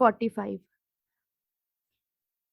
45।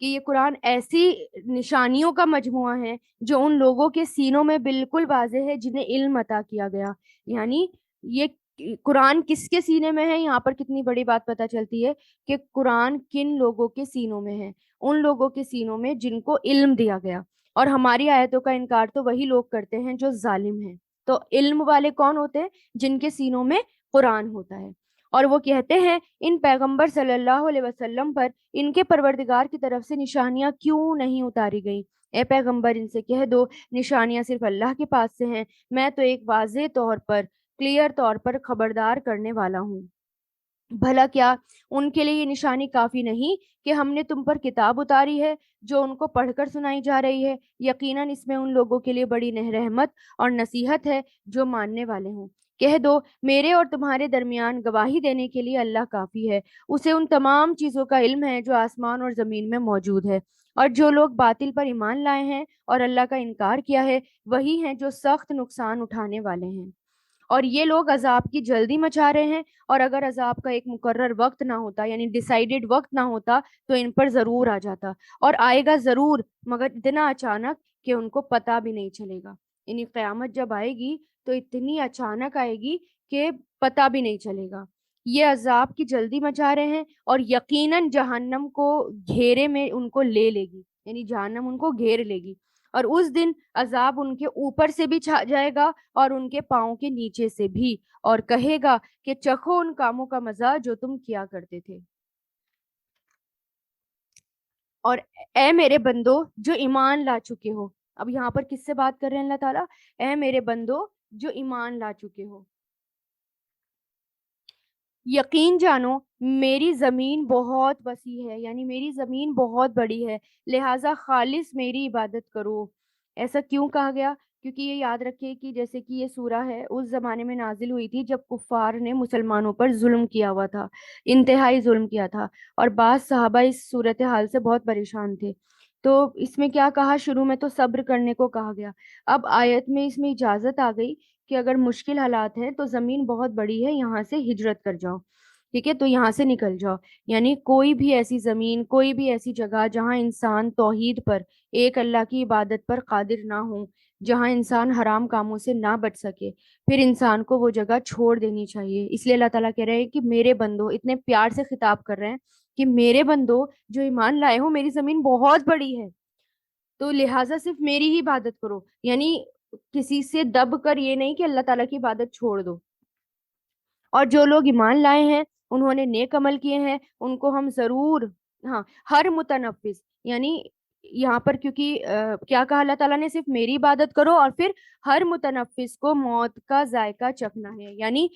کہ یہ قرآن ایسی نشانیوں کا مجموعہ ہے جو ان لوگوں کے سینوں میں بالکل واضح ہے جنہیں علم عطا کیا گیا. یعنی یہ قرآن کس کے سینے میں ہے، یہاں پر کتنی بڑی بات پتہ چلتی ہے کہ قرآن کن لوگوں کے سینوں میں ہے. ان لوگوں کے سینوں میں جن کو علم دیا گیا. اور ہماری آیتوں کا انکار تو وہی لوگ کرتے ہیں جو ظالم ہیں. تو علم والے کون ہوتے ہیں؟ جن کے سینوں میں قرآن ہوتا ہے. اور وہ کہتے ہیں ان پیغمبر صلی اللہ علیہ وسلم پر ان کے پروردگار کی طرف سے نشانیاں کیوں نہیں اتاری گئیں؟ اے پیغمبر ان سے کہہ دو نشانیاں صرف اللہ کے پاس سے ہیں، میں تو ایک واضح طور پر، کلیئر طور پر خبردار کرنے والا ہوں. بھلا کیا ان کے لیے یہ نشانی کافی نہیں کہ ہم نے تم پر کتاب اتاری ہے جو ان کو پڑھ کر سنائی جا رہی ہے؟ یقیناً اس میں ان لوگوں کے لیے بڑی رحمت اور نصیحت ہے جو ماننے والے ہوں. کہہ دو میرے اور تمہارے درمیان گواہی دینے کے لیے اللہ کافی ہے. اسے ان تمام چیزوں کا علم ہے جو آسمان اور زمین میں موجود ہے. اور جو لوگ باطل پر ایمان لائے ہیں اور اللہ کا انکار کیا ہے وہی ہیں جو سخت نقصان اٹھانے والے ہیں. اور یہ لوگ عذاب کی جلدی مچا رہے ہیں، اور اگر عذاب کا ایک مقرر وقت نہ ہوتا، یعنی ڈیسائیڈڈ وقت نہ ہوتا، تو ان پر ضرور آ جاتا، اور آئے گا ضرور، مگر اتنا اچانک کہ ان کو پتہ بھی نہیں چلے گا. یعنی قیامت جب آئے گی تو اتنی اچانک آئے گی کہ پتہ بھی نہیں چلے گا. یہ عذاب کی جلدی مچا رہے ہیں، اور یقیناً جہنم کو گھیرے میں ان کو لے لے گی. یعنی جہنم ان کو گھیر لے گی، اور اس دن عذاب ان کے اوپر سے بھی چھا جائے گا اور ان کے پاؤں کے نیچے سے بھی، اور کہے گا کہ چکھو ان کاموں کا مزہ جو تم کیا کرتے تھے. اور اے میرے بندو جو ایمان لا چکے ہو، اب یہاں پر کس سے بات کر رہے ہیں اللہ تعالیٰ؟ اے میرے بندو جو ایمان لا چکے ہو، یقین جانو میری زمین بہت وسیع ہے، یعنی میری زمین بہت بڑی ہے، لہٰذا خالص میری عبادت کرو. ایسا کیوں کہا گیا؟ کیونکہ یہ یاد رکھے کہ جیسے کہ یہ سورہ ہے اس زمانے میں نازل ہوئی تھی جب کفار نے مسلمانوں پر ظلم کیا ہوا تھا، انتہائی ظلم کیا تھا، اور بعض صحابہ اس صورتحال سے بہت پریشان تھے. تو اس میں کیا کہا؟ شروع میں تو صبر کرنے کو کہا گیا. اب آیت میں اس میں اجازت آ گئی کہ اگر مشکل حالات ہیں تو زمین بہت بڑی ہے، یہاں سے ہجرت کر جاؤ. ٹھیک ہے، تو یہاں سے نکل جاؤ. یعنی کوئی بھی ایسی زمین، کوئی بھی ایسی جگہ جہاں انسان توحید پر، ایک اللہ کی عبادت پر قادر نہ ہو، جہاں انسان حرام کاموں سے نہ بچ سکے، پھر انسان کو وہ جگہ چھوڑ دینی چاہیے. اس لیے اللہ تعالیٰ کہہ رہے ہیں کہ میرے بندو، اتنے پیار سے خطاب کر رہے ہیں کہ میرے بندو جو ایمان لائے ہو، میری زمین بہت بڑی ہے، تو لہٰذا صرف میری ہی عبادت کرو. یعنی کسی سے دب کر یہ نہیں کہ اللہ تعالیٰ کی عبادت چھوڑ دو. اور جو لوگ ایمان لائے ہیں، انہوں نے نیک عمل کیے ہیں، ان کو ہم ضرور، ہاں، ہر متنفس، یعنی یہاں پر کیونکہ کیا کہا اللہ تعالیٰ نے؟ صرف میری عبادت کرو، اور پھر ہر متنفس کو موت کا ذائقہ چکھنا ہے. یعنی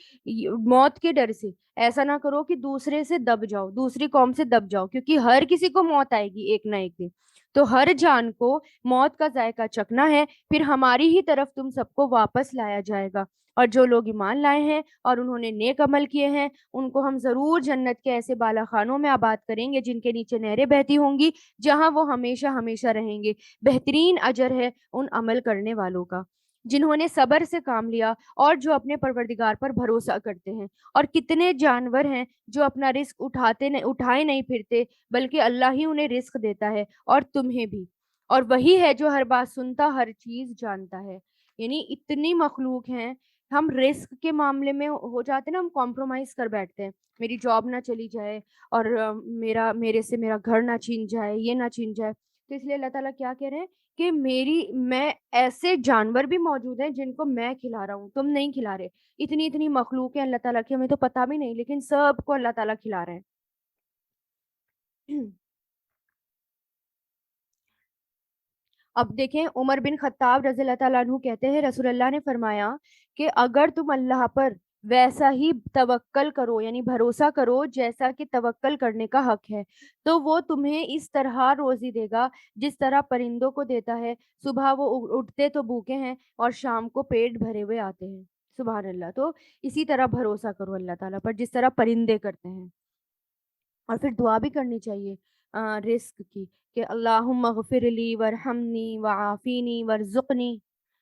موت کے ڈر سے ایسا نہ کرو کہ دوسرے سے دب جاؤ، دوسری قوم سے دب جاؤ، کیونکہ ہر کسی کو موت آئے گی ایک نہ ایک دن. تو ہر جان کو موت کا ذائقہ چکھنا ہے، پھر ہماری ہی طرف تم سب کو واپس لایا جائے گا. اور جو لوگ ایمان لائے ہیں اور انہوں نے نیک عمل کیے ہیں، ان کو ہم ضرور جنت کے ایسے بالا خانوں میں آباد کریں گے جن کے نیچے نہریں بہتی ہوں گی، جہاں وہ ہمیشہ ہمیشہ رہیں گے. بہترین اجر ہے ان عمل کرنے والوں کا جنہوں نے صبر سے کام لیا اور جو اپنے پروردگار پر بھروسہ کرتے ہیں. اور کتنے جانور ہیں جو اپنا رزق اٹھائے نہیں پھرتے، بلکہ اللہ ہی انہیں رزق دیتا ہے، اور تمہیں بھی. اور وہی ہے جو ہر بات سنتا، ہر چیز جانتا ہے. یعنی اتنی مخلوق ہیں. ہم رسک کے معاملے میں ہو جاتے نا، ہم کمپرومائز کر بیٹھتے ہیں، میری جاب نہ چلی جائے، اور میرے سے میرا گھر نہ چھین جائے، یہ نہ چھین جائے. تو اس لیے اللہ تعالیٰ کیا کہہ رہے ہیں کہ میں ایسے جانور بھی موجود ہیں جن کو میں کھلا رہا ہوں، تم نہیں کھلا رہے. اتنی اتنی مخلوق ہے اللہ تعالیٰ کی، ہمیں تو پتہ بھی نہیں، لیکن سب کو اللہ تعالیٰ کھلا رہے ہیں. اب دیکھیں عمر بن خطاب رضی اللہ تعالیٰ عنہ کہتے ہیں رسول اللہ نے فرمایا کہ اگر تم اللہ پر ویسا ہی توکل کرو، یعنی بھروسہ کرو جیسا کہ توکل کرنے کا حق ہے، تو وہ تمہیں اس طرح روزی دے گا جس طرح پرندوں کو دیتا ہے. صبح وہ اٹھتے تو بھوکے ہیں اور شام کو پیٹ بھرے ہوئے آتے ہیں. سبحان اللہ. تو اسی طرح بھروسہ کرو اللہ تعالیٰ پر جس طرح پرندے کرتے ہیں. اور پھر دعا بھی کرنی چاہیے رزق کی، کہ اللہم اغفر لی ورحمنی وعافینی ورزقنی،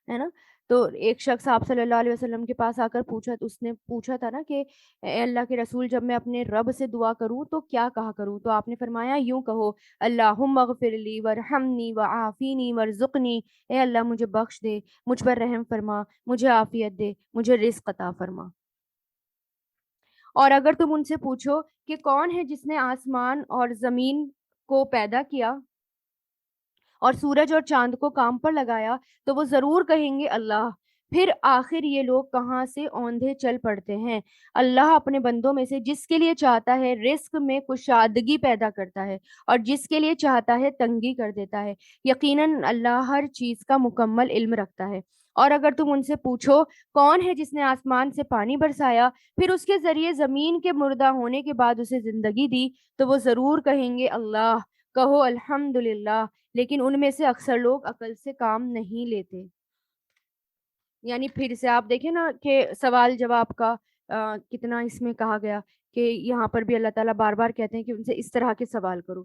ہے نا. تو ایک شخص آپ صلی اللہ علیہ وسلم کے پاس آ کر اس نے پوچھا تھا نا کہ اے اللہ کے رسول، جب میں اپنے رب سے دعا کروں تو کیا کہا کروں؟ تو آپ نے فرمایا یوں کہو، اللہم اغفر لی ورحمنی وعافینی ورزقنی، اے اللہ مجھے بخش دے، مجھ پر رحم فرما، مجھے عافیت دے، مجھے رزق عطا فرما۔ اور اگر تم ان سے پوچھو کہ کون ہے جس نے آسمان اور زمین کو پیدا کیا اور سورج اور چاند کو کام پر لگایا، تو وہ ضرور کہیں گے اللہ۔ پھر آخر یہ لوگ کہاں سے اوندھے چل پڑتے ہیں۔ اللہ اپنے بندوں میں سے جس کے لیے چاہتا ہے رزق میں کشادگی پیدا کرتا ہے، اور جس کے لیے چاہتا ہے تنگی کر دیتا ہے۔ یقیناً اللہ ہر چیز کا مکمل علم رکھتا ہے۔ اور اگر تم ان سے پوچھو کون ہے جس نے آسمان سے پانی برسایا، پھر اس کے ذریعے زمین کے مردہ ہونے کے بعد اسے زندگی دی، تو وہ ضرور کہیں گے اللہ۔ کہو الحمدللہ، لیکن ان میں سے اکثر لوگ عقل سے کام نہیں لیتے۔ یعنی پھر سے آپ دیکھیں نا کہ سوال جواب کا کتنا اس میں کہا گیا، کہ یہاں پر بھی اللہ تعالیٰ بار بار کہتے ہیں کہ ان سے اس طرح کے سوال کرو۔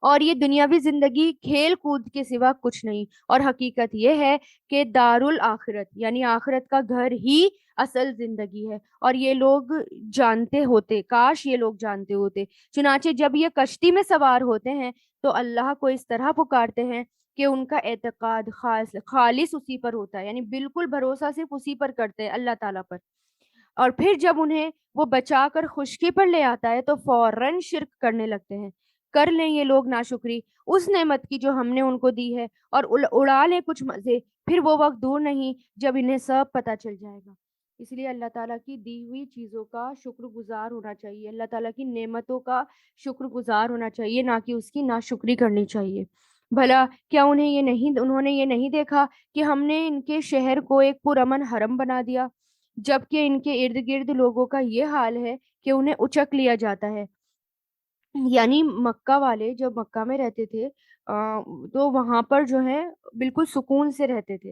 اور یہ دنیاوی زندگی کھیل کود کے سوا کچھ نہیں، اور حقیقت یہ ہے کہ دارالآخرت یعنی آخرت کا گھر ہی اصل زندگی ہے۔ اور یہ لوگ جانتے ہوتے، کاش یہ لوگ جانتے ہوتے۔ چنانچہ جب یہ کشتی میں سوار ہوتے ہیں تو اللہ کو اس طرح پکارتے ہیں کہ ان کا اعتقاد خالص اسی پر ہوتا ہے، یعنی بالکل بھروسہ صرف اسی پر کرتے ہیں، اللہ تعالیٰ پر۔ اور پھر جب انہیں وہ بچا کر خشکی پر لے آتا ہے تو فوراً شرک کرنے لگتے ہیں۔ کر لیں یہ لوگ ناشکری اس نعمت کی جو ہم نے ان کو دی ہے، اور اڑا لیں کچھ مزے، پھر وہ وقت دور نہیں جب انہیں سب پتہ چل جائے گا۔ اس لیے اللہ تعالیٰ کی دی ہوئی چیزوں کا شکر گزار ہونا چاہیے، اللہ تعالیٰ کی نعمتوں کا شکر گزار ہونا چاہیے، نہ کہ اس کی ناشکری کرنی چاہیے۔ بھلا کیا انہوں نے یہ نہیں دیکھا کہ ہم نے ان کے شہر کو ایک پرامن حرم بنا دیا، جبکہ ان کے ارد گرد لوگوں کا یہ حال ہے کہ انہیں اچک لیا جاتا ہے۔ یعنی مکہ والے جب مکہ میں رہتے تھے تو وہاں پر جو ہے بالکل سکون سے رہتے تھے،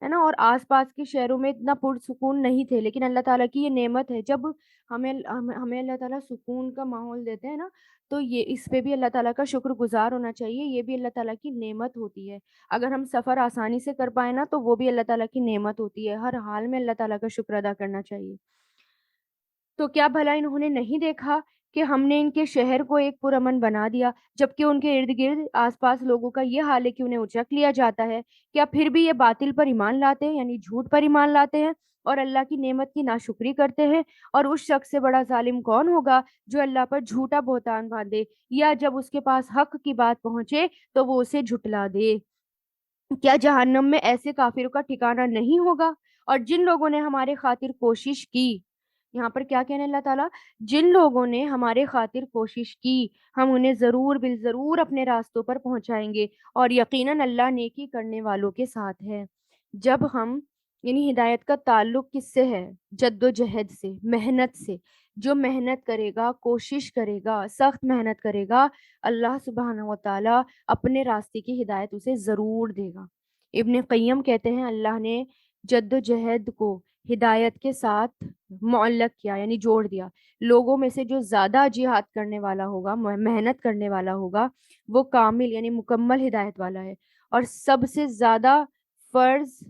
ہے نا، اور آس پاس کے شہروں میں اتنا پرسکون نہیں تھے۔ لیکن اللہ تعالیٰ کی یہ نعمت ہے، جب ہمیں اللہ تعالیٰ سکون کا ماحول دیتے ہیں نا، تو یہ اس پہ بھی اللہ تعالیٰ کا شکر گزار ہونا چاہیے، یہ بھی اللہ تعالیٰ کی نعمت ہوتی ہے۔ اگر ہم سفر آسانی سے کر پائیں نا تو وہ بھی اللہ تعالیٰ کی نعمت ہوتی ہے، ہر حال میں اللہ تعالیٰ کا شکر ادا کرنا چاہیے۔ تو کیا بھلا انہوں نے نہیں دیکھا کہ ہم نے ان کے شہر کو ایک پرامن بنا دیا، جبکہ ان کے ارد گرد آس پاس لوگوں کا یہ حال ہے کہ انہیں اچک لیا جاتا ہے؟ کیا پھر بھی یہ باطل پر ایمان لاتے ہیں، یعنی جھوٹ پر ایمان لاتے ہیں اور اللہ کی نعمت کی ناشکری کرتے ہیں؟ اور اس شخص سے بڑا ظالم کون ہوگا جو اللہ پر جھوٹا بہتان باندھے، یا جب اس کے پاس حق کی بات پہنچے تو وہ اسے جھٹلا دے؟ کیا جہنم میں ایسے کافروں کا ٹھکانہ نہیں ہوگا؟ اور جن لوگوں نے ہمارے خاطر کوشش کی، یہاں پر کیا کہنے اللہ تعالیٰ، جن لوگوں نے ہمارے خاطر کوشش کی ہم انہیں ضرور بالضرور اپنے راستوں پر پہنچائیں گے، اور یقیناً اللہ نیکی کرنے والوں کے ساتھ ہے۔ جب ہم یعنی ہدایت کا تعلق کس سے ہے؟ جد و جہد سے، محنت سے۔ جو محنت کرے گا، کوشش کرے گا، سخت محنت کرے گا، اللہ سبحانہ و تعالیٰ اپنے راستے کی ہدایت اسے ضرور دے گا۔ ابن قیم کہتے ہیں اللہ نے جد و جہد کو ہدایت کے ساتھ معلق کیا، یعنی جوڑ دیا۔ لوگوں میں سے جو زیادہ جہاد کرنے والا ہوگا، محنت کرنے والا ہوگا، وہ کامل یعنی مکمل ہدایت والا ہے۔ اور سب سے زیادہ فرض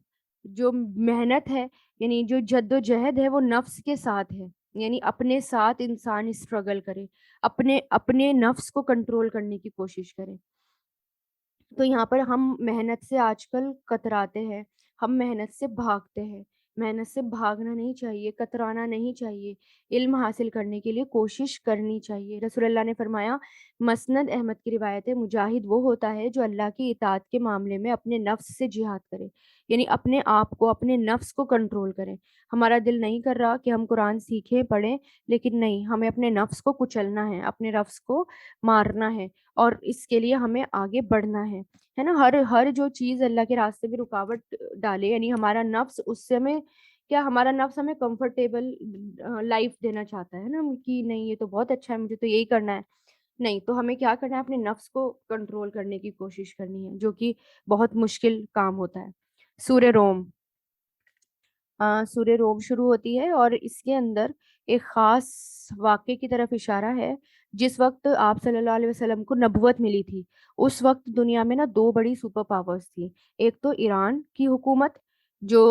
جو محنت ہے، یعنی جو جد و جہد ہے، وہ نفس کے ساتھ ہے، یعنی اپنے ساتھ انسان اسٹرگل کرے، اپنے نفس کو کنٹرول کرنے کی کوشش کرے۔ تو یہاں پر ہم محنت سے آج کل کتراتے ہیں، ہم محنت سے بھاگتے ہیں۔ محنت سے بھاگنا نہیں چاہیے، کترانا نہیں چاہیے، علم حاصل کرنے کے لیے کوشش کرنی چاہیے۔ رسول اللہ نے فرمایا، مسند احمد کی روایت ہے، مجاہد وہ ہوتا ہے جو اللہ کی اطاعت کے معاملے میں اپنے نفس سے جہاد کرے، یعنی اپنے آپ کو، اپنے نفس کو کنٹرول کرے۔ ہمارا دل نہیں کر رہا کہ ہم قرآن سیکھیں پڑھیں، لیکن نہیں، ہمیں اپنے نفس کو کچلنا ہے، اپنے نفس کو مارنا ہے، اور اس کے لیے ہمیں آگے بڑھنا ہے نا۔ ہر جو چیز اللہ کے راستے میں رکاوٹ ڈالے، یعنی ہمارا نفس اس سے ہمیں کیا، ہمارا نفس ہمیں کمفرٹیبل لائف دینا چاہتا ہے نا، کہ نہیں یہ تو بہت اچھا ہے، مجھے تو یہی کرنا ہے۔ نہیں، تو ہمیں کیا کرنا ہے، اپنے نفس کو کنٹرول کرنے کی کوشش کرنی ہے، جو کہ بہت مشکل کام ہوتا ہے۔ سورہ روم، سورہ روم شروع ہوتی ہے، اور اس کے اندر ایک خاص واقعے کی طرف اشارہ ہے۔ جس وقت آپ صلی اللہ علیہ وسلم کو نبوت ملی تھی، اس وقت دنیا میں نا دو بڑی سپر پاورز تھی۔ ایک تو ایران کی حکومت، جو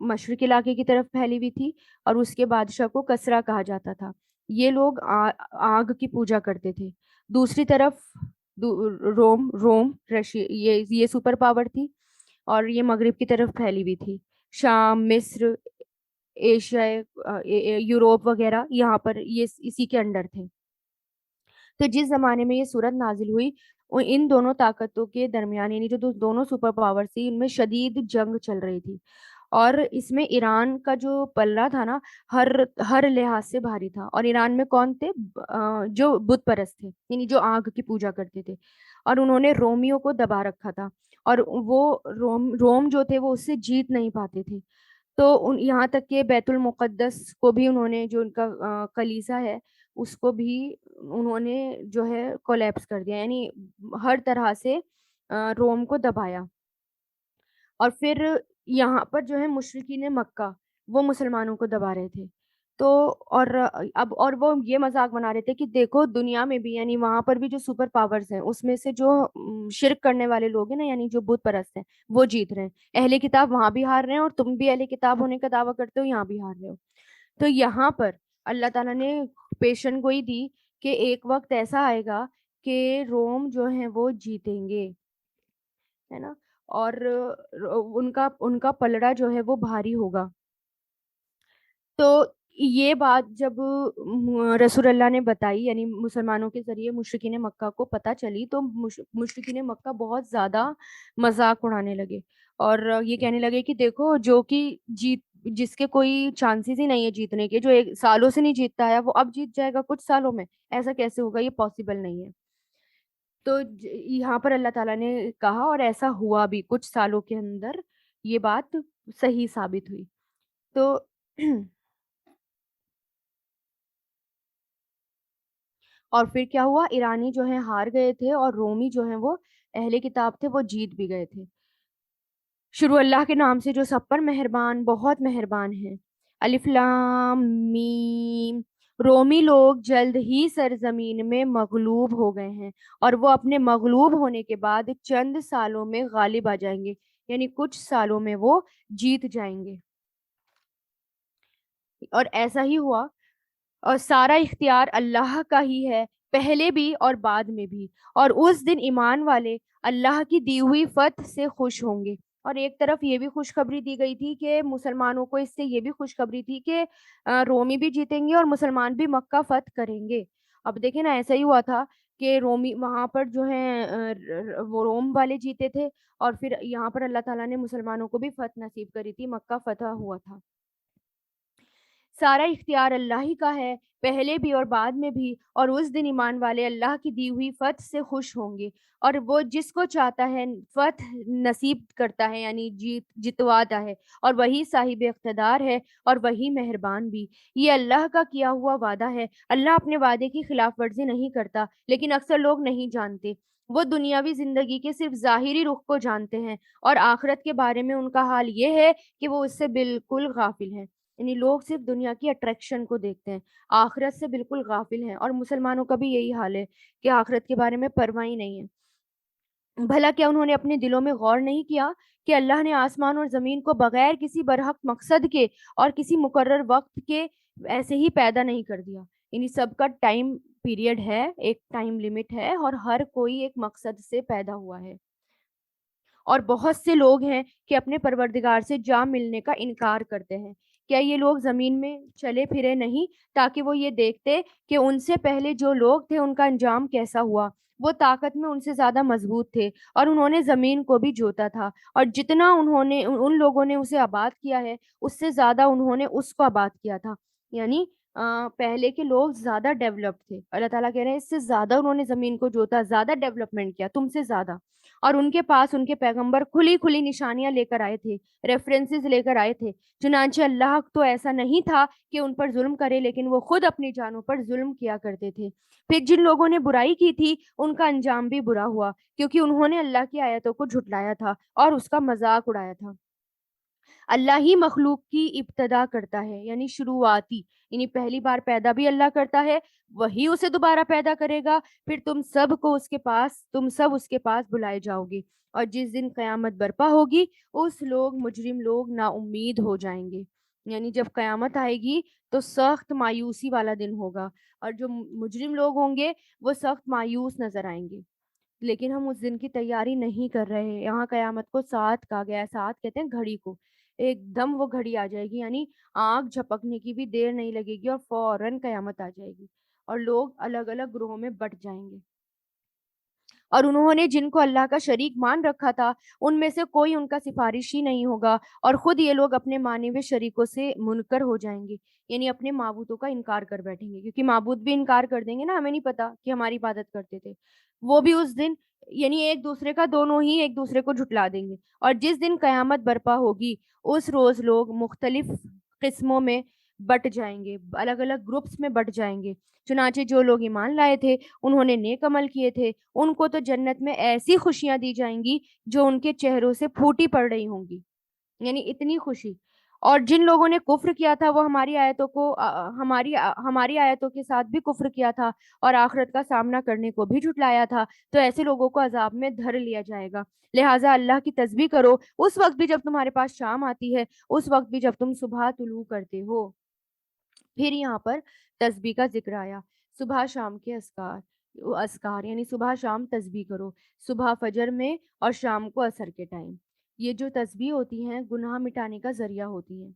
مشرق علاقے کی طرف پھیلی ہوئی تھی، اور اس کے بادشاہ کو کسرا کہا جاتا تھا۔ یہ لوگ آگ کی پوجا کرتے تھے۔ دوسری طرف روم یہ سپر پاور تھی، اور یہ مغرب کی طرف پھیلی ہوئی تھی۔ شام، مصر، ایشیا، یوروپ وغیرہ یہاں پر یہ اسی کے انڈر تھے۔ تو جس زمانے میں یہ صورت نازل ہوئی، ان دونوں طاقتوں کے درمیان، یعنی جو دونوں سپر پاور تھی، ان میں شدید جنگ چل رہی تھی، اور اس میں ایران کا جو پلہ تھا نا، ہر لحاظ سے بھاری تھا۔ اور ایران میں کون تھے؟ جو بت پرست تھے، یعنی جو آگ کی پوجا کرتے تھے، اور انہوں نے رومیوں کو دبا رکھا تھا، اور وہ روم جو تھے وہ اس سے جیت نہیں پاتے تھے۔ تو یہاں تک کہ بیت المقدس کو بھی انہوں نے، جو ان کا کلیسا ہے، اس کو بھی انہوں نے جو ہے کولیپس کر دیا، یعنی ہر طرح سے روم کو دبایا۔ اور پھر یہاں پر جو ہے مشرکین مکہ، وہ مسلمانوں کو دبا رہے تھے۔ تو اور وہ یہ مذاق بنا رہے تھے کہ دیکھو دنیا میں بھی، یعنی وہاں پر بھی جو سپر پاورز ہیں، اس میں سے جو شرک کرنے والے لوگ ہیں نا، یعنی جو بت پرست ہیں، وہ جیت رہے ہیں۔ اہل کتاب وہاں بھی ہار رہے ہیں، اور تم بھی اہل کتاب ہونے کا دعویٰ کرتے ہو، یہاں بھی ہار رہے ہو۔ تو یہاں پر اللہ تعالیٰ نے پیشن گوئی دی کہ ایک وقت ایسا آئے گا کہ روم جو ہیں وہ جیتیں گے، ہے نا، اور ان کا پلڑا جو ہے وہ بھاری ہوگا۔ تو یہ بات جب رسول اللہ نے بتائی، یعنی مسلمانوں کے ذریعے مشرکین مکہ کو پتہ چلی، تو مشرکین مکہ بہت زیادہ مذاق اڑانے لگے، اور یہ کہنے لگے کہ دیکھو، جو کہ جس کے کوئی چانسز ہی نہیں ہے جیتنے کے، جو ایک سالوں سے نہیں جیتتا ہے، وہ اب جیت جائے گا کچھ سالوں میں، ایسا کیسے ہوگا؟ یہ پاسبل نہیں ہے۔ تو یہاں پر اللہ تعالیٰ نے کہا، اور ایسا ہوا بھی، کچھ سالوں کے اندر یہ بات صحیح ثابت ہوئی۔ تو اور پھر کیا ہوا؟ ایرانی جو ہیں ہار گئے تھے، اور رومی جو ہیں وہ اہل کتاب تھے، وہ جیت بھی گئے تھے۔ شروع اللہ کے نام سے جو سب پر مہربان، بہت مہربان ہے۔ الف لام میم۔ رومی لوگ جلد ہی سرزمین میں مغلوب ہو گئے ہیں، اور وہ اپنے مغلوب ہونے کے بعد چند سالوں میں غالب آ جائیں گے، یعنی کچھ سالوں میں وہ جیت جائیں گے۔ اور ایسا ہی ہوا، اور سارا اختیار اللہ کا ہی ہے، پہلے بھی اور بعد میں بھی، اور اس دن ایمان والے اللہ کی دی ہوئی فتح سے خوش ہوں گے۔ اور ایک طرف یہ بھی خوشخبری دی گئی تھی کہ مسلمانوں کو، اس سے یہ بھی خوشخبری تھی کہ رومی بھی جیتیں گے، اور مسلمان بھی مکہ فتح کریں گے۔ اب دیکھیں نا، ایسا ہی ہوا تھا کہ رومی وہاں پر جو ہیں وہ روم والے جیتے تھے، اور پھر یہاں پر اللہ تعالیٰ نے مسلمانوں کو بھی فتح نصیب کری تھی، مکہ فتح ہوا تھا۔ سارا اختیار اللہ ہی کا ہے، پہلے بھی اور بعد میں بھی، اور اس دن ایمان والے اللہ کی دی ہوئی فتح سے خوش ہوں گے، اور وہ جس کو چاہتا ہے فتح نصیب کرتا ہے، یعنی جتواتا ہے، اور وہی صاحب اقتدار ہے، اور وہی مہربان بھی۔ یہ اللہ کا کیا ہوا وعدہ ہے، اللہ اپنے وعدے کی خلاف ورزی نہیں کرتا، لیکن اکثر لوگ نہیں جانتے۔ وہ دنیاوی زندگی کے صرف ظاہری رخ کو جانتے ہیں، اور آخرت کے بارے میں ان کا حال یہ ہے کہ وہ اس سے بالکل غافل ہیں۔ یعنی لوگ صرف دنیا کی اٹریکشن کو دیکھتے ہیں، آخرت سے بالکل غافل ہیں، اور مسلمانوں کا بھی یہی حال ہے کہ آخرت کے بارے میں پرواہ ہی نہیں ہے۔ بھلا کیا انہوں نے اپنے دلوں میں غور نہیں کیا کہ اللہ نے آسمان اور زمین کو بغیر کسی برحق مقصد کے اور کسی مقرر وقت کے ایسے ہی پیدا نہیں کر دیا؟ یعنی سب کا ٹائم پیریڈ ہے، ایک ٹائم لمٹ ہے، اور ہر کوئی ایک مقصد سے پیدا ہوا ہے۔ اور بہت سے لوگ ہیں کہ اپنے پروردگار سے جا ملنے کا انکار کرتے ہیں۔ کیا یہ لوگ زمین میں چلے پھرے نہیں تاکہ وہ یہ دیکھتے کہ ان سے پہلے جو لوگ تھے ان کا انجام کیسا ہوا؟ وہ طاقت میں ان سے زیادہ مضبوط تھے، اور انہوں نے زمین کو بھی جوتا تھا، اور جتنا انہوں نے ان لوگوں نے اسے آباد کیا ہے، اس سے زیادہ انہوں نے اس کو آباد کیا تھا۔ یعنی پہلے کے لوگ زیادہ ڈیولپ تھے، اللہ تعالیٰ کہہ رہے ہیں اس سے زیادہ انہوں نے زمین کو جوتا، زیادہ ڈیولپمنٹ کیا تم سے زیادہ۔ اور ان کے پاس ان کے پیغمبر کھلی کھلی نشانیاں لے کر آئے تھے، ریفرنسز لے کر آئے تھے۔ چنانچہ اللہ تو ایسا نہیں تھا کہ ان پر ظلم کرے، لیکن وہ خود اپنی جانوں پر ظلم کیا کرتے تھے۔ پھر جن لوگوں نے برائی کی تھی ان کا انجام بھی برا ہوا، کیونکہ انہوں نے اللہ کی آیتوں کو جھٹلایا تھا اور اس کا مذاق اڑایا تھا۔ اللہ ہی مخلوق کی ابتدا کرتا ہے، یعنی شروعاتی، یعنی پہلی بار پیدا بھی اللہ کرتا ہے، وہی اسے دوبارہ پیدا کرے گا، پھر تم سب اس کے پاس بلائے جاؤ گے، اور جس دن قیامت برپا ہوگی اس لوگ مجرم لوگ نا امید ہو جائیں گے، یعنی جب قیامت آئے گی تو سخت مایوسی والا دن ہوگا، اور جو مجرم لوگ ہوں گے وہ سخت مایوس نظر آئیں گے، لیکن ہم اس دن کی تیاری نہیں کر رہے ہیں۔ یہاں قیامت کو ساتھ کہا گیا ہے، ساتھ کہتے ہیں گھڑی کو، ایک دم وہ گھڑی آ جائے گی، یعنی آنکھ جھپکنے کی بھی دیر نہیں لگے گی اور فوراً قیامت آ جائے گی، اور لوگ الگ الگ گروہوں میں بٹ جائیں گے، اور انہوں نے جن کو اللہ کا شریک مان رکھا تھا ان میں سے کوئی ان کا سفارشی نہیں ہوگا، اور خود یہ لوگ اپنے مانے ہوئے شریکوں سے منکر ہو جائیں گے، یعنی اپنے معبودوں کا انکار کر بیٹھیں گے، کیونکہ معبود بھی انکار کر دیں گے نا، ہمیں نہیں پتا کہ ہماری عبادت کرتے تھے، وہ بھی اس دن، یعنی ایک دوسرے کا، دونوں ہی ایک دوسرے کو جھٹلا دیں گے، اور جس دن قیامت برپا ہوگی اس روز لوگ مختلف قسموں میں بٹ جائیں گے، الگ الگ گروپس میں بٹ جائیں گے، چنانچہ جو لوگ ایمان لائے تھے انہوں نے نیک عمل کیے تھے ان کو تو جنت میں ایسی خوشیاں دی جائیں گی جو ان کے چہروں سے پھوٹی پڑ رہی ہوں گی، یعنی اتنی خوشی، اور جن لوگوں نے کفر کیا تھا وہ ہماری آیتوں کو ہماری آیتوں کے ساتھ بھی کفر کیا تھا اور آخرت کا سامنا کرنے کو بھی جھٹلایا تھا، تو ایسے لوگوں کو عذاب میں دھر لیا جائے گا، لہٰذا اللہ کی تسبیح کرو اس وقت بھی جب تمہارے پاس شام آتی ہے، اس وقت بھی جب تم صبح طلوع کرتے ہو۔ پھر یہاں پر تسبیح کا ذکر آیا، صبح شام کے اذکار یعنی صبح شام تسبیح کرو، صبح فجر میں اور شام کو عصر کے ٹائم، یہ جو تسبیح ہوتی ہیں گناہ مٹانے کا ذریعہ ہوتی ہیں۔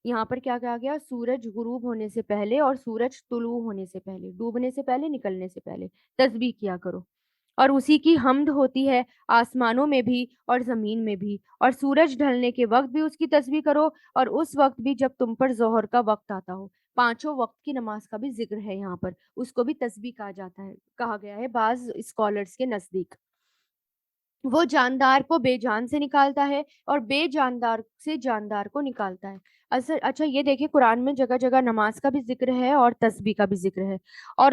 یہاں پر کیا کہا گیا؟ سورج غروب ہونے سے پہلے اور سورج طلوع ہونے سے پہلے، ڈوبنے سے پہلے، نکلنے سے پہلے تسبیح کیا کرو، اور اسی کی حمد ہوتی ہے آسمانوں میں بھی اور زمین میں بھی، اور سورج ڈھلنے کے وقت بھی اس کی تسبیح کرو، اور اس وقت بھی جب تم پر ظہر کا وقت آتا ہو، پانچوں وقت کی نماز کا بھی ذکر ہے یہاں پر، اس کو بھی تسبیح کہا جاتا ہے، کہا گیا ہے بعض اسکالرز کے نزدیک۔ وہ جاندار کو بے جان سے نکالتا ہے اور بے جاندار سے جاندار کو نکالتا ہے۔ اچھا یہ دیکھیں قرآن میں جگہ جگہ نماز کا بھی ذکر ہے اور تسبیح کا بھی ذکر ہے، اور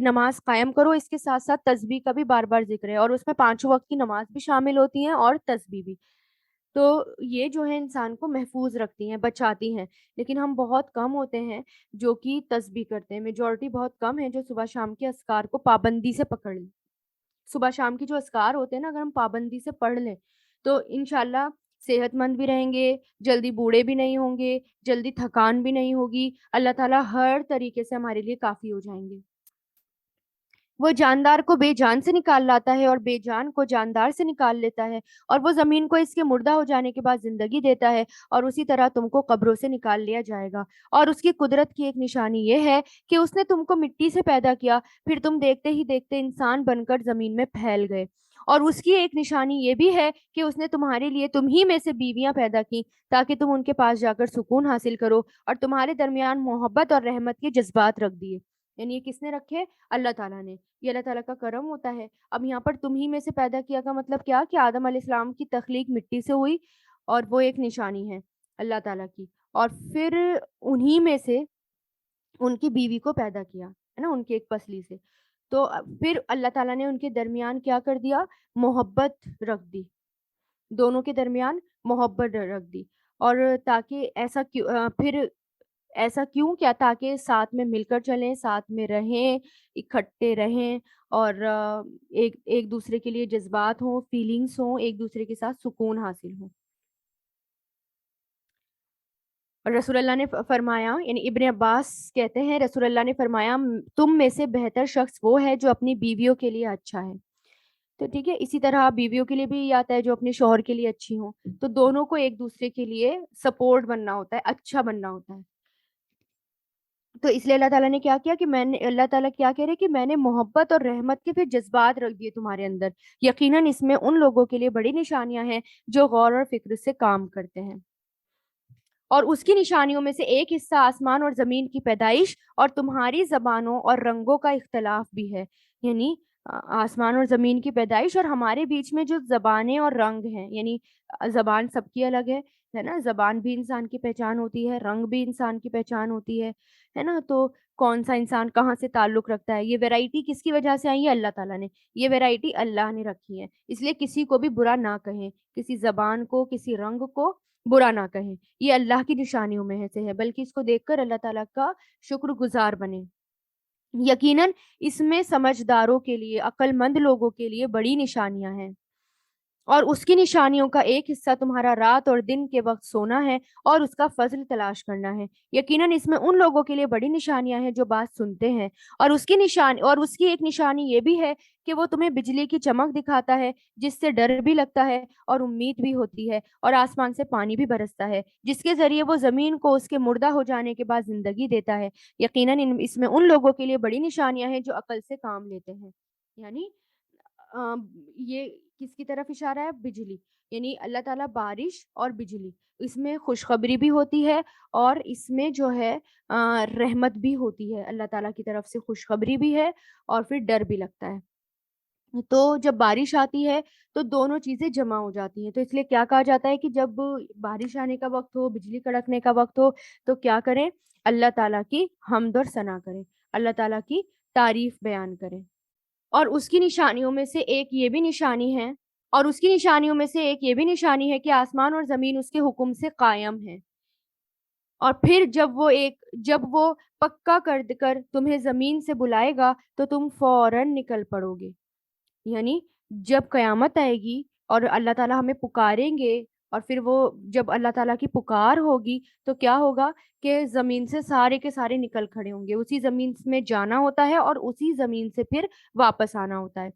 نماز قائم کرو، اس کے ساتھ ساتھ تسبیح کا بھی بار بار ذکر ہے، اور اس میں پانچوں وقت کی نماز بھی شامل ہوتی ہیں اور تسبیح بھی، تو یہ جو ہے انسان کو محفوظ رکھتی ہیں، بچاتی ہیں، لیکن ہم بہت کم ہوتے ہیں جو کہ تسبیح کرتے ہیں، میجورٹی بہت کم ہے جو صبح شام کے اذکار کو پابندی سے پکڑ لیں۔ صبح شام کی جو اذکار ہوتے ہیں نا، اگر ہم پابندی سے پڑھ لیں تو انشاءاللہ صحت مند بھی رہیں گے، جلدی بوڑھے بھی نہیں ہوں گے، جلدی تھکان بھی نہیں ہوگی، اللہ تعالیٰ ہر طریقے سے ہمارے لیے کافی ہو جائیں گے۔ وہ جاندار کو بے جان سے نکال لاتا ہے اور بے جان کو جاندار سے نکال لیتا ہے، اور وہ زمین کو اس کے مردہ ہو جانے کے بعد زندگی دیتا ہے، اور اسی طرح تم کو قبروں سے نکال لیا جائے گا، اور اس کی قدرت کی ایک نشانی یہ ہے کہ اس نے تم کو مٹی سے پیدا کیا، پھر تم دیکھتے ہی دیکھتے انسان بن کر زمین میں پھیل گئے، اور اس کی ایک نشانی یہ بھی ہے کہ اس نے تمہارے لیے تم ہی میں سے بیویاں پیدا کی تاکہ تم ان کے پاس جا کر سکون حاصل کرو، اور تمہارے درمیان محبت اور رحمت کے جذبات رکھ دیے، یعنی یہ کس نے رکھے؟ اللہ تعالیٰ نے، یہ اللہ تعالیٰ کا کرم ہوتا ہے۔ اب یہاں پر تم ہی میں سے پیدا کیا کا مطلب کیا؟ کہ آدم علیہ السلام کی تخلیق مٹی سے ہوئی، اور وہ ایک نشانی ہے اللہ تعالیٰ کی، اور پھر انہی میں سے ان کی بیوی کو پیدا کیا ہے نا، ان کی ایک پسلی سے، تو پھر اللہ تعالیٰ نے ان کے درمیان کیا کر دیا؟ محبت رکھ دی، دونوں کے درمیان محبت رکھ دی، اور تاکہ ایسا کیوں کیا؟ تاکہ ساتھ میں مل کر چلیں، ساتھ میں رہیں، اکٹھے رہیں، اور ایک ایک دوسرے کے لیے جذبات ہوں، فیلنگس ہوں، ایک دوسرے کے ساتھ سکون حاصل ہوں۔ اور رسول اللہ نے فرمایا، یعنی ابن عباس کہتے ہیں رسول اللہ نے فرمایا تم میں سے بہتر شخص وہ ہے جو اپنی بیویوں کے لیے اچھا ہے، تو ٹھیک ہے، اسی طرح بیویوں کے لیے بھی یہ آتا ہے جو اپنے شوہر کے لیے اچھی ہوں، تو دونوں کو ایک دوسرے کے لیے سپورٹ بننا ہوتا ہے، اچھا بننا ہوتا ہے، تو اس لیے اللہ تعالیٰ نے کیا کیا کہ اللہ تعالیٰ کیا کہہ رہے کہ میں نے محبت اور رحمت کے پھر جذبات رکھ دیے تمہارے اندر، یقیناً اس میں ان لوگوں کے لیے بڑی نشانیاں ہیں جو غور اور فکر سے کام کرتے ہیں، اور اس کی نشانیوں میں سے ایک حصہ آسمان اور زمین کی پیدائش اور تمہاری زبانوں اور رنگوں کا اختلاف بھی ہے، یعنی آسمان اور زمین کی پیدائش اور ہمارے بیچ میں جو زبانیں اور رنگ ہیں، یعنی زبان سب کی الگ ہے، ہے نا, زبان بھی انسان کی پہچان ہوتی ہے, رنگ بھی انسان کی پہچان ہوتی ہے نا. تو کون سا انسان کہاں سے تعلق رکھتا ہے, یہ ویرائٹی کس کی وجہ سے آئی ہے, اللہ تعالیٰ نے, یہ ویرائٹی اللہ نے رکھی ہے. اس لیے کسی کو بھی برا نہ کہیں, کسی زبان کو, کسی رنگ کو برا نہ کہیں, یہ اللہ کی نشانیوں میں سے ہے, بلکہ اس کو دیکھ کر اللہ تعالیٰ کا شکر گزار بنے. یقیناً اس میں سمجھداروں کے لیے, عقل مند لوگوں کے لیے بڑی نشانیاں ہیں, اور اس کی نشانیوں کا ایک حصہ تمہارا رات اور دن کے وقت سونا ہے اور اس کا فضل تلاش کرنا ہے. یقیناً اس میں ان لوگوں کے لیے بڑی نشانیاں ہیں جو بات سنتے ہیں, اور اس کی ایک نشانی یہ بھی ہے کہ وہ تمہیں بجلی کی چمک دکھاتا ہے جس سے ڈر بھی لگتا ہے اور امید بھی ہوتی ہے, اور آسمان سے پانی بھی برستا ہے جس کے ذریعے وہ زمین کو اس کے مردہ ہو جانے کے بعد زندگی دیتا ہے. یقیناً اس میں ان لوگوں کے لیے بڑی نشانیاں ہیں جو عقل سے کام لیتے ہیں. یعنی یہ کس کی طرف اشارہ ہے, بجلی, یعنی اللہ تعالیٰ بارش اور بجلی, اس میں خوشخبری بھی ہوتی ہے اور اس میں جو ہے رحمت بھی ہوتی ہے, اللہ تعالیٰ کی طرف سے خوشخبری بھی ہے اور پھر ڈر بھی لگتا ہے. تو جب بارش آتی ہے تو دونوں چیزیں جمع ہو جاتی ہیں, تو اس لیے کیا کہا جاتا ہے کہ جب بارش آنے کا وقت ہو, بجلی کڑکنے کا وقت ہو, تو کیا کریں, اللہ تعالیٰ کی حمد اور ثنا کریں, اللہ تعالیٰ کی تعریف بیان کریں. اور اس کی نشانیوں میں سے ایک یہ بھی نشانی ہے کہ آسمان اور زمین اس کے حکم سے قائم ہے. اور پھر جب وہ پکا کر تمہیں زمین سے بلائے گا تو تم فوراً نکل پڑو گے. یعنی جب قیامت آئے گی اور اللہ تعالیٰ ہمیں پکاریں گے, اور پھر وہ جب اللہ تعالیٰ کی پکار ہوگی تو کیا ہوگا کہ زمین سے سارے کے سارے نکل کھڑے ہوں گے. اسی زمین میں جانا ہوتا ہے اور اسی زمین سے پھر واپس آنا ہوتا ہے,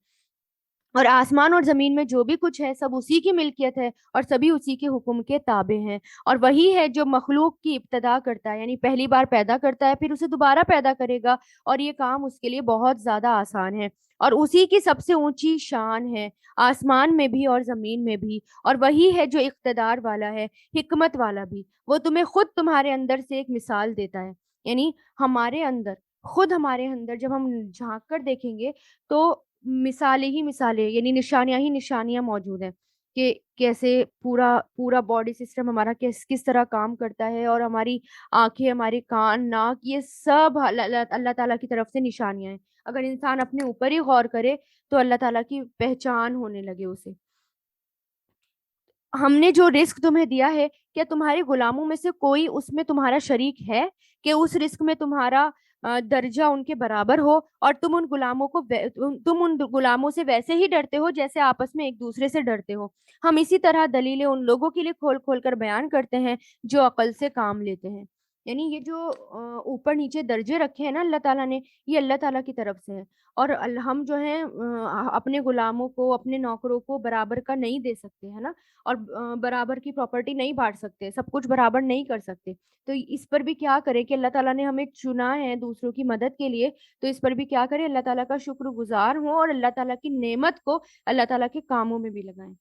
اور آسمان اور زمین میں جو بھی کچھ ہے سب اسی کی ملکیت ہے اور سبھی اسی کے حکم کے تابع ہیں. اور وہی ہے جو مخلوق کی ابتدا کرتا ہے, یعنی پہلی بار پیدا کرتا ہے, پھر اسے دوبارہ پیدا کرے گا, اور یہ کام اس کے لیے بہت زیادہ آسان ہے, اور اسی کی سب سے اونچی شان ہے آسمان میں بھی اور زمین میں بھی. اور وہی ہے جو اقتدار والا ہے, حکمت والا بھی. وہ تمہیں خود تمہارے اندر سے ایک مثال دیتا ہے, یعنی ہمارے اندر جب ہم جھانک کر دیکھیں گے تو مثالیں یعنی نشانیاں ہی نشانیاں موجود ہیں کہ کیسے پورا باڈی سسٹم ہمارا کس طرح کام کرتا ہے, اور ہماری آنکھیں, ہمارے کان, ناک, یہ سب اللہ تعالیٰ کی طرف سے نشانیاں ہیں. اگر انسان اپنے اوپر ہی غور کرے تو اللہ تعالیٰ کی پہچان ہونے لگے اسے. ہم نے جو رزق تمہیں دیا ہے, کیا تمہارے غلاموں میں سے کوئی اس میں تمہارا شریک ہے کہ اس رزق میں تمہارا درجہ ان کے برابر ہو, اور تم ان غلاموں سے ویسے ہی ڈرتے ہو جیسے آپس میں ایک دوسرے سے ڈرتے ہو. ہم اسی طرح دلیلیں ان لوگوں کے لیے کھول کھول کر بیان کرتے ہیں جو عقل سے کام لیتے ہیں. یعنی یہ جو اوپر نیچے درجے رکھے ہیں نا اللہ تعالیٰ نے, یہ اللہ تعالیٰ کی طرف سے ہے, اور ہم جو ہیں اپنے غلاموں کو, اپنے نوکروں کو برابر کا نہیں دے سکتے, ہے نا, اور برابر کی پراپرٹی نہیں بانٹ سکتے, سب کچھ برابر نہیں کر سکتے. تو اس پر بھی کیا کرے کہ اللہ تعالیٰ نے ہمیں چنا ہے دوسروں کی مدد کے لیے, تو اس پر بھی کیا کرے, اللہ تعالیٰ کا شکر گزار ہوں اور اللہ تعالیٰ کی نعمت کو اللہ تعالیٰ کے کاموں میں بھی لگائیں.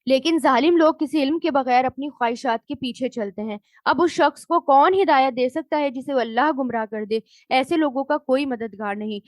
لیکن ظالم لوگ کسی علم کے بغیر اپنی خواہشات کے پیچھے چلتے ہیں. اب اس شخص کو کون ہدایت دے سکتا ہے جسے وہ اللہ گمراہ کر دے؟ ایسے لوگوں کا کوئی مددگار نہیں.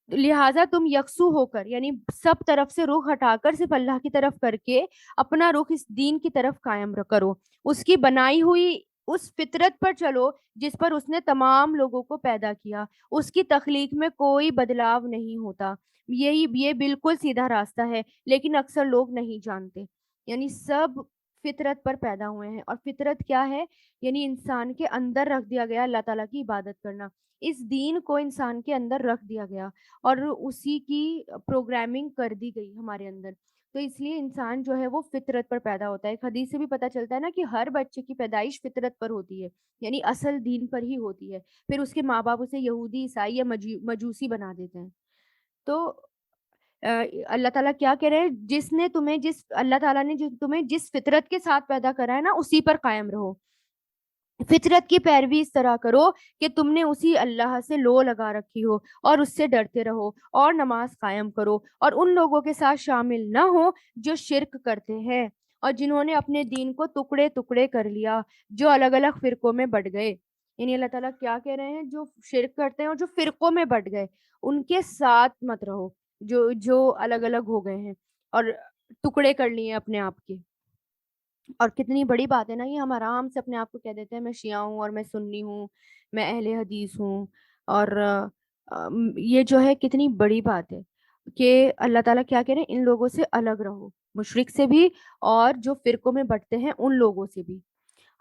لہٰذا تم یکسو ہو کر, یعنی سب طرف سے رخ ہٹا کر صرف اللہ کی طرف کر کے اپنا رخ اس دین کی طرف قائم کرو. اس کی بنائی ہوئی اس فطرت پر چلو جس پر اس نے تمام لوگوں کو پیدا کیا. اس کی تخلیق میں کوئی بدلاؤ نہیں ہوتا. یہ بالکل سیدھا راستہ ہے, لیکن اکثر لوگ نہیں جانتے. یعنی سب فطرت پر پیدا ہوئے ہیں, اور فطرت کیا ہے, یعنی انسان کے اندر رکھ دیا گیا اللہ تعالیٰ کی عبادت کرنا. اس دین کو انسان کے اندر رکھ دیا گیا اور اسی کی پروگرامنگ کر دی گئی ہمارے اندر. تو اس لیے انسان جو ہے وہ فطرت پر پیدا ہوتا ہے. ایک حدیث سے بھی پتہ چلتا ہے نا کہ ہر بچے کی پیدائش فطرت پر ہوتی ہے, یعنی اصل دین پر ہی ہوتی ہے. پھر اس کے ماں باپ اسے یہودی, عیسائی یا مجوسی بنا دیتے ہیں. تو اللہ تعالیٰ کیا کہہ رہے ہیں, اللہ تعالیٰ نے تمہیں جس فطرت کے ساتھ پیدا کرا ہے نا, اسی پر قائم رہو. فطرت کی پیروی اس طرح کرو کہ تم نے اسی اللہ سے لو لگا رکھی ہو, اور اس سے ڈرتے رہو, اور نماز قائم کرو, اور ان لوگوں کے ساتھ شامل نہ ہو جو شرک کرتے ہیں اور جنہوں نے اپنے دین کو ٹکڑے ٹکڑے کر لیا, جو الگ الگ فرقوں میں بٹ گئے. یعنی اللہ تعالیٰ کیا کہہ رہے ہیں, جو شرک کرتے ہیں اور جو فرقوں میں بٹ گئے ان کے ساتھ مت رہو, جو الگ الگ ہو گئے ہیں. اور ٹکڑے کر لیے اپنے آپ کے. اور کتنی بڑی بات ہے نا، یہ ہم آرام سے اپنے آپ کو کہہ دیتے ہیں میں شیعہ ہوں اور میں سنی ہوں، میں اہل حدیث ہوں. اور یہ جو ہے کتنی بڑی بات ہے کہ اللہ تعالیٰ کیا کہہ رہے ہیں، ان لوگوں سے الگ رہو، مشرک سے بھی اور جو فرقوں میں بٹتے ہیں ان لوگوں سے بھی.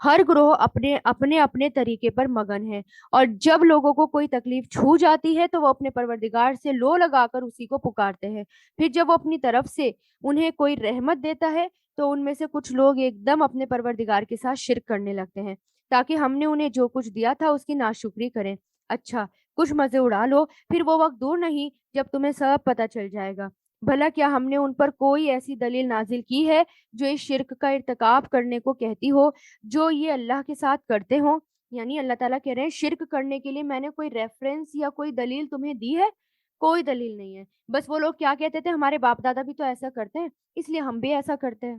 ہر گروہ اپنے اپنے اپنے طریقے پر مگن ہے، اور جب لوگوں کو کوئی تکلیف چھو جاتی ہے تو وہ اپنے پروردگار سے لو لگا کر اسی کو پکارتے ہیں. پھر جب وہ اپنی طرف سے انہیں کوئی رحمت دیتا ہے تو ان میں سے کچھ لوگ ایک دم اپنے پروردگار کے ساتھ شرک کرنے لگتے ہیں، تاکہ ہم نے انہیں جو کچھ دیا تھا اس کی ناشکری کریں. اچھا، کچھ مزے اڑا لو، پھر وہ وقت دور نہیں جب تمہیں سب پتہ چل جائے گا. بھلا کیا ہم نے ان پر کوئی ایسی دلیل نازل کی ہے جو اس شرک کا ارتکاب کرنے کو کہتی ہو، جو یہ اللہ کے ساتھ کرتے ہوں؟ یعنی اللہ تعالیٰ کہہ رہے ہیں شرک کرنے کے لیے میں نے کوئی ریفرنس یا کوئی دلیل تمہیں دی ہے؟ کوئی دلیل نہیں ہے. بس وہ لوگ کیا کہتے تھے، ہمارے باپ دادا بھی تو ایسا کرتے ہیں اس لیے ہم بھی ایسا کرتے ہیں.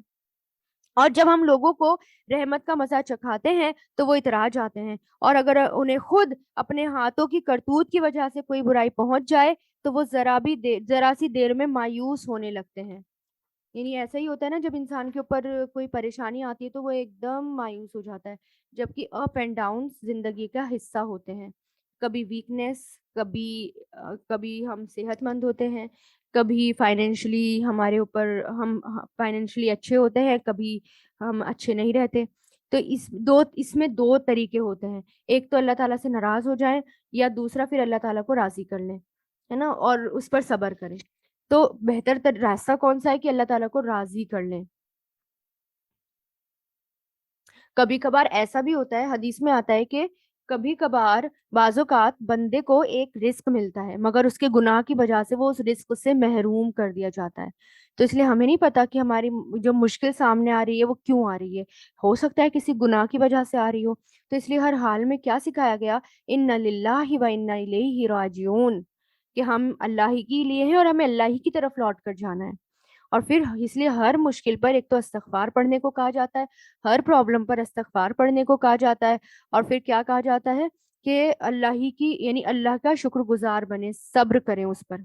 اور جب ہم لوگوں کو رحمت کا مزہ چکھاتے ہیں تو وہ اتراج آتے ہیں، اور اگر انہیں خود اپنے ہاتھوں کی کرتوت کی وجہ سے کوئی برائی پہنچ جائے تو وہ ذرا سی دیر میں مایوس ہونے لگتے ہیں. یعنی ایسا ہی ہوتا ہے نا، جب انسان کے اوپر کوئی پریشانی آتی ہے تو وہ ایک دم مایوس ہو جاتا ہے، جبکہ اپ اینڈ ڈاؤن زندگی کا حصہ ہوتے ہیں. کبھی ویکنیس، کبھی ہم صحت مند ہوتے ہیں، کبھی فائنینشلی ہمارے اوپر ہم فائنینشلی اچھے ہوتے ہیں، کبھی ہم اچھے نہیں رہتے. تو اس میں دو طریقے ہوتے ہیں، ایک تو اللہ تعالیٰ سے ناراض ہو جائیں، یا دوسرا پھر اللہ تعالیٰ کو راضی کر لیں، ہے نا، اور اس پر صبر کریں. تو بہتر راستہ کون سا ہے کہ اللہ تعالیٰ کو راضی کر لیں. کبھی کبھار ایسا بھی ہوتا ہے، حدیث میں آتا ہے کہ کبھی کبھار بعض اوقات بندے کو ایک رزق ملتا ہے مگر اس کے گناہ کی وجہ سے وہ اس رزق سے محروم کر دیا جاتا ہے. تو اس لیے ہمیں نہیں پتا کہ ہماری جو مشکل سامنے آ رہی ہے وہ کیوں آ رہی ہے. ہو سکتا ہے کسی گناہ کی وجہ سے آ رہی ہو. تو اس لیے ہر حال میں کیا سکھایا گیا، ان للہ و انا الیہ راجعون، کہ ہم اللہ ہی کے لیے ہیں اور ہمیں اللہ ہی کی طرف لوٹ کر جانا ہے. اور پھر اس لیے ہر مشکل پر ایک تو استغفار پڑھنے کو کہا جاتا ہے، ہر پرابلم پر استغفار پڑھنے کو کہا جاتا ہے. اور پھر کیا کہا جاتا ہے کہ اللہ ہی کی یعنی اللہ کا شکر گزار بنے، صبر کریں اس پر.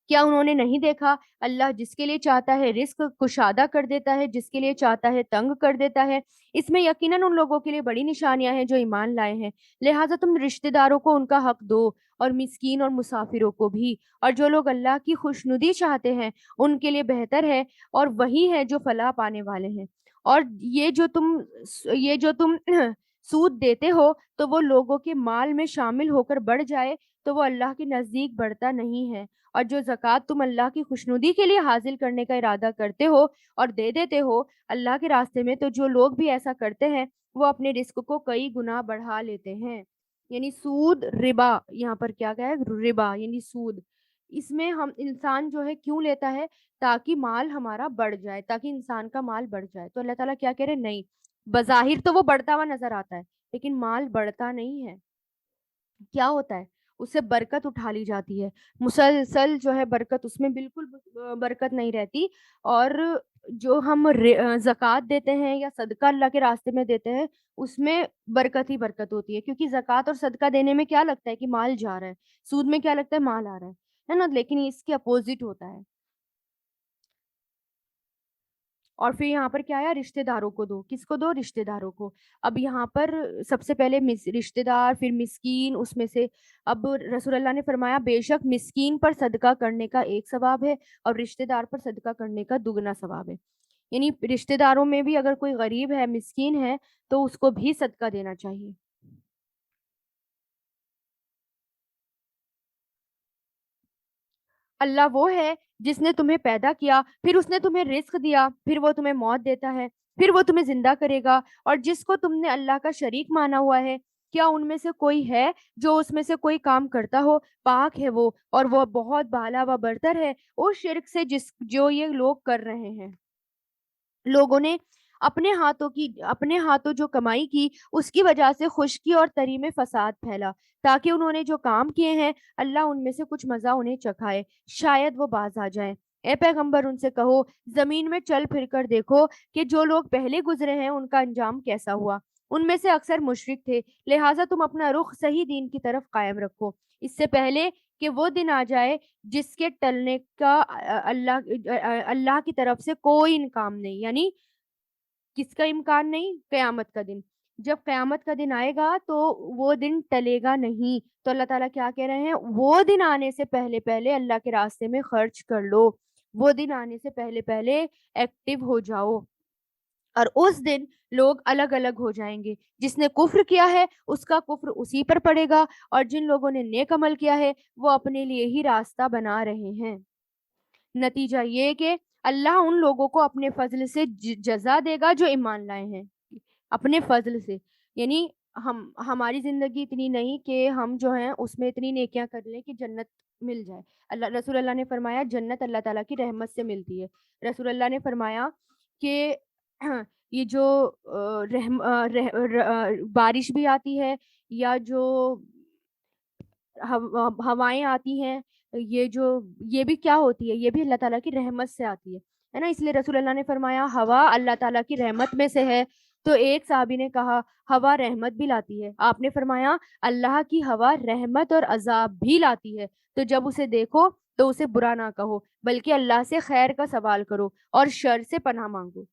کیا انہوں نے نہیں دیکھا، اللہ جس کے لیے چاہتا ہے رزق کشادہ کر دیتا ہے، جس کے لیے چاہتا ہے تنگ کر دیتا ہے. اس میں یقیناً ان لوگوں کے لیے بڑی نشانیاں ہیں جو ایمان لائے ہیں. لہٰذا تم رشتہ داروں کو ان کا حق دو، اور مسکین اور مسافروں کو بھی. اور جو لوگ اللہ کی خوشنودی چاہتے ہیں ان کے لیے بہتر ہے، اور وہی ہے جو فلاح پانے والے ہیں. اور یہ جو تم سود دیتے ہو تو وہ لوگوں کے مال میں شامل ہو کر بڑھ جائے تو وہ اللہ کے نزدیک بڑھتا نہیں ہے. اور جو زکوٰۃ تم اللہ کی خوشنودی کے لیے حاصل کرنے کا ارادہ کرتے ہو اور دے دیتے ہو اللہ کے راستے میں، تو جو لوگ بھی ایسا کرتے ہیں وہ اپنے رزق کو کئی گنا بڑھا لیتے ہیں. یعنی سود، ربا، یہاں پر کیا گیا ہے، ربا یعنی سود. اس میں ہم انسان جو ہے کیوں لیتا ہے، تاکہ مال ہمارا بڑھ جائے، تاکہ انسان کا مال بڑھ جائے. تو اللہ تعالیٰ کیا کہہ رہے ہیں، نہیں، بظاہر تو وہ بڑھتا ہوا نظر آتا ہے لیکن مال بڑھتا نہیں ہے. کیا ہوتا ہے، اس سے برکت اٹھا لی جاتی ہے، مسلسل جو ہے برکت اس میں بالکل برکت نہیں رہتی. اور جو ہم زکوٰۃ دیتے ہیں یا صدقہ اللہ کے راستے میں دیتے ہیں اس میں برکت ہی برکت ہوتی ہے، کیونکہ زکوٰۃ اور صدقہ دینے میں کیا لگتا ہے کہ مال جا رہا ہے، سود میں کیا لگتا ہے مال آ رہا ہے نا. لیکن اس کے اپوزٹ ہوتا ہے. اور پھر یہاں پر کیا ہے، رشتہ داروں کو دو. کس کو دو، رشتہ داروں کو. اب یہاں پر سب سے پہلے رشتہ دار، پھر مسکین. اس میں سے اب رسول اللہ نے فرمایا بے شک مسکین پر صدقہ کرنے کا ایک ثواب ہے اور رشتہ دار پر صدقہ کرنے کا دگنا ثواب ہے. یعنی رشتہ داروں میں بھی اگر کوئی غریب ہے، مسکین ہے، تو اس کو بھی صدقہ دینا چاہیے. اللہ وہ ہے جس نے تمہیں پیدا کیا، پھر اس نے تمہیں رزق دیا، پھر وہ تمہیں موت دیتا ہے، پھر وہ تمہیں زندہ کرے گا. اور جس کو تم نے اللہ کا شریک مانا ہوا ہے، کیا ان میں سے کوئی ہے جو اس میں سے کوئی کام کرتا ہو؟ پاک ہے وہ، اور وہ بہت بالا و برتر ہے اس شرک سے جو یہ لوگ کر رہے ہیں. لوگوں نے اپنے ہاتھوں جو کمائی کی اس کی وجہ سے خشکی اور تری میں فساد پھیلا، تاکہ انہوں نے جو کام کیے ہیں اللہ ان میں سے کچھ مزہ انہیں چکھائے، شاید وہ باز آ جائیں. اے پیغمبر ان سے کہو زمین میں چل پھر کر دیکھو کہ جو لوگ پہلے گزرے ہیں ان کا انجام کیسا ہوا. ان میں سے اکثر مشرک تھے، لہٰذا تم اپنا رخ صحیح دین کی طرف قائم رکھو. اس سے پہلے کہ وہ دن آ جائے جس کے ٹلنے کا اللہ کی طرف سے کوئی امکان نہیں. یعنی کس کا امکان نہیں؟ قیامت کا دن. جب قیامت کا دن آئے گا تو وہ دن ٹلے گا نہیں. تو اللہ تعالیٰ کیا کہہ رہے ہیں؟ وہ دن آنے سے پہلے پہلے اللہ کے راستے میں خرچ کر لو. وہ دن آنے سے پہلے پہلے ایکٹیو ہو جاؤ. اور اس دن لوگ الگ الگ ہو جائیں گے. جس نے کفر کیا ہے اس کا کفر اسی پر پڑے گا, اور جن لوگوں نے نیک عمل کیا ہے وہ اپنے لیے ہی راستہ بنا رہے ہیں. نتیجہ یہ کہ اللہ ان لوگوں کو اپنے فضل سے جزا دے گا جو ایمان لائے ہیں, اپنے فضل سے. یعنی ہماری زندگی اتنی نہیں کہ ہم جو ہیں اس میں اتنی نیکیاں کر لیں کہ جنت مل جائے. رسول اللہ نے فرمایا جنت اللہ تعالیٰ کی رحمت سے ملتی ہے. رسول اللہ نے فرمایا کہ یہ جو بارش بھی آتی ہے, یا جو ہوائیں آتی ہیں, یہ بھی کیا ہوتی ہے؟ یہ بھی اللہ تعالیٰ کی رحمت سے آتی ہے نا. اس لیے رسول اللہ نے فرمایا ہوا اللہ تعالیٰ کی رحمت میں سے ہے. تو ایک صحابی نے کہا ہوا رحمت بھی لاتی ہے. آپ نے فرمایا اللہ کی ہوا رحمت اور عذاب بھی لاتی ہے. تو جب اسے دیکھو تو اسے برا نہ کہو, بلکہ اللہ سے خیر کا سوال کرو اور شر سے پناہ مانگو.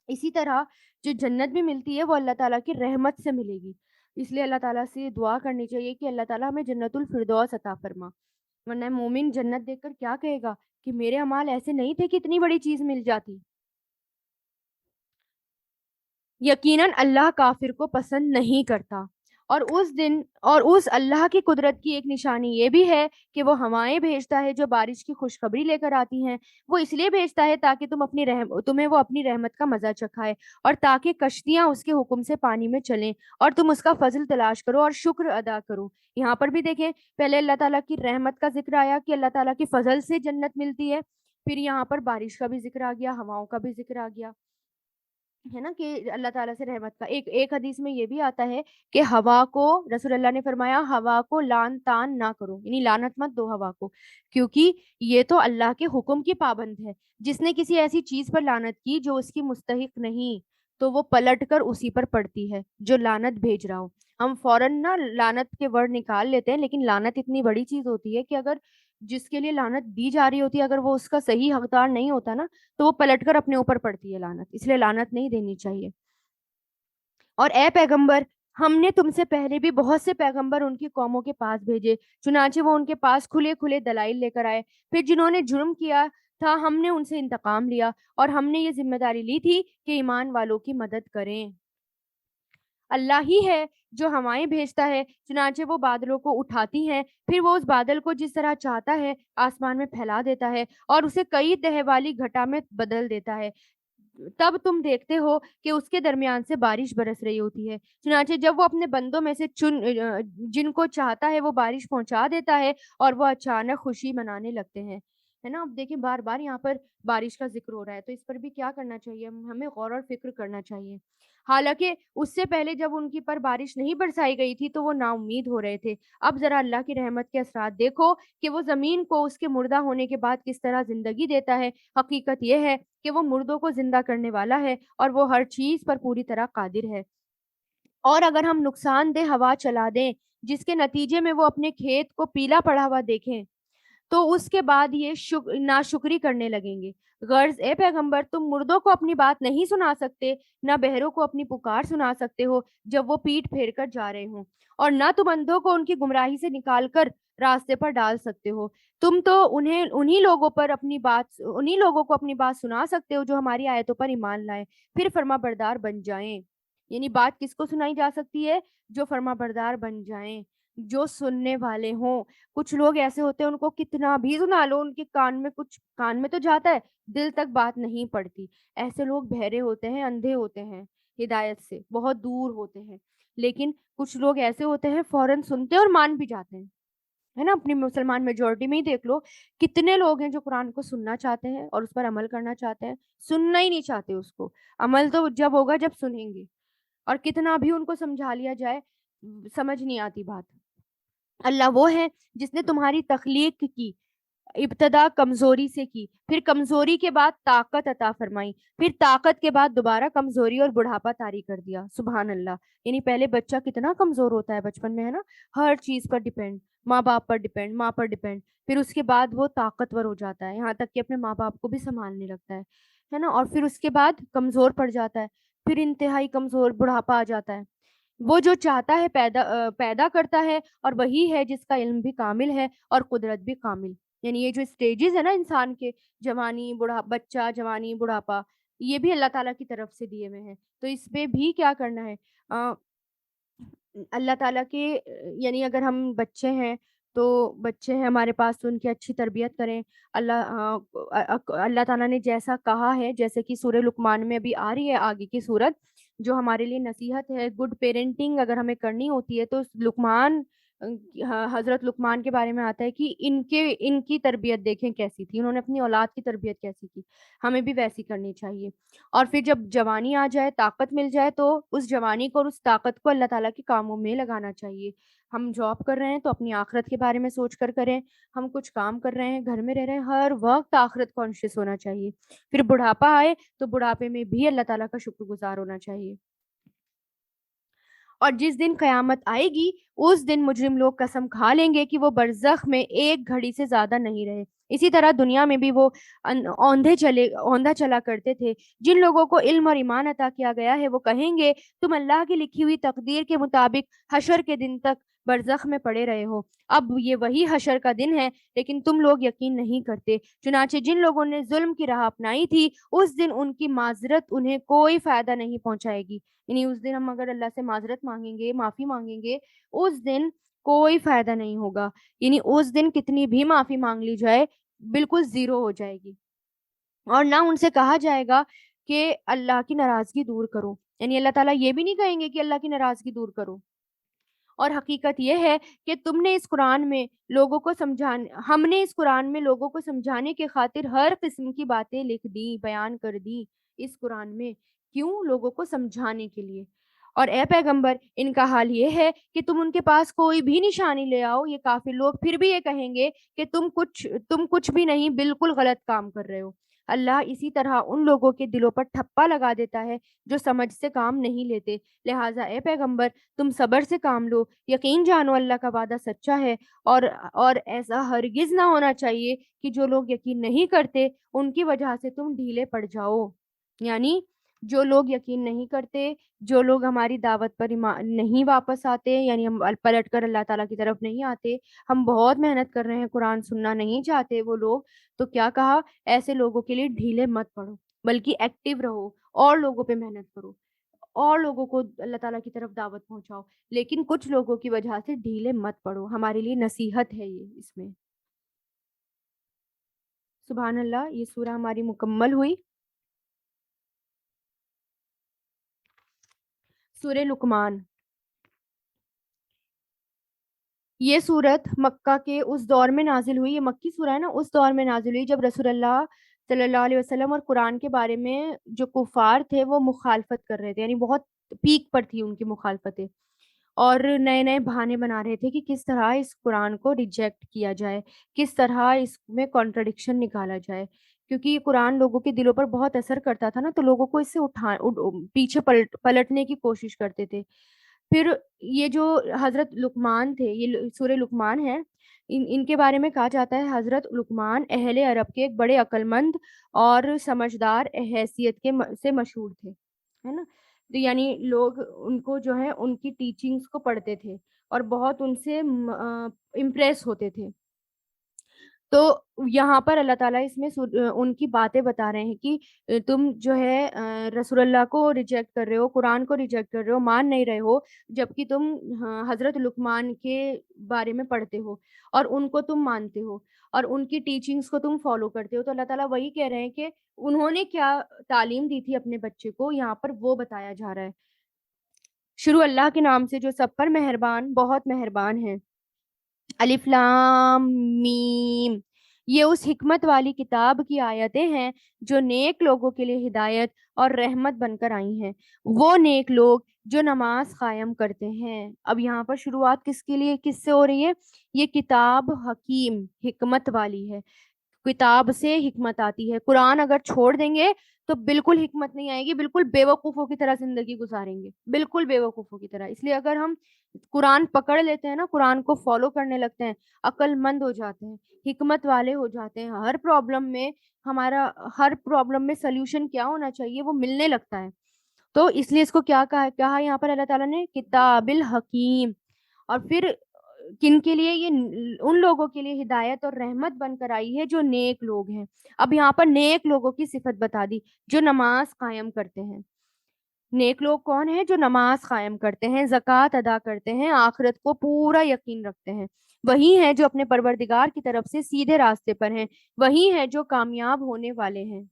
اسی طرح جو جنت بھی ملتی ہے وہ اللہ تعالیٰ کی رحمت سے ملے گی. اس لیے اللہ تعالیٰ سے دعا کرنی چاہیے کہ اللہ تعالیٰ ہمیں جنت الفردوس عطا فرما. ورنہ مومن جنت دیکھ کر کیا کہے گا کہ میرے اعمال ایسے نہیں تھے کہ اتنی بڑی چیز مل جاتی. یقیناً اللہ کافر کو پسند نہیں کرتا. اور اس اللہ کی قدرت کی ایک نشانی یہ بھی ہے کہ وہ ہوائیں بھیجتا ہے جو بارش کی خوشخبری لے کر آتی ہیں. وہ اس لیے بھیجتا ہے تاکہ تمہیں وہ اپنی رحمت کا مزہ چکھائے, اور تاکہ کشتیاں اس کے حکم سے پانی میں چلیں اور تم اس کا فضل تلاش کرو اور شکر ادا کرو. یہاں پر بھی دیکھیں, پہلے اللہ تعالیٰ کی رحمت کا ذکر آیا کہ اللہ تعالیٰ کی فضل سے جنت ملتی ہے, پھر یہاں پر بارش کا بھی ذکر آ گیا, ہواؤں کا بھی ذکر آ گیا, ہے نا, کہ اللہ تعالیٰ سے رحمت کا. ایک حدیث میں یہ بھی آتا ہے کہ ہوا کو, رسول اللہ نے فرمایا ہوا کو لان تان نہ کرو, یعنی لعنت مت دو ہوا کو, کیونکہ یہ تو اللہ کے حکم کی پابند ہے. جس نے کسی ایسی چیز پر لعنت کی جو اس کی مستحق نہیں, تو وہ پلٹ کر اسی پر پڑتی ہے جو لعنت بھیج رہا ہو. ہم فوراً نا لعنت کے ورڈ نکال لیتے ہیں, لیکن لعنت اتنی بڑی چیز ہوتی ہے کہ اگر جس کے لیے لعنت دی جا رہی ہوتی ہے اگر وہ اس کا صحیح حقدار نہیں ہوتا نا, تو وہ پلٹ کر اپنے اوپر پڑتی ہے لعنت. اس لیے لعنت نہیں دینی چاہیے. اور اے پیغمبر, ہم نے تم سے پہلے بھی بہت سے پیغمبر ان کی قوموں کے پاس بھیجے, چنانچہ وہ ان کے پاس کھلے کھلے دلائل لے کر آئے. پھر جنہوں نے جرم کیا تھا ہم نے ان سے انتقام لیا, اور ہم نے یہ ذمہ داری لی تھی کہ ایمان والوں کی مدد کریں. اللہ ہی ہے جو ہوائیں بھیجتا ہے, چنانچہ وہ بادلوں کو اٹھاتی ہیں, پھر وہ اس بادل کو جس طرح چاہتا ہے آسمان میں پھیلا دیتا ہے, اور اسے کئی تہہ والی گھٹا میں بدل دیتا ہے. تب تم دیکھتے ہو کہ اس کے درمیان سے بارش برس رہی ہوتی ہے. چنانچہ جب وہ اپنے بندوں میں سے جن کو چاہتا ہے وہ بارش پہنچا دیتا ہے, اور وہ اچانک خوشی منانے لگتے ہیں. ہے نا, اب دیکھیں بار بار یہاں پر بارش کا ذکر ہو رہا ہے, تو اس پر بھی کیا کرنا چاہیے, ہمیں غور اور فکر کرنا چاہیے. حالانکہ اس سے پہلے جب ان کی پر بارش نہیں برسائی گئی تھی تو وہ نا امید ہو رہے تھے. اب ذرا اللہ کی رحمت کے اثرات دیکھو کہ وہ زمین کو اس کے مردہ ہونے کے بعد کس طرح زندگی دیتا ہے. حقیقت یہ ہے کہ وہ مردوں کو زندہ کرنے والا ہے, اور وہ ہر چیز پر پوری طرح قادر ہے. اور اگر ہم نقصان دہ ہوا چلا دیں جس کے نتیجے میں وہ اپنے کھیت کو پیلا پڑا ہوا دیکھیں, تو اس کے بعد یہ ناشکری کرنے لگیں گے. غرض اے پیغمبر, تم مردوں کو اپنی بات نہیں سنا سکتے, نہ بہروں کو اپنی پکار سنا سکتے ہو جب وہ پیٹ پھیر کر جا رہے ہوں, اور نہ تم اندھوں کو ان کی گمراہی سے نکال کر راستے پر ڈال سکتے ہو. تم تو انہی لوگوں کو اپنی بات سنا سکتے ہو جو ہماری آیتوں پر ایمان لائے, پھر فرما بردار بن جائیں. یعنی بات کس کو سنائی جا سکتی ہے؟ جو فرما بردار بن جائیں, جو سننے والے ہوں. کچھ لوگ ایسے ہوتے ہیں ان کو کتنا بھی سنا لو ان کے کان میں تو جاتا ہے, دل تک بات نہیں پڑتی. ایسے لوگ بہرے ہوتے ہیں, اندھے ہوتے ہیں, ہدایت سے بہت دور ہوتے ہیں. لیکن کچھ لوگ ایسے ہوتے ہیں فوراً سنتے اور مان بھی جاتے ہیں. ہے نا, اپنی مسلمان میجورٹی میں ہی دیکھ لو, کتنے لوگ ہیں جو قرآن کو سننا چاہتے ہیں اور اس پر عمل کرنا چاہتے ہیں, سننا ہی نہیں چاہتے اس کو. عمل تو جب ہوگا جب سنیں گے, اور کتنا بھی ان کو سمجھا لیا جائے سمجھ نہیں آتی بات. اللہ وہ ہے جس نے تمہاری تخلیق کی, ابتدا کمزوری سے کی، پھر کمزوری کے بعد طاقت عطا فرمائی، پھر طاقت کے بعد دوبارہ کمزوری اور بڑھاپا طاری کر دیا. سبحان اللہ. یعنی پہلے بچہ کتنا کمزور ہوتا ہے بچپن میں، ہے نا، ہر چیز پر ڈیپینڈ، ماں باپ پر ڈیپینڈ، ماں پر ڈیپینڈ. پھر اس کے بعد وہ طاقتور ہو جاتا ہے، یہاں تک کہ اپنے ماں باپ کو بھی سنبھالنے لگتا ہے نا. اور پھر اس کے بعد کمزور پڑ جاتا ہے، پھر انتہائی کمزور بڑھاپا آ جاتا ہے. وہ جو چاہتا ہے پیدا کرتا ہے، اور وہی ہے جس کا علم بھی کامل ہے اور قدرت بھی کامل. یعنی یہ جو اسٹیجز ہے نا انسان کے، جوانی، بچہ، جوانی، بڑھاپا، یہ بھی اللہ تعالیٰ کی طرف سے دیے ہوئے ہیں. تو اس پہ بھی کیا کرنا ہے، اللہ تعالیٰ کے، یعنی اگر ہم بچے ہیں تو بچے ہیں ہمارے پاس تو ان کی اچھی تربیت کریں. اللہ تعالیٰ نے جیسا کہا ہے، جیسے کہ سورہ لقمان میں ابھی آ رہی ہے آگے کی سورت، جو ہمارے لیے نصیحت ہے، گڈ پیرنٹنگ اگر ہمیں کرنی ہوتی ہے تو لقمان، حضرت لقمان کے بارے میں آتا ہے کہ ان کی تربیت دیکھیں کیسی تھی، انہوں نے اپنی اولاد کی تربیت کیسی کی، ہمیں بھی ویسی کرنی چاہیے. اور پھر جب جوانی آ جائے، طاقت مل جائے، تو اس جوانی کو اور اس طاقت کو اللہ تعالیٰ کے کاموں میں لگانا چاہیے. ہم جاب کر رہے ہیں تو اپنی آخرت کے بارے میں سوچ کر کریں، ہم کچھ کام کر رہے ہیں، گھر میں رہ رہے ہیں، ہر وقت آخرت کانشیس ہونا چاہیے. پھر بڑھاپا آئے تو بڑھاپے میں بھی اللہ تعالیٰ کا شکر گزار ہونا چاہیے. اور جس دن قیامت آئے گی اس دن مجرم لوگ قسم کھا لیں گے کہ وہ برزخ میں ایک گھڑی سے زیادہ نہیں رہے. اسی طرح دنیا میں بھی وہ اوندھا چلا کرتے تھے. جن لوگوں کو علم اور ایمان عطا کیا گیا ہے وہ کہیں گے تم اللہ کی لکھی ہوئی تقدیر کے مطابق حشر کے دن تک برزخ میں پڑے رہے ہو. اب یہ وہی حشر کا دن ہے لیکن تم لوگ یقین نہیں کرتے. چنانچہ جن لوگوں نے ظلم کی راہ اپنائی تھی اس دن ان کی معذرت انہیں کوئی فائدہ نہیں پہنچائے گی. یعنی اس دن ہم اگر اللہ سے معذرت مانگیں گے، معافی مانگیں گے، اس دن کوئی فائدہ نہیں ہوگا. یعنی اس دن کتنی بھی معافی مانگ لی جائے بالکل زیرو ہو جائے گی. اور نہ ان سے کہا جائے گا کہ اللہ کی ناراضگی دور کرو. یعنی اللہ تعالیٰ یہ بھی نہیں کہیں گے کہ اللہ کی ناراضگی دور کرو. اور حقیقت یہ ہے کہ ہم نے اس قرآن میں لوگوں کو سمجھانے کے خاطر ہر قسم کی باتیں لکھ دی، بیان کر دی اس قرآن میں. کیوں؟ لوگوں کو سمجھانے کے لیے. اور اے پیغمبر، ان کا حال یہ ہے کہ تم ان کے پاس کوئی بھی نشانی لے آؤ، یہ کافر لوگ پھر بھی یہ کہیں گے کہ تم کچھ بھی نہیں، بالکل غلط کام کر رہے ہو. اللہ اسی طرح ان لوگوں کے دلوں پر ٹھپا لگا دیتا ہے جو سمجھ سے کام نہیں لیتے. لہٰذا اے پیغمبر، تم صبر سے کام لو، یقین جانو اللہ کا وعدہ سچا ہے. اور ایسا ہرگز نہ ہونا چاہیے کہ جو لوگ یقین نہیں کرتے ان کی وجہ سے تم ڈھیلے پڑ جاؤ. یعنی جو لوگ یقین نہیں کرتے، جو لوگ ہماری دعوت پر نہیں واپس آتے، یعنی ہم پلٹ کر اللہ تعالیٰ کی طرف نہیں آتے، ہم بہت محنت کر رہے ہیں، قرآن سننا نہیں چاہتے وہ لوگ، تو کیا کہا؟ ایسے لوگوں کے لیے ڈھیلے مت پڑو، بلکہ ایکٹیو رہو اور لوگوں پہ محنت کرو اور لوگوں کو اللہ تعالیٰ کی طرف دعوت پہنچاؤ. لیکن کچھ لوگوں کی وجہ سے ڈھیلے مت پڑو. ہمارے لیے نصیحت ہے یہ اس میں. سبحان اللہ. یہ سورہ ہماری مکمل ہوئی. سورہ لقمان. یہ سورت مکہ کے اس دور میں نازل ہوئی، یہ مکی سورہ ہے نا، اس دور میں نازل ہوئی جب رسول اللہ صلی اللہ علیہ وسلم اور قرآن کے بارے میں جو کفار تھے وہ مخالفت کر رہے تھے. یعنی بہت پیک پر تھی ان کی مخالفتیں، اور نئے نئے بہانے بنا رہے تھے کہ کس طرح اس قرآن کو ریجیکٹ کیا جائے، کس طرح اس میں کانٹرڈکشن نکالا جائے. کیونکہ یہ قرآن لوگوں کے دلوں پر بہت اثر کرتا تھا نا، تو لوگوں کو اس سے پیچھے پلٹنے کی کوشش کرتے تھے. پھر یہ جو حضرت لقمان تھے، یہ سورہ لقمان ہے، ان کے بارے میں کہا جاتا ہے حضرت لقمان اہل عرب کے ایک بڑے عقل مند اور سمجھدار حیثیت سے مشہور تھے، ہے نا. تو یعنی لوگ ان کو جو ہے ان کی ٹیچنگز کو پڑھتے تھے اور بہت ان سے امپریس ہوتے تھے. تو یہاں پر اللہ تعالیٰ اس میں ان کی باتیں بتا رہے ہیں کہ تم جو ہے رسول اللہ کو ریجیکٹ کر رہے ہو، قرآن کو ریجیکٹ کر رہے ہو، مان نہیں رہے ہو، جبکہ تم حضرت لقمان کے بارے میں پڑھتے ہو اور ان کو تم مانتے ہو اور ان کی ٹیچنگز کو تم فالو کرتے ہو. تو اللہ تعالیٰ وہی کہہ رہے ہیں کہ انہوں نے کیا تعلیم دی تھی اپنے بچے کو، یہاں پر وہ بتایا جا رہا ہے. شروع اللہ کے نام سے جو سب پر مہربان، بہت مہربان ہے. الف لام میم. یہ اس حکمت والی کتاب کی آیتیں ہیں جو نیک لوگوں کے لیے ہدایت اور رحمت بن کر آئی ہیں. وہ نیک لوگ جو نماز قائم کرتے ہیں. اب یہاں پر شروعات کس کے لیے کس سے ہو رہی ہے؟ یہ کتاب حکیم حکمت والی ہے. کتاب سے حکمت آتی ہے. قرآن اگر چھوڑ دیں گے تو بالکل حکمت نہیں آئے گی, بالکل بے وقوفوں کی طرح زندگی گزاریں گے, بالکل بے وقوفوں کی طرح. اس لیے اگر ہم قرآن پکڑ لیتے ہیں نا, قرآن کو فالو کرنے لگتے ہیں, عقل مند ہو جاتے ہیں, حکمت والے ہو جاتے ہیں. ہر پرابلم میں سلیوشن کیا ہونا چاہیے وہ ملنے لگتا ہے. تو اس لیے اس کو کیا کہا یہاں پر اللہ تعالیٰ نے؟ کتاب الحکیم. اور پھر کن کے لیے؟ یہ ان لوگوں کے لیے ہدایت اور رحمت بن کر آئی ہے جو نیک لوگ ہیں. اب یہاں پر نیک لوگوں کی صفت بتا دی, جو نماز قائم کرتے ہیں. نیک لوگ کون ہیں؟ جو نماز قائم کرتے ہیں, زکوٰۃ ادا کرتے ہیں, آخرت کو پورا یقین رکھتے ہیں. وہی ہیں جو اپنے پروردگار کی طرف سے سیدھے راستے پر ہیں. وہی ہیں جو کامیاب ہونے والے ہیں.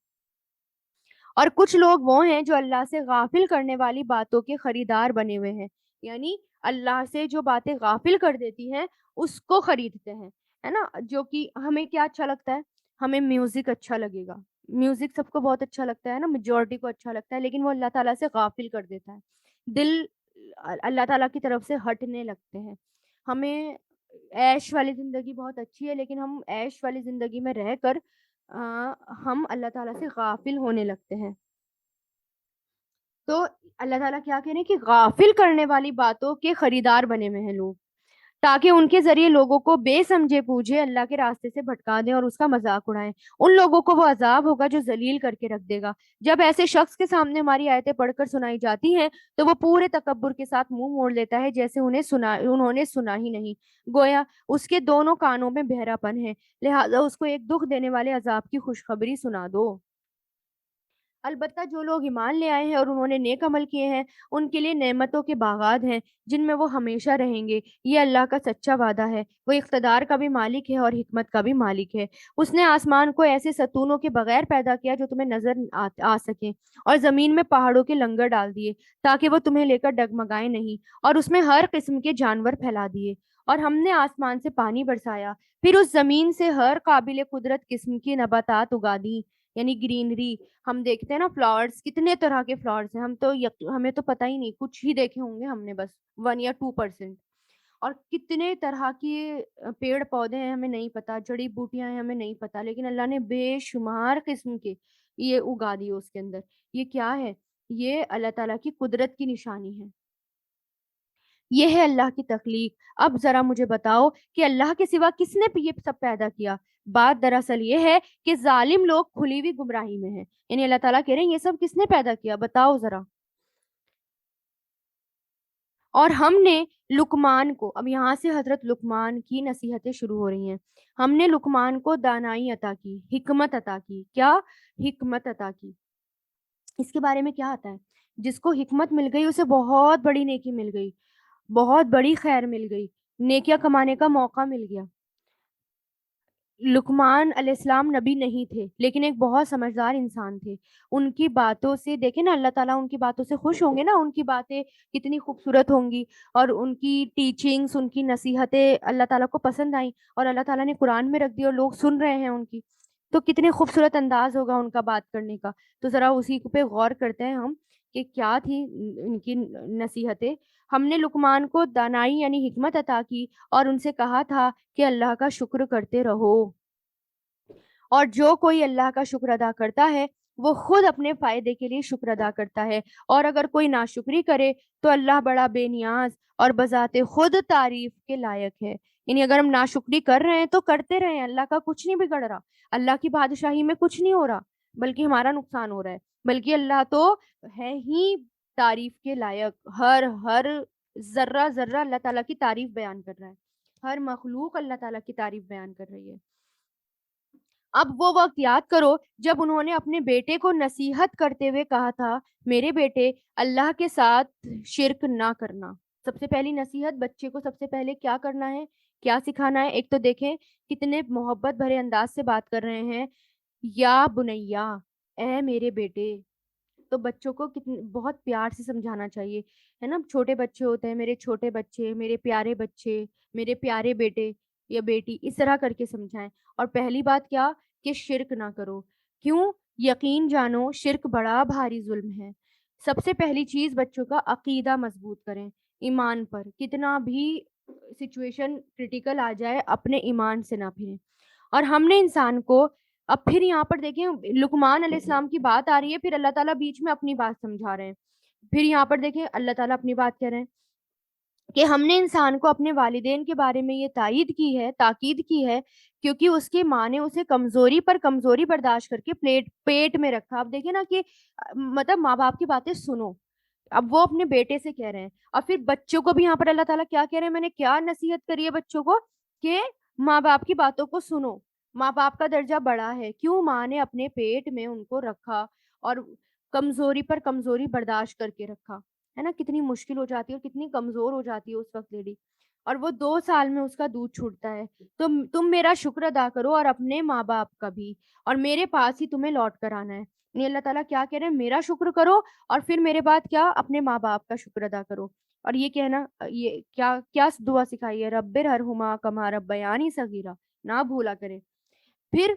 اور کچھ لوگ وہ ہیں جو اللہ سے غافل کرنے والی باتوں کے خریدار بنے ہوئے ہیں. یعنی اللہ سے جو باتیں غافل کر دیتی ہیں اس کو خریدتے ہیں, ہے نا. جو کہ ہمیں کیا اچھا لگتا ہے؟ ہمیں میوزک اچھا لگے گا, میوزک سب کو بہت اچھا لگتا ہے نا, میجورٹی کو اچھا لگتا ہے, لیکن وہ اللہ تعالیٰ سے غافل کر دیتا ہے. دل اللہ تعالیٰ کی طرف سے ہٹنے لگتے ہیں. ہمیں عیش والی زندگی بہت اچھی ہے, لیکن ہم عیش والی زندگی میں رہ کر ہم اللہ تعالیٰ سے غافل ہونے لگتے ہیں. تو اللہ تعالیٰ کیا کہہ رہے ہیں کہ غافل کرنے والی باتوں کے خریدار بنے ہوئے ہیں لوگ, تاکہ ان کے ذریعے لوگوں کو بے سمجھے بوجھے اللہ کے راستے سے بھٹکا دیں اور اس کا مذاق اڑائیں. ان لوگوں کو وہ عذاب ہوگا جو ذلیل کر کے رکھ دے گا. جب ایسے شخص کے سامنے ہماری آیتیں پڑھ کر سنائی جاتی ہیں تو وہ پورے تکبر کے ساتھ منہ موڑ لیتا ہے, جیسے انہوں نے سنا ہی نہیں, گویا اس کے دونوں کانوں میں بہرا پن ہے. لہٰذا اس کو ایک دکھ دینے والے عذاب کی خوشخبری سنا دو. البتہ جو لوگ ایمان لے آئے ہیں اور انہوں نے نیک عمل کیے ہیں, ان کے لیے نعمتوں کے باغات ہیں جن میں وہ ہمیشہ رہیں گے. یہ اللہ کا سچا وعدہ ہے. وہ اقتدار کا بھی مالک ہے اور حکمت کا بھی مالک ہے. اس نے آسمان کو ایسے ستونوں کے بغیر پیدا کیا جو تمہیں نظر آ سکیں, اور زمین میں پہاڑوں کے لنگر ڈال دیے تاکہ وہ تمہیں لے کر ڈگمگائیں نہیں, اور اس میں ہر قسم کے جانور پھیلا دیے. اور ہم نے آسمان سے پانی برسایا, پھر اس زمین سے ہر قابل قدرت قسم کی نباتات اگا دی. یعنی گرینری. ہم دیکھتے ہیں نا فلاورز, کتنے طرح کے فلاورز ہیں, ہمیں تو پتہ ہی نہیں, کچھ ہی دیکھے ہوں گے ہم نے, بس 1 یا 2%. اور کتنے طرح کے پیڑ پودے ہیں ہمیں نہیں پتا, جڑی بوٹیاں ہیں ہمیں نہیں پتا, لیکن اللہ نے بے شمار قسم کے یہ اگا دیے اس کے اندر. یہ کیا ہے؟ یہ اللہ تعالیٰ کی قدرت کی نشانی ہے. یہ ہے اللہ کی تخلیق. اب ذرا مجھے بتاؤ کہ اللہ کے سوا کس نے یہ سب پیدا کیا؟ بات دراصل یہ ہے کہ ظالم لوگ کھلی ہوئی گمراہی میں ہیں. یعنی اللہ تعالیٰ کہہ رہے ہیں یہ سب کس نے پیدا کیا؟ بتاؤ ذرا. اور ہم نے لقمان کو, اب یہاں سے حضرت لقمان کی نصیحتیں شروع ہو رہی ہیں. ہم نے لقمان کو دانائی عطا کی, حکمت عطا کی. کیا حکمت عطا کی؟ اس کے بارے میں کیا آتا ہے؟ جس کو حکمت مل گئی اسے بہت بڑی نیکی مل گئی, بہت بڑی خیر مل گئی, نیکیاں کمانے کا موقع مل گیا. لقمان علیہ السلام نبی نہیں تھے, لیکن ایک بہت سمجھدار انسان تھے. ان کی باتوں سے دیکھیں نا, اللہ تعالیٰ ان کی باتوں سے خوش ہوں گے نا, ان کی باتیں کتنی خوبصورت ہوں گی, اور ان کی ٹیچنگز, ان کی نصیحتیں اللہ تعالیٰ کو پسند آئیں, اور اللہ تعالیٰ نے قرآن میں رکھ دی اور لوگ سن رہے ہیں ان کی, تو کتنے خوبصورت انداز ہوگا ان کا بات کرنے کا. تو ذرا اسی پہ غور کرتے ہیں ہم کہ کیا تھی ان کی نصیحتیں. ہم نے لقمان کو دانائی یعنی حکمت عطا کی, اور ان سے کہا تھا کہ اللہ کا شکر کرتے رہو, اور جو کوئی اللہ کا شکر ادا کرتا ہے وہ خود اپنے فائدے کے لیے شکر ادا کرتا ہے, اور اگر کوئی ناشکری کرے تو اللہ بڑا بے نیاز اور بذات خود تعریف کے لائق ہے. یعنی اگر ہم ناشکری کر رہے ہیں تو کرتے رہے, اللہ کا کچھ نہیں بگڑ رہا, اللہ کی بادشاہی میں کچھ نہیں ہو رہا, بلکہ ہمارا نقصان ہو رہا ہے. بلکہ اللہ تو ہے ہی تعریف کے لائق, ہر ذرہ ذرہ اللہ تعالیٰ کی تعریف بیان کر رہا ہے, ہر مخلوق اللہ تعالیٰ کی تعریف بیان کر رہی ہے. اب وہ وقت یاد کرو جب انہوں نے اپنے بیٹے کو نصیحت کرتے ہوئے کہا تھا, میرے بیٹے اللہ کے ساتھ شرک نہ کرنا. سب سے پہلی نصیحت بچے کو سب سے پہلے کیا کرنا ہے, کیا سکھانا ہے؟ ایک تو دیکھیں کتنے محبت بھرے انداز سے بات کر رہے ہیں, یا بنیا, اے میرے بیٹے. تو بچوں کو بہت پیار سے سمجھانا چاہیے, ہے نا. چھوٹے بچے ہوتے ہیں, میرے چھوٹے بچے, میرے پیارے بچے, میرے پیارے بیٹے یا بیٹی, اس طرح کر کے سمجھائیں. اور پہلی بات کیا کہ شرک نہ کرو. کیوں؟ یقین جانو شرک بڑا بھاری ظلم ہے. سب سے پہلی چیز بچوں کا عقیدہ مضبوط کریں، ایمان پر، کتنا بھی سچویشن کرٹیکل آ جائے اپنے ایمان سے نہ پھریں۔ اور ہم نے انسان کو، اب پھر یہاں پر دیکھیں لقمان علیہ السلام کی بات آ رہی ہے، پھر اللہ تعالیٰ بیچ میں اپنی بات سمجھا رہے ہیں، پھر یہاں پر دیکھیں اللہ تعالیٰ اپنی بات کہہ رہے ہیں کہ ہم نے انسان کو اپنے والدین کے بارے میں یہ تاکید کی ہے کیونکہ اس کی ماں نے اسے کمزوری پر کمزوری برداشت کر کے پیٹ میں رکھا۔ اب دیکھیں نا کہ مطلب ماں باپ کی باتیں سنو، اب وہ اپنے بیٹے سے کہہ رہے ہیں، اور پھر بچوں کو بھی یہاں پر اللہ تعالیٰ کیا کہہ رہے ہیں، میں نے کیا نصیحت کری ہے بچوں کو کہ ماں باپ کی باتوں کو سنو، ماں باپ کا درجہ بڑا ہے، کیوں ماں نے اپنے پیٹ میں ان کو رکھا اور کمزوری پر کمزوری برداشت کر کے رکھا، ہے نا، کتنی مشکل ہو جاتی ہے اور کتنی کمزور ہو جاتی ہے اس وقت لیڈی، اور وہ 2 سال میں اس کا دودھ چھوٹتا ہے، تو تم میرا شکر ادا کرو اور اپنے ماں باپ کا بھی، اور میرے پاس ہی تمہیں لوٹ کر آنا ہے۔ یہ اللہ تعالیٰ کیا کہہ رہے ہیں، میرا شکر کرو اور پھر میرے بعد کیا، اپنے ماں باپ کا شکر ادا کرو۔ اور یہ کہنا، یہ کیا کیا دعا سکھائی ہے، رب ارحمہما کما ربیانی صغیرا، نہ بھولا کرے۔ پھر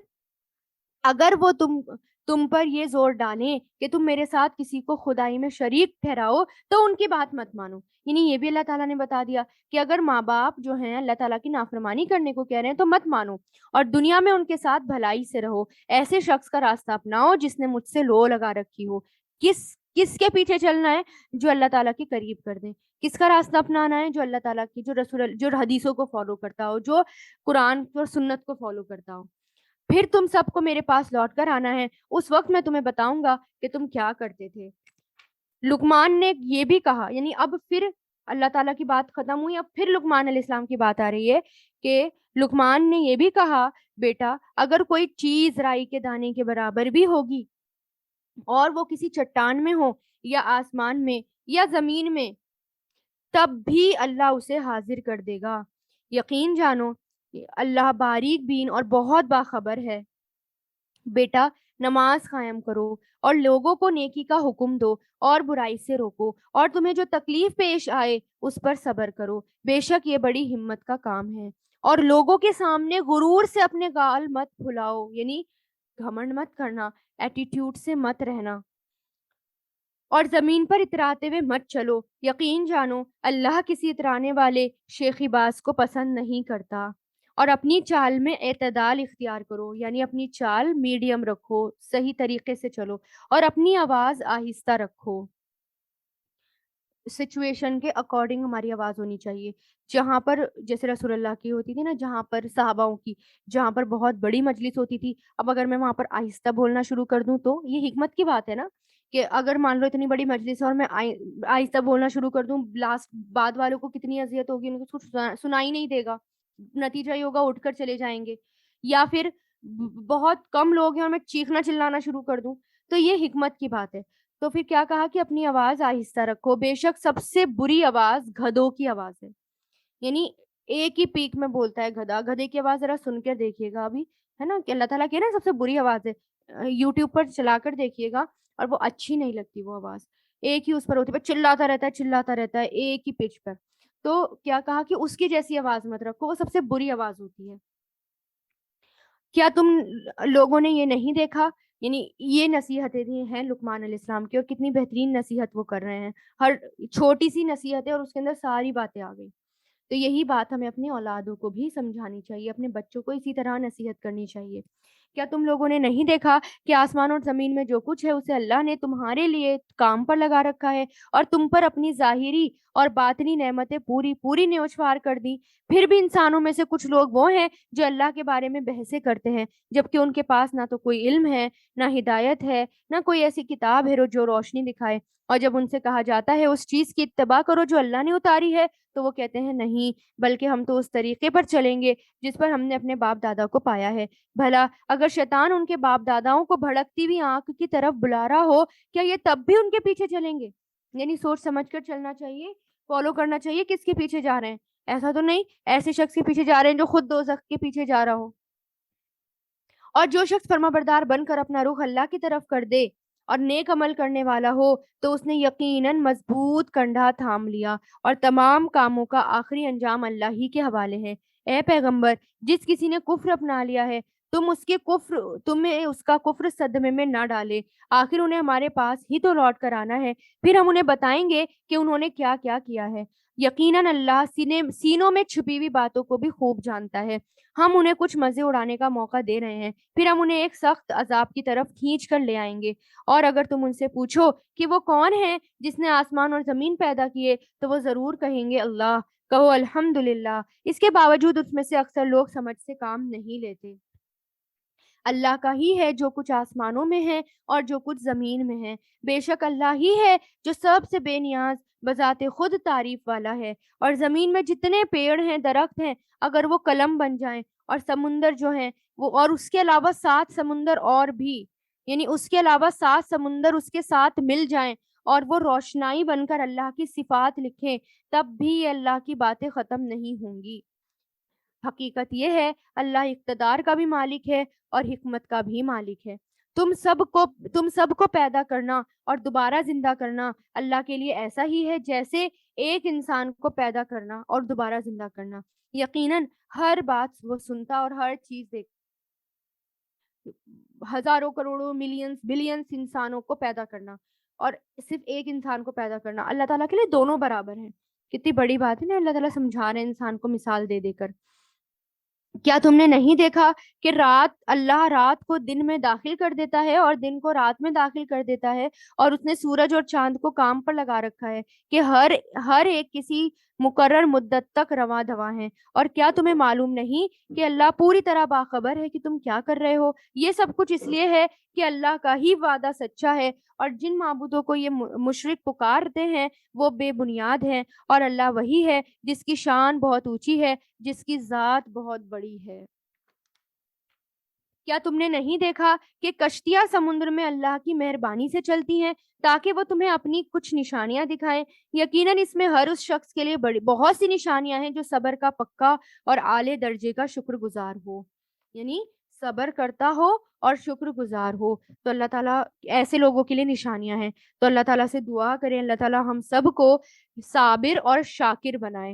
اگر وہ تم پر یہ زور ڈالیں کہ تم میرے ساتھ کسی کو خدائی میں شریک ٹھہراؤ تو ان کی بات مت مانو، یعنی یہ بھی اللہ تعالیٰ نے بتا دیا کہ اگر ماں باپ جو ہیں اللہ تعالیٰ کی نافرمانی کرنے کو کہہ رہے ہیں تو مت مانو، اور دنیا میں ان کے ساتھ بھلائی سے رہو، ایسے شخص کا راستہ اپناؤ جس نے مجھ سے لو لگا رکھی ہو۔ کس کے پیچھے چلنا ہے، جو اللہ تعالیٰ کے قریب کر دیں۔ کس کا راستہ اپنانا ہے، جو اللہ تعالیٰ کی، جو حدیثوں کو فالو کرتا ہو، جو قرآن اور سنت کو فالو کرتا ہو۔ پھر تم سب کو میرے پاس لوٹ کر آنا ہے، اس وقت میں تمہیں بتاؤں گا کہ تم کیا کرتے تھے۔ لقمان نے یہ بھی کہا، یعنی اب پھر اللہ تعالیٰ کی بات ختم ہوئی، اب پھر لقمان علیہ السلام کی بات آ رہی ہے کہ لقمان نے یہ بھی کہا، بیٹا اگر کوئی چیز رائی کے دانے کے برابر بھی ہوگی اور وہ کسی چٹان میں ہو یا آسمان میں یا زمین میں، تب بھی اللہ اسے حاضر کر دے گا۔ یقین جانو اللہ باریک بین اور بہت باخبر ہے۔ بیٹا نماز قائم کرو اور لوگوں کو نیکی کا حکم دو اور برائی سے روکو، اور تمہیں جو تکلیف پیش آئے اس پر صبر کرو، بے شک یہ بڑی ہمت کا کام ہے۔ اور لوگوں کے سامنے غرور سے اپنے گال مت پھلاؤ، یعنی گھمنڈ مت کرنا، ایٹیٹیوڈ سے مت رہنا، اور زمین پر اتراتے ہوئے مت چلو، یقین جانو اللہ کسی اترانے والے شیخی باز کو پسند نہیں کرتا۔ اور اپنی چال میں اعتدال اختیار کرو، یعنی اپنی چال میڈیم رکھو، صحیح طریقے سے چلو، اور اپنی آواز آہستہ رکھو، سچویشن کے اکارڈنگ ہماری آواز ہونی چاہیے۔ جہاں پر جیسے رسول اللہ کی ہوتی تھی نا، جہاں پر صحاباؤں کی، جہاں پر بہت بڑی مجلس ہوتی تھی، اب اگر میں وہاں پر آہستہ بولنا شروع کر دوں تو یہ حکمت کی بات ہے نا، کہ اگر مان لو اتنی بڑی مجلس ہے اور میں آہستہ بولنا شروع کر دوں، لاسٹ بعد والوں کو کتنی اذیت ہوگی، ان کو کچھ سنائی نہیں دے گا، نتیجہ یہ ہوگا اٹھ کر چلے جائیں گے۔ یا پھر بہت کم لوگ ہیں اور میں چیخنا چلانا شروع کر دوں، تو یہ حکمت کی بات ہے۔ تو پھر کیا کہا کہ اپنی آواز آہستہ رکھو، بے شک سب سے بری آواز گدھوں کی آواز ہے، یعنی ایک ہی پیک میں بولتا ہے گدھا، گدھے کی آواز ذرا سن کر دیکھیے گا ابھی، ہے نا، کہ اللہ تعالیٰ کہ نا سب سے بری آواز ہے، یوٹیوب پر چلا کر دیکھیے گا، اور وہ اچھی نہیں لگتی وہ آواز، ایک ہی اس پر ہوتی ہے، چلاتا رہتا ہے ایک ہی پچ پر۔ تو کیا کہا کہ اس کی جیسی آواز مت رکھو، وہ سب سے بری آواز ہوتی ہے۔ کیا تم لوگوں نے یہ نہیں دیکھا، یعنی یہ نصیحتیں دی ہیں لقمان علیہ السلام کی، اور کتنی بہترین نصیحت وہ کر رہے ہیں، ہر چھوٹی سی نصیحت ہے اور اس کے اندر ساری باتیں آ گئی۔ تو یہی بات ہمیں اپنی اولادوں کو بھی سمجھانی چاہیے، اپنے بچوں کو اسی طرح نصیحت کرنی چاہیے۔ کیا تم لوگوں نے نہیں دیکھا کہ آسمان اور زمین میں جو کچھ ہے اسے اللہ نے تمہارے لیے کام پر لگا رکھا ہے، اور تم پر اپنی ظاہری اور باطنی نعمتیں پوری پوری نیوچھوار کر دی۔ پھر بھی انسانوں میں سے کچھ لوگ وہ ہیں جو اللہ کے بارے میں بحثیں کرتے ہیں، جبکہ ان کے پاس نہ تو کوئی علم ہے، نہ ہدایت ہے، نہ کوئی ایسی کتاب ہے جو روشنی دکھائے، اور جب ان سے کہا جاتا ہے اس چیز کی اتباع کرو جو اللہ نے اتاری ہے تو وہ کہتے ہیں نہیں، بلکہ ہم تو اس طریقے پر چلیں گے جس پر ہم نے اپنے باپ دادا کو پایا ہے۔ بھلا اگر شیطان ان کے باپ داداؤں کو بھڑکتی ہوئی آنکھ کی طرف بلا رہا ہو، کیا یہ تب بھی ان کے پیچھے چلیں گے؟ یعنی سوچ سمجھ کر چلنا چاہیے، فالو کرنا چاہیے، کس کے پیچھے جا رہے ہیں؟ ایسا تو نہیں ایسے شخص کے پیچھے جا رہے ہیں جو خود دوزخ کے پیچھے جا رہا ہو۔ اور جو شخص فرما بردار بن کر اپنا رخ اللہ کی طرف کر دے اور نیک عمل کرنے والا ہو تو اس نے یقیناً مضبوط کنڈا تھام لیا، اور تمام کاموں کا آخری انجام اللہ ہی کے حوالے ہے۔ اے پیغمبر، جس کسی نے کفر اپنا لیا ہے تم تمہیں اس کا کفر صدمے میں نہ ڈالے، آخر انہیں ہمارے پاس ہی تو لوٹ کر آنا ہے، پھر ہم انہیں بتائیں گے کہ انہوں نے کیا کیا کیا ہے۔ یقیناً اللہ سینوں میں چھپی ہوئی باتوں کو بھی خوب جانتا ہے۔ ہم انہیں کچھ مزے اڑانے کا موقع دے رہے ہیں، پھر ہم انہیں ایک سخت عذاب کی طرف کھینچ کر لے آئیں گے۔ اور اگر تم ان سے پوچھو کہ وہ کون ہے جس نے آسمان اور زمین پیدا کیے، تو وہ ضرور کہیں گے اللہ۔ کہو الحمدللہ۔ اس کے باوجود اس میں سے اکثر لوگ سمجھ سے کام نہیں لیتے۔ اللہ کا ہی ہے جو کچھ آسمانوں میں ہے اور جو کچھ زمین میں ہے، بے شک اللہ ہی ہے جو سب سے بے نیاز بذات خود تعریف والا ہے۔ اور زمین میں جتنے پیڑ ہیں، درخت ہیں، اگر وہ قلم بن جائیں، اور سمندر جو ہیں وہ، اور اس کے علاوہ 7 سمندر اور بھی، یعنی اس کے علاوہ 7 سمندر اس کے ساتھ مل جائیں اور وہ روشنائی بن کر اللہ کی صفات لکھیں، تب بھی یہ اللہ کی باتیں ختم نہیں ہوں گی۔ حقیقت یہ ہے اللہ اقتدار کا بھی مالک ہے اور حکمت کا بھی مالک ہے۔ تم سب کو پیدا کرنا اور دوبارہ زندہ کرنا اللہ کے لیے ایسا ہی ہے جیسے ایک انسان کو پیدا کرنا اور دوبارہ زندہ کرنا۔ یقیناً ہر بات وہ سنتا اور ہر چیز دیکھ، ہزاروں کروڑوں ملینز بلینز انسانوں کو پیدا کرنا اور صرف ایک انسان کو پیدا کرنا اللہ تعالیٰ کے لیے دونوں برابر ہیں۔ کتنی بڑی بات ہے نا، اللہ تعالیٰ سمجھا رہے ہیں انسان کو مثال دے دے کر۔ کیا تم نے نہیں دیکھا کہ اللہ رات کو دن میں داخل کر دیتا ہے اور دن کو رات میں داخل کر دیتا ہے، اور اس نے سورج اور چاند کو کام پر لگا رکھا ہے کہ ہر ایک کسی مقرر مدت تک رواں دواں ہے۔ اور کیا تمہیں معلوم نہیں کہ اللہ پوری طرح باخبر ہے کہ تم کیا کر رہے ہو؟ یہ سب کچھ اس لیے ہے کہ اللہ کا ہی وعدہ سچا ہے، اور جن معبودوں کو یہ مشرک پکارتے ہیں وہ بے بنیاد ہیں، اور اللہ وہی ہے جس کی شان بہت اونچی ہے، جس کی ذات بہت بڑی ہے۔ کیا تم نے نہیں دیکھا کہ کشتیاں سمندر میں اللہ کی مہربانی سے چلتی ہیں تاکہ وہ تمہیں اپنی کچھ نشانیاں دکھائیں؟ یقیناً اس میں ہر اس شخص کے لیے بہت سی نشانیاں ہیں جو صبر کا پکا اور اعلی درجے کا شکر گزار ہو، یعنی صبر کرتا ہو اور شکر گزار ہو۔ تو اللہ تعالیٰ ایسے لوگوں کے لیے نشانیاں ہیں۔ تو اللہ تعالیٰ سے دعا کریں اللہ تعالیٰ ہم سب کو صابر اور شاکر بنائے۔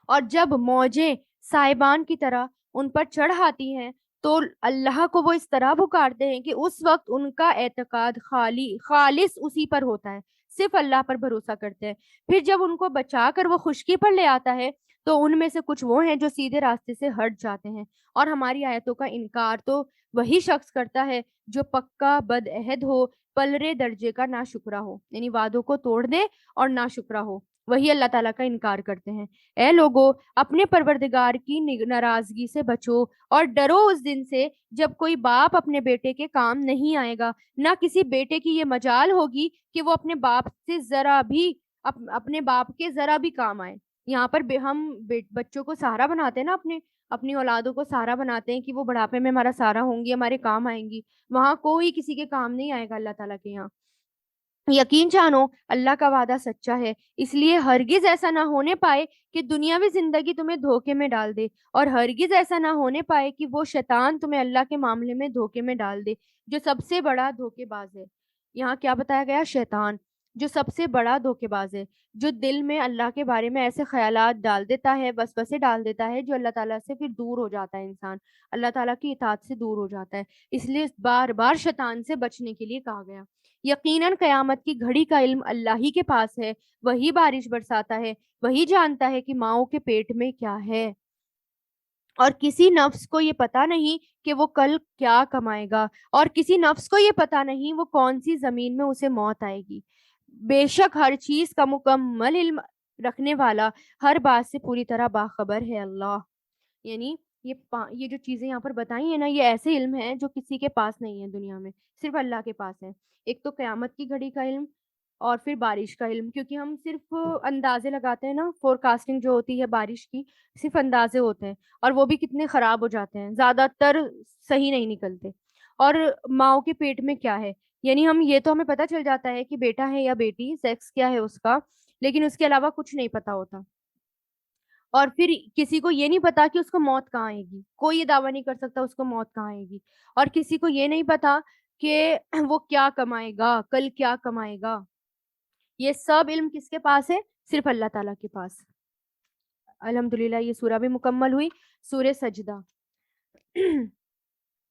اور جب موجیں سائبان کی طرح ان پر چڑھ آتی ہیں تو اللہ کو وہ اس طرح پکارتے ہیں کہ اس وقت ان کا اعتقاد خالص اسی پر ہوتا ہے، صرف اللہ پر بھروسہ کرتے ہیں۔ پھر جب ان کو بچا کر وہ خشکی پر لے آتا ہے تو ان میں سے کچھ وہ ہیں جو سیدھے راستے سے ہٹ جاتے ہیں، اور ہماری آیتوں کا انکار تو وہی شخص کرتا ہے جو پکا بد عہد ہو، پلرے درجے کا ناشکرا ہو، یعنی وعدوں کو توڑ دے اور ناشکرا ہو، وہی اللہ تعالیٰ کا انکار کرتے ہیں۔ اے لوگو، اپنے پروردگار کی ناراضگی سے بچو اور ڈرو اس دن سے جب کوئی باپ اپنے بیٹے کے کام نہیں آئے گا، نہ کسی بیٹے کی یہ مجال ہوگی کہ وہ اپنے باپ سے اپنے باپ کے ذرا بھی کام آئے۔ یہاں پر ہم بچوں کو سہارا بناتے ہیں نا، اپنی اولادوں کو سہارا بناتے ہیں کہ وہ بڑھاپے میں ہمارا سہارا ہوں گی، ہمارے کام آئیں گی۔ وہاں کوئی کسی کے کام نہیں آئے گا اللہ تعالیٰ کے یہاں۔ یقین جانو اللہ کا وعدہ سچا ہے، اس لیے ہرگز ایسا نہ ہونے پائے کہ دنیاوی زندگی تمہیں دھوکے میں ڈال دے، اور ہرگز ایسا نہ ہونے پائے کہ وہ شیطان تمہیں اللہ کے معاملے میں دھوکے میں ڈال دے، جو سب سے بڑا دھوکے باز ہے۔ یہاں کیا بتایا گیا؟ شیطان، جو سب سے بڑا دھوکے باز ہے، جو دل میں اللہ کے بارے میں ایسے خیالات ڈال دیتا ہے، وسوسے ڈال دیتا ہے، جو اللہ تعالیٰ سے پھر دور ہو جاتا ہے انسان، اللہ تعالیٰ کی اطاعت سے دور ہو جاتا ہے۔ اس لیے بار بار شیطان سے بچنے کے لیے کہا گیا۔ یقیناً قیامت کی گھڑی کا علم اللہ ہی کے پاس ہے، وہی بارش برساتا ہے، وہی جانتا ہے کہ ماؤں کے پیٹ میں کیا ہے، اور کسی نفس کو یہ پتا نہیں کہ وہ کل کیا کمائے گا، اور کسی نفس کو یہ پتا نہیں وہ کون سی زمین میں اسے موت آئے گی۔ بے شک ہر چیز کا مکمل علم رکھنے والا، ہر بات سے پوری طرح باخبر ہے اللہ۔ یعنی یہ جو چیزیں یہاں پر بتائی ہیں نا، یہ ایسے علم ہیں جو کسی کے پاس نہیں ہے دنیا میں، صرف اللہ کے پاس ہے۔ ایک تو قیامت کی گھڑی کا علم، اور پھر بارش کا علم، کیونکہ ہم صرف اندازے لگاتے ہیں نا، فور کاسٹنگ جو ہوتی ہے بارش کی، صرف اندازے ہوتے ہیں، اور وہ بھی کتنے خراب ہو جاتے ہیں، زیادہ تر صحیح نہیں نکلتے۔ اور ماؤں کے پیٹ میں کیا ہے، یعنی ہمیں پتہ چل جاتا ہے کہ بیٹا ہے یا بیٹی، سیکس کیا ہے اس کا، لیکن اس کے علاوہ کچھ نہیں پتا ہوتا۔ اور پھر کسی کو یہ نہیں پتا کہ اس کو موت کہاں آئے گی، کوئی یہ دعویٰ نہیں کر سکتا اس کو موت کہاں آئے گی، اور کسی کو یہ نہیں پتا کہ وہ کیا کمائے گا، کل کیا کمائے گا۔ یہ سب علم کس کے پاس ہے؟ صرف اللہ تعالیٰ کے پاس۔ الحمدللہ یہ سورہ بھی مکمل ہوئی، سورہ سجدہ۔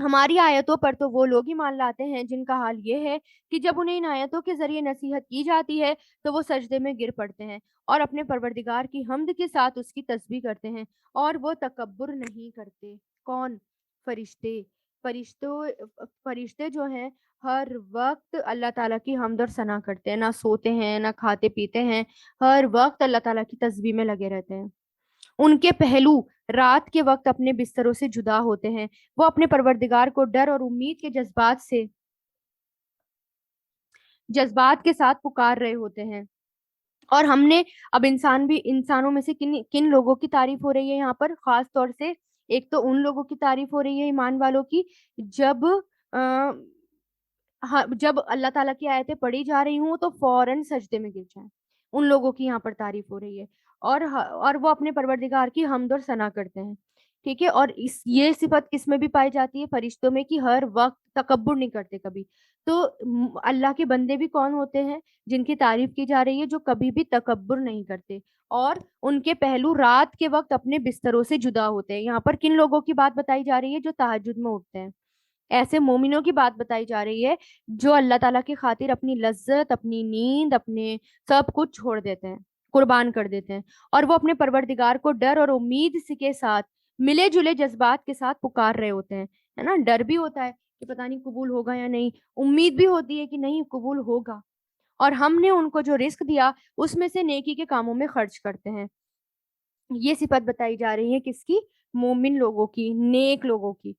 ہماری آیتوں پر تو وہ لوگ ہی مان لاتے ہیں جن کا حال یہ ہے کہ جب انہیں ان آیتوں کے ذریعے نصیحت کی جاتی ہے تو وہ سجدے میں گر پڑتے ہیں اور اپنے پروردگار کی حمد کے ساتھ اس کی تسبیح کرتے ہیں، اور وہ تکبر نہیں کرتے۔ کون؟ فرشتے۔ فرشتوں فرشتے جو ہیں ہر وقت اللہ تعالیٰ کی حمد اور ثنا کرتے ہیں، نہ سوتے ہیں نہ کھاتے پیتے ہیں، ہر وقت اللہ تعالیٰ کی تسبیح میں لگے رہتے ہیں۔ ان کے پہلو رات کے وقت اپنے بستروں سے جدا ہوتے ہیں، وہ اپنے پروردگار کو ڈر اور امید کے جذبات کے ساتھ پکار رہے ہوتے ہیں۔ اور ہم نے اب انسانوں میں سے کن کن لوگوں کی تعریف ہو رہی ہے یہاں پر خاص طور سے؟ ایک تو ان لوگوں کی تعریف ہو رہی ہے ایمان والوں کی جب جب اللہ تعالیٰ کی آیتیں پڑھی جا رہی ہوں تو فوراً سجدے میں گر جائیں، ان لوگوں کی یہاں پر تعریف ہو رہی ہے، اور وہ اپنے پروردگار کی حمد اور ثنا کرتے ہیں، ٹھیک ہے۔ اور یہ صفت کس میں بھی پائی جاتی ہے؟ فرشتوں میں، کہ ہر وقت تکبر نہیں کرتے کبھی۔ تو اللہ کے بندے بھی کون ہوتے ہیں جن کی تعریف کی جا رہی ہے؟ جو کبھی بھی تکبر نہیں کرتے، اور ان کے پہلو رات کے وقت اپنے بستروں سے جدا ہوتے ہیں۔ یہاں پر کن لوگوں کی بات بتائی جا رہی ہے؟ جو تہجد میں اٹھتے ہیں، ایسے مومنوں کی بات بتائی جا رہی ہے جو اللہ تعالیٰ کی خاطر اپنی لذت، اپنی نیند، اپنے سب کچھ چھوڑ دیتے ہیں، قربان کر دیتے ہیں، اور وہ اپنے پروردگار کو ڈر اور امید کے ساتھ ملے جلے جذبات کے ساتھ پکار رہے ہوتے ہیں، ہے نا؟ ڈر بھی ہوتا ہے کہ پتہ نہیں قبول ہوگا یا نہیں، امید بھی ہوتی ہے کہ نہیں قبول ہوگا، اور ہم نے ان کو جو رزق دیا اس میں سے نیکی کے کاموں میں خرچ کرتے ہیں۔ یہ صفت بتائی جا رہی ہے کس کی؟ مومن لوگوں کی، نیک لوگوں کی۔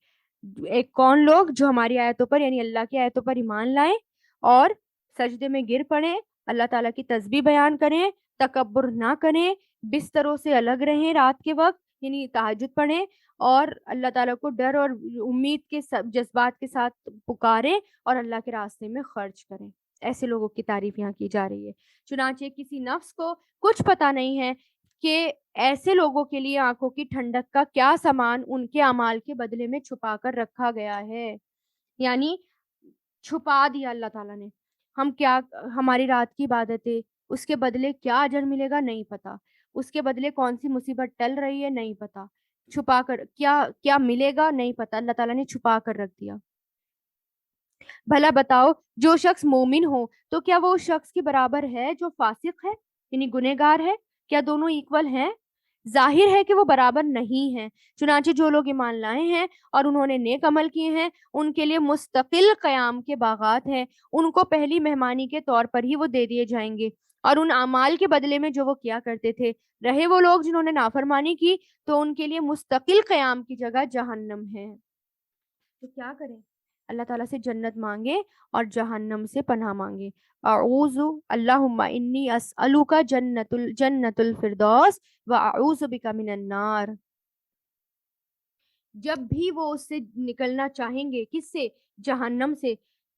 ایک کون لوگ؟ جو ہماری آیتوں پر یعنی اللہ کی آیتوں پر ایمان لائیں اور سجدے میں گر پڑیں، اللہ تعالیٰ کی تسبیح بیان کریں، تکبر نہ کریں، بستروں سے الگ رہیں رات کے وقت یعنی تہجد پڑھیں، اور اللہ تعالیٰ کو ڈر اور امید کے جذبات کے ساتھ پکاریں اور اللہ کے راستے میں خرچ کریں۔ ایسے لوگوں کی تعریف یہاں کی جا رہی ہے۔ چنانچہ کسی نفس کو کچھ پتہ نہیں ہے کہ ایسے لوگوں کے لیے آنکھوں کی ٹھنڈک کا کیا سامان ان کے اعمال کے بدلے میں چھپا کر رکھا گیا ہے، یعنی چھپا دیا اللہ تعالیٰ نے۔ ہماری رات کی عبادت ہے، اس کے بدلے کیا اجر ملے گا نہیں پتا، اس کے بدلے کون سی مصیبت ٹل رہی ہے نہیں پتا، چھپا کر کیا ملے گا نہیں پتا، اللہ تعالیٰ نے چھپا کر رکھ دیا۔ بھلا بتاؤ، جو شخص مومن ہو تو کیا وہ اس شخص کے برابر ہے جو فاسق ہے یعنی گنہگار ہے؟ کیا دونوں ایکول ہیں؟ ظاہر ہے کہ وہ برابر نہیں ہیں۔ چنانچہ جو لوگ ایمان لائے ہیں اور انہوں نے نیک عمل کیے ہیں ان کے لیے مستقل قیام کے باغات ہیں، ان کو پہلی مہمانی کے طور پر ہی وہ دے دیے جائیں گے، اور ان اعمال کے بدلے میں جو وہ کیا کرتے تھے۔ رہے وہ لوگ جنہوں نے نافرمانی کی تو ان کے لیے مستقل قیام کی جگہ جہنم ہے۔ تو کیا کریں؟ اللہ تعالیٰ سے جنت مانگے اور جہنم سے پناہ مانگے۔ اعوذ اللہم انی اسألوک جنت الفردوس و اعوذ بک من النار۔ جب بھی وہ اس سے نکلنا چاہیں گے، کس سے؟ جہنم سے،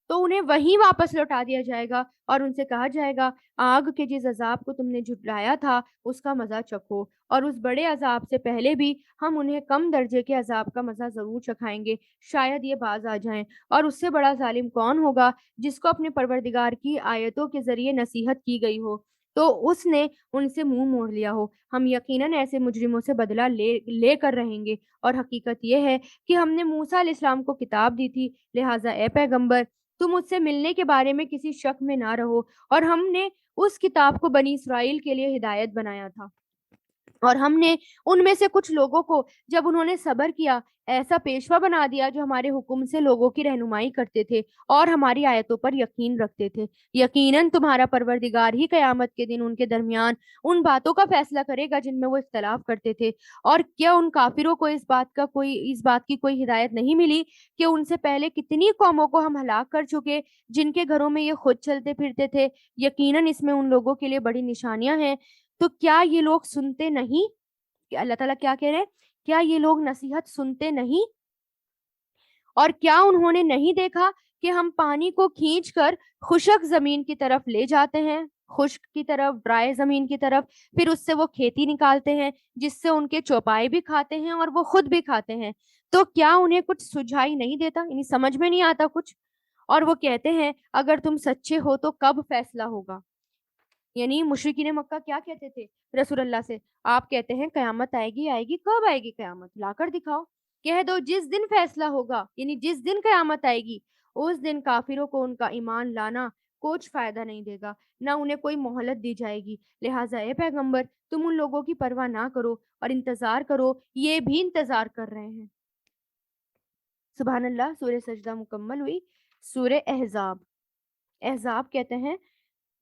تو انہیں وہیں واپس لوٹا دیا جائے گا اور ان سے کہا جائے گا آگ کے جس عذاب کو تم نے جھٹلایا تھا اس کا مزہ چکھو، اور اس بڑے عذاب سے پہلے بھی ہم انہیں کم درجے کے عذاب کا مزہ ضرور چکھائیں گے، شاید یہ باز آ جائیں۔ اور اس سے بڑا ظالم کون ہوگا جس کو اپنے پروردگار کی آیتوں کے ذریعے نصیحت کی گئی ہو تو اس نے ان سے منہ موڑ لیا ہو۔ ہم یقیناً ایسے مجرموں سے بدلہ لے کر رہیں گے، اور حقیقت یہ ہے کہ ہم نے موسیٰ علیہ السلام کو کتاب دی تھی، لہٰذا اے پیغمبر تم اس سے ملنے کے بارے میں کسی شک میں نہ رہو، اور ہم نے اس کتاب کو بنی اسرائیل کے لیے ہدایت بنایا تھا، اور ہم نے ان میں سے کچھ لوگوں کو جب انہوں نے صبر کیا ایسا پیشوا بنا دیا جو ہمارے حکم سے لوگوں کی رہنمائی کرتے تھے اور ہماری آیتوں پر یقین رکھتے تھے۔ یقیناً تمہارا پروردگار ہی قیامت کے دن ان کے درمیان ان باتوں کا فیصلہ کرے گا جن میں وہ اختلاف کرتے تھے۔ اور کیا ان کافروں کو اس بات کی کوئی ہدایت نہیں ملی کہ ان سے پہلے کتنی قوموں کو ہم ہلاک کر چکے جن کے گھروں میں یہ خود چلتے پھرتے تھے؟ یقیناً اس میں ان لوگوں کے لیے بڑی نشانیاں ہیں۔ تو کیا یہ لوگ سنتے نہیں؟ کہ اللہ تعالیٰ کیا کہہ رہے ہیں؟ کیا یہ لوگ نصیحت سنتے نہیں؟ اور کیا انہوں نے نہیں دیکھا کہ ہم پانی کو کھینچ کر خشک زمین کی طرف لے جاتے ہیں، خشک کی طرف، ڈرائی زمین کی طرف، پھر اس سے وہ کھیتی نکالتے ہیں جس سے ان کے چوپائے بھی کھاتے ہیں اور وہ خود بھی کھاتے ہیں؟ تو کیا انہیں کچھ سجھائی نہیں دیتا، یعنی سمجھ میں نہیں آتا کچھ؟ اور وہ کہتے ہیں اگر تم سچے ہو تو کب فیصلہ ہوگا؟ یعنی مشرکین مکہ کیا کہتے تھے رسول اللہ سے؟ آپ کہتے ہیں قیامت آئے گی، کب آئے گی قیامت؟ لا کر دکھاؤ۔ کہہ دو جس دن فیصلہ ہوگا، یعنی جس دن قیامت آئے گی، اس دن کافروں کو ان کا ایمان لانا کچھ فائدہ نہیں دے گا، نہ انہیں کوئی مہلت دی جائے گی۔ لہٰذا اے پیغمبر تم ان لوگوں کی پرواہ نہ کرو اور انتظار کرو، یہ بھی انتظار کر رہے ہیں۔ سبحان اللہ۔ سورہ سجدہ مکمل ہوئی۔ سورہ احزاب، احزاب کہتے ہیں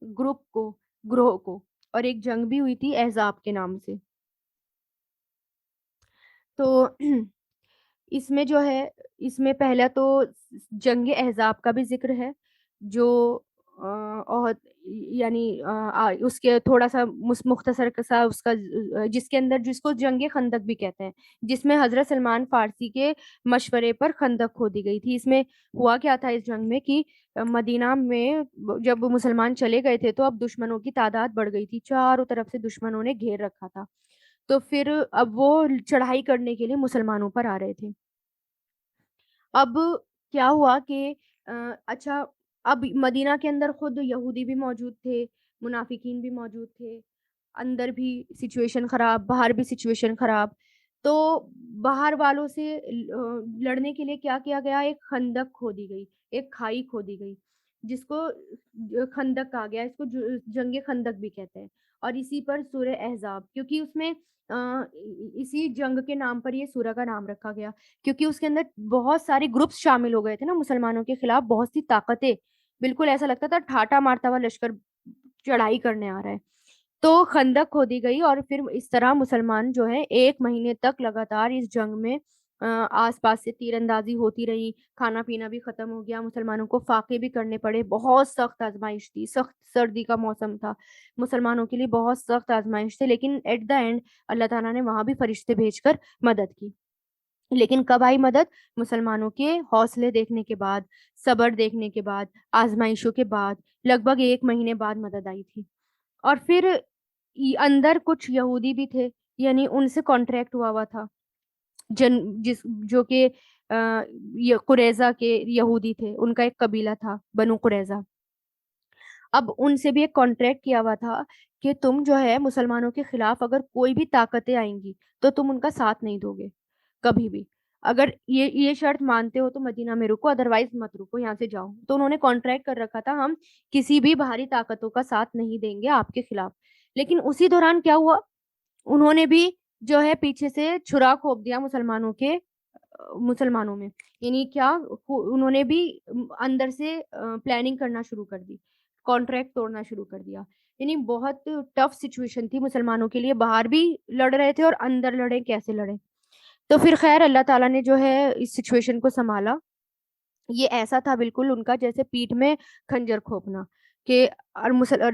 گروپ کو، گروہ کو، اور ایک جنگ بھی ہوئی تھی احزاب کے نام سے۔ تو اس میں جو ہے، اس میں پہلا تو جنگ احزاب کا بھی ذکر ہے، جو اور یعنی اس کے تھوڑا سا مختصر سا اس کا، جس کے اندر، جس کو جنگ خندق بھی کہتے ہیں، جس میں حضرت سلمان فارسی کے مشورے پر خندق کھودی گئی تھی۔ اس میں ہوا کیا تھا اس جنگ میں کہ مدینہ میں جب مسلمان چلے گئے تھے تو اب دشمنوں کی تعداد بڑھ گئی تھی، چاروں طرف سے دشمنوں نے گھیر رکھا تھا، تو پھر اب وہ چڑھائی کرنے کے لیے مسلمانوں پر آ رہے تھے۔ اب کیا ہوا کہ اچھا، اب مدینہ کے اندر خود یہودی بھی موجود تھے، منافقین بھی موجود تھے، اندر بھی سچویشن خراب، باہر بھی سچویشن خراب۔ تو باہر والوں سے لڑنے کے لیے کیا کیا گیا، ایک خندق کھودی گئی، ایک کھائی کھودی گئی، جس کو خندق کہا گیا، اس کو جنگ خندق بھی کہتے ہیں۔ اور اسی پر سورہ احزاب، کیونکہ اس میں اسی جنگ کے نام پر یہ سورہ کا نام رکھا گیا، کیونکہ اس کے اندر بہت سارے گروپس شامل ہو گئے تھے نا مسلمانوں کے خلاف، بہت سی طاقتیں، بالکل ایسا لگتا تھا ٹھاٹا مارتا ہوا لشکر چڑھائی کرنے آ رہا ہے۔ تو خندق کھودی گئی، اور پھر اس طرح مسلمان جو ہے 1 مہینے تک لگاتار اس جنگ میں آس پاس سے تیر اندازی ہوتی رہی، کھانا پینا بھی ختم ہو گیا، مسلمانوں کو فاقے بھی کرنے پڑے، بہت سخت آزمائش تھی، سخت سردی کا موسم تھا، مسلمانوں کے لیے بہت سخت آزمائش تھی، لیکن ایٹ دا اینڈ اللہ تعالیٰ نے وہاں بھی فرشتے بھیج کر مدد کی۔ لیکن کب آئی مدد؟ مسلمانوں کے حوصلے دیکھنے کے بعد، صبر دیکھنے کے بعد، آزمائشوں کے بعد، لگ بھگ 1 مہینے بعد مدد آئی تھی۔ اور پھر اندر کچھ یہودی بھی تھے، یعنی ان سے کانٹریکٹ ہوا تھا، جو کہ قریظہ کے یہودی تھے، ان کا ایک قبیلہ تھا بنو قریظہ۔ اب ان سے بھی ایک کانٹریکٹ کیا ہوا تھا کہ تم جو ہے مسلمانوں کے خلاف اگر کوئی بھی طاقتیں آئیں گی تو تم ان کا ساتھ نہیں دو گے کبھی بھی، اگر یہ شرط مانتے ہو تو مدینہ میں رکو، ادروائز مت رکو، یہاں سے جاؤ۔ تو انہوں نے کانٹریکٹ کر رکھا تھا ہم کسی بھی باہری طاقتوں کا ساتھ نہیں دیں گے آپ کے خلاف۔ لیکن اسی دوران کیا ہوا، انہوں نے بھی جو ہے پیچھے سے چھرا کھوپ دیا مسلمانوں میں، یعنی کیا، انہوں نے بھی اندر سے پلاننگ کرنا شروع کر دی، کانٹریکٹ توڑنا شروع کر دیا، یعنی بہت ٹف سچویشن تھی مسلمانوں کے لیے، باہر بھی لڑ رہے تھے اور اندر لڑے کیسے لڑے۔ تو پھر خیر اللہ تعالیٰ نے جو ہے اس سچویشن کو سنبھالا۔ یہ ایسا تھا بالکل ان کا جیسے پیٹھ میں خنجر کھوپنا، کہ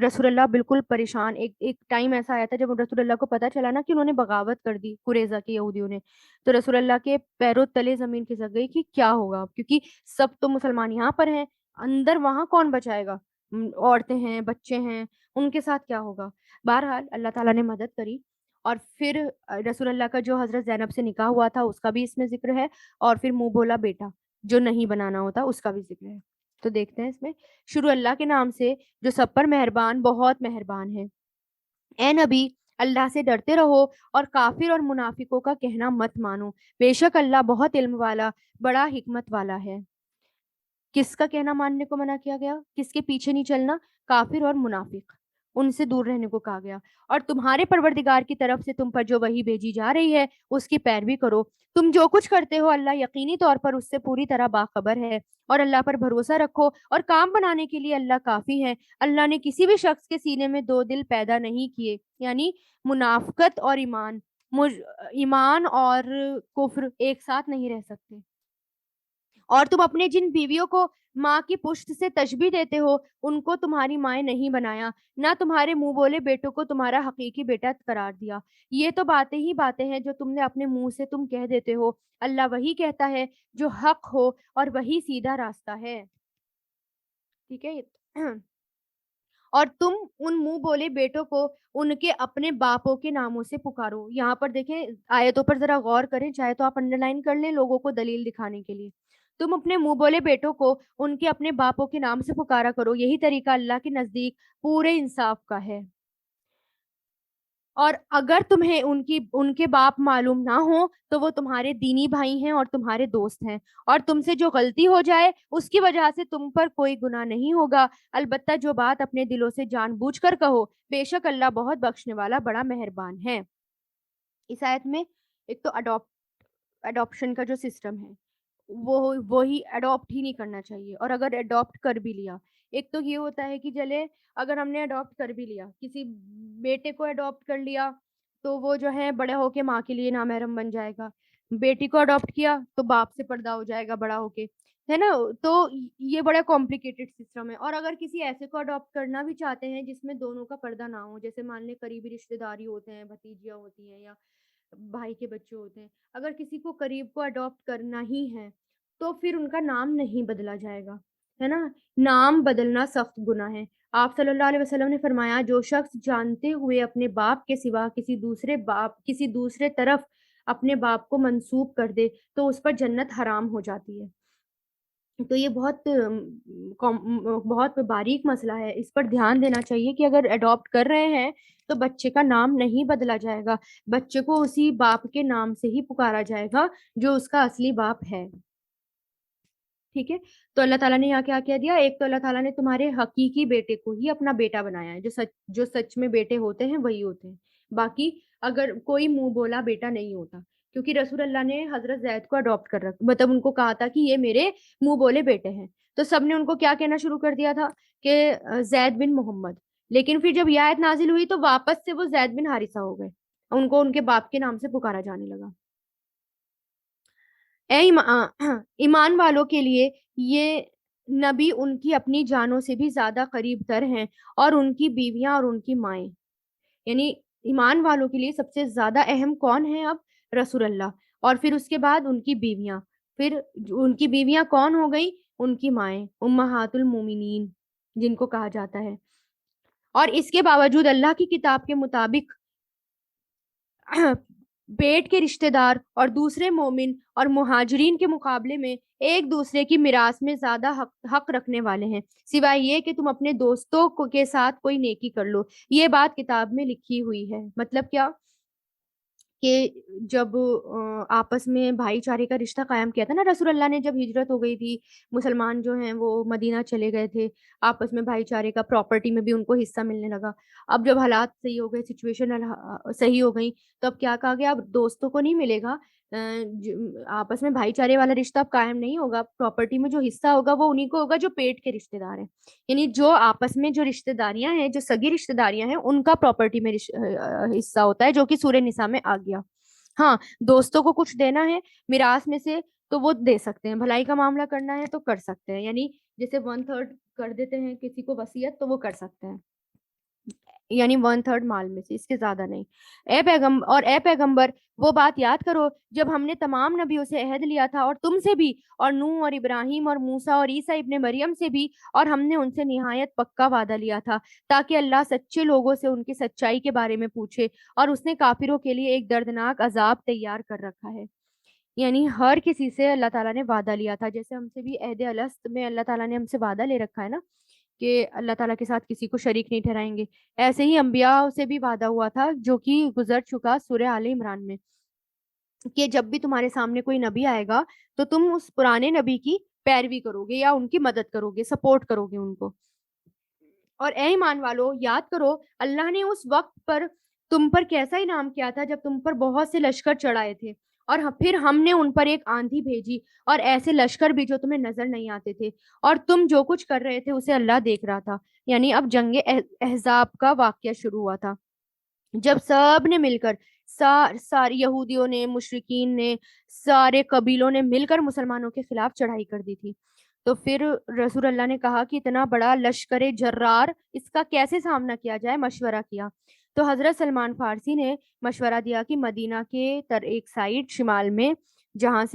رسول اللہ بالکل پریشان، ایک ٹائم ایسا آیا تھا جب رسول اللہ کو پتا چلا نا کہ انہوں نے بغاوت کر دی قریظہ کے یہودیوں نے، تو رسول اللہ کے پیروں تلے زمین کھسک گئی کہ کیا ہوگا، کیونکہ سب تو مسلمان یہاں پر ہیں، اندر وہاں کون بچائے گا، عورتیں ہیں، بچے ہیں، ان کے ساتھ کیا ہوگا۔ بہرحال اللہ تعالیٰ نے مدد کری، اور پھر رسول اللہ کا جو حضرت زینب سے نکاح ہوا تھا اس کا بھی اس میں ذکر ہے، اور پھر منہ بولا بیٹا جو نہیں بنانا ہوتا اس کا بھی ذکر ہے۔ تو دیکھتے ہیں اس میں، شروع اللہ کے نام سے جو سب پر مہربان، بہت مہربان ہے۔ اے نبی اللہ سے ڈرتے رہو اور کافر اور منافقوں کا کہنا مت مانو، بے شک اللہ بہت علم والا، بڑا حکمت والا ہے۔ کس کا کہنا ماننے کو منع کیا گیا، کس کے پیچھے نہیں چلنا؟ کافر اور منافق، ان سے دور رہنے کو کہا گیا۔ اور تمہارے پروردگار کی طرف سے تم پر جو وحی بھیجی جا رہی ہے اس کی پیروی کرو، تم جو کچھ کرتے ہو اللہ یقینی طور پر اس سے پوری طرح باخبر ہے، اور اللہ پر بھروسہ رکھو اور کام بنانے کے لیے اللہ کافی ہے۔ اللہ نے کسی بھی شخص کے سینے میں 2 دل پیدا نہیں کیے، یعنی منافقت اور ایمان، ایمان اور کفر ایک ساتھ نہیں رہ سکتے۔ اور تم اپنے جن بیویوں کو ماں کی پشت سے تشبیہ دیتے ہو ان کو تمہاری مائیں نہیں بنایا، نہ تمہارے منہ بولے بیٹوں کو تمہارا حقیقی بیٹا قرار دیا۔ یہ تو باتیں ہی باتیں ہیں جو تم نے اپنے منہ سے تم کہہ دیتے ہو، اللہ وہی کہتا ہے جو حق ہو اور وہی سیدھا راستہ ہے۔ ٹھیک ہے، اور تم ان منہ بولے بیٹوں کو ان کے اپنے باپوں کے ناموں سے پکارو۔ یہاں پر دیکھیں آیتوں پر ذرا غور کریں، چاہے تو آپ انڈر لائن کر لیں لوگوں کو دلیل دکھانے کے لیے۔ تم اپنے منہ بولے بیٹوں کو ان کے اپنے باپوں کے نام سے پکارا کرو، یہی طریقہ اللہ کے نزدیک پورے انصاف کا ہے۔ اور اگر تمہیں ان کے باپ معلوم نہ ہو تو وہ تمہارے دینی بھائی ہیں اور تمہارے دوست ہیں، اور تم سے جو غلطی ہو جائے اس کی وجہ سے تم پر کوئی گناہ نہیں ہوگا، البتہ جو بات اپنے دلوں سے جان بوجھ کر کہو، بے شک اللہ بہت بخشنے والا بڑا مہربان ہے۔ اس آیت میں ایک تو اڈاپشن کا جو سسٹم ہے وہی اڈاپٹ ہی نہیں کرنا چاہیے، اور اگر اڈاپٹ کر بھی لیا، ایک تو یہ ہوتا ہے کہ چلے اگر ہم نے اڈاپٹ کر بھی لیا، کسی بیٹے کو اڈاپٹ کر لیا تو وہ جو ہے بڑے ہو کے ماں کے لیے نامحرم بن جائے گا، بیٹی کو اڈاپٹ کیا تو باپ سے پردہ ہو جائے گا بڑا ہو کے، ہے نا؟ تو یہ بڑا کمپلیکیٹڈ سسٹم ہے۔ اور اگر کسی ایسے کو اڈاپٹ کرنا بھی چاہتے ہیں جس میں دونوں کا پردہ نہ ہو، جیسے مان لیں قریبی رشتے داری ہوتے ہیں، بھتیجیاں ہوتی ہیں یا بھائی کے بچے ہوتے ہیں، اگر کسی کو قریب کو اڈاپٹ کرنا ہی ہے تو پھر ان کا نام نہیں بدلا جائے گا، ہے نا؟ نام بدلنا سخت گناہ ہے۔ آپ صلی اللہ علیہ وسلم نے فرمایا جو شخص جانتے ہوئے اپنے باپ کے سوا کسی دوسرے طرف اپنے باپ کو منسوب کر دے تو اس پر جنت حرام ہو جاتی ہے۔ تو یہ بہت باریک مسئلہ ہے، اس پر دھیان دینا چاہیے کہ اگر اڈاپٹ کر رہے ہیں تو بچے کا نام نہیں بدلا جائے گا، بچے کو اسی باپ کے نام سے ہی پکارا جائے گا جو اس کا اصلی باپ ہے۔ ٹھیک ہے؟ تو اللہ تعالیٰ نے یہاں کیا کہہ دیا، ایک تو اللہ تعالیٰ نے تمہارے حقیقی بیٹے کو ہی اپنا بیٹا بنایا ہے، جو سچ میں بیٹے ہوتے ہیں وہی ہوتے ہیں، باقی اگر کوئی منہ بولا بیٹا نہیں ہوتا، کیونکہ رسول اللہ نے حضرت زید کو اڈاپٹ کر رکھا، مطلب ان کو کہا تھا کہ یہ میرے منہ بولے بیٹے ہیں، تو سب نے ان کو کیا کہنا شروع کر دیا تھا کہ زید بن محمد، لیکن پھر جب یہ آیت نازل ہوئی تو واپس سے وہ زید بن حارثہ ہو گئے، ان کو ان کے باپ کے نام سے پکارا جانے لگا۔ اے ایمان والوں کے لیے یہ نبی ان کی اپنی جانوں سے بھی زیادہ قریب تر ہیں، اور ان کی بیویاں اور ان کی مائیں، یعنی ایمان والوں کے لیے سب سے زیادہ اہم کون ہے اب؟ رسول اللہ، اور پھر اس کے بعد ان کی بیویاں، پھر ان کی بیویاں کون ہو گئی؟ ان کی مائیں، امہات المومنین جن کو کہا جاتا ہے۔ اور اس کے باوجود اللہ کی کتاب کے مطابق پیٹ کے رشتہ دار اور دوسرے مومن اور مہاجرین کے مقابلے میں ایک دوسرے کی میراث میں زیادہ حق رکھنے والے ہیں، سوائے یہ کہ تم اپنے دوستوں کے ساتھ کوئی نیکی کر لو۔ یہ بات کتاب میں لکھی ہوئی ہے، مطلب کیا کہ جب آپس میں بھائی چارے کا رشتہ قائم کیا تھا نا رسول اللہ نے، جب ہجرت ہو گئی تھی، مسلمان جو ہیں وہ مدینہ چلے گئے تھے، آپس میں بھائی چارے کا، پراپرٹی میں بھی ان کو حصہ ملنے لگا۔ اب جب حالات صحیح ہو گئے، سچویشن صحیح ہو گئی، تو اب کیا کہا گیا، اب دوستوں کو نہیں ملے گا، آپس میں بھائی چارے والا رشتہ اب قائم نہیں ہوگا، پراپرٹی میں جو حصہ ہوگا وہ انہیں کو ہوگا جو پیٹ کے رشتے دار ہیں، یعنی جو آپس میں جو رشتے داریاں ہیں، جو سگی رشتے داریاں ہیں، ان کا پراپرٹی میں حصہ ہوتا ہے، جو کہ سورہ نساء میں آ گیا۔ ہاں، دوستوں کو کچھ دینا ہے میراث میں سے تو وہ دے سکتے ہیں، بھلائی کا معاملہ کرنا ہے تو کر سکتے ہیں، یعنی جیسے 1/3 کر دیتے ہیں کسی کو وصیت تو وہ کر سکتے ہیں، یعنی 1/3 مال میں سے، اس کے زیادہ نہیں۔ اے پیغمبر وہ بات یاد کرو جب ہم نے تمام نبیوں سے عہد لیا تھا، اور تم سے بھی، اور نوح اور ابراہیم اور موسیٰ اور عیسیٰ ابن مریم سے بھی، اور ہم نے ان سے نہایت پکا وعدہ لیا تھا تاکہ اللہ سچے لوگوں سے ان کی سچائی کے بارے میں پوچھے، اور اس نے کافروں کے لیے ایک دردناک عذاب تیار کر رکھا ہے۔ یعنی ہر کسی سے اللہ تعالیٰ نے وعدہ لیا تھا، جیسے ہم سے بھی عہد الست میں اللہ تعالیٰ نے ہم سے وعدہ لے رکھا ہے نا کہ اللہ تعالیٰ کے ساتھ کسی کو شریک نہیں ٹھہرائیں گے، ایسے ہی انبیاء سے بھی وعدہ ہوا تھا جو کہ گزر چکا سورہ آل عمران میں، کہ جب بھی تمہارے سامنے کوئی نبی آئے گا تو تم اس پرانے نبی کی پیروی کرو گے یا ان کی مدد کرو گے، سپورٹ کرو گے ان کو۔ اور اے ایمان والو یاد کرو اللہ نے اس وقت پر تم پر کیسا انعام کیا تھا جب تم پر بہت سے لشکر چڑھائے تھے، اور پھر ہم نے ان پر ایک آندھی بھیجی اور ایسے لشکر بھی جو تمہیں نظر نہیں آتے تھے، اور تم جو کچھ کر رہے تھے اسے اللہ دیکھ رہا تھا۔ یعنی اب جنگ احزاب کا واقعہ شروع ہوا تھا، جب سب نے مل کر، سارے یہودیوں نے، مشرکین نے، سارے قبیلوں نے مل کر مسلمانوں کے خلاف چڑھائی کر دی تھی، تو پھر رسول اللہ نے کہا کہ اتنا بڑا لشکر جرار، اس کا کیسے سامنا کیا جائے، مشورہ کیا۔ تو حضرت سلمان فارسی نے مشورہ دیا کہ مدینہ کے ایک سائڈ شمال میں جہاں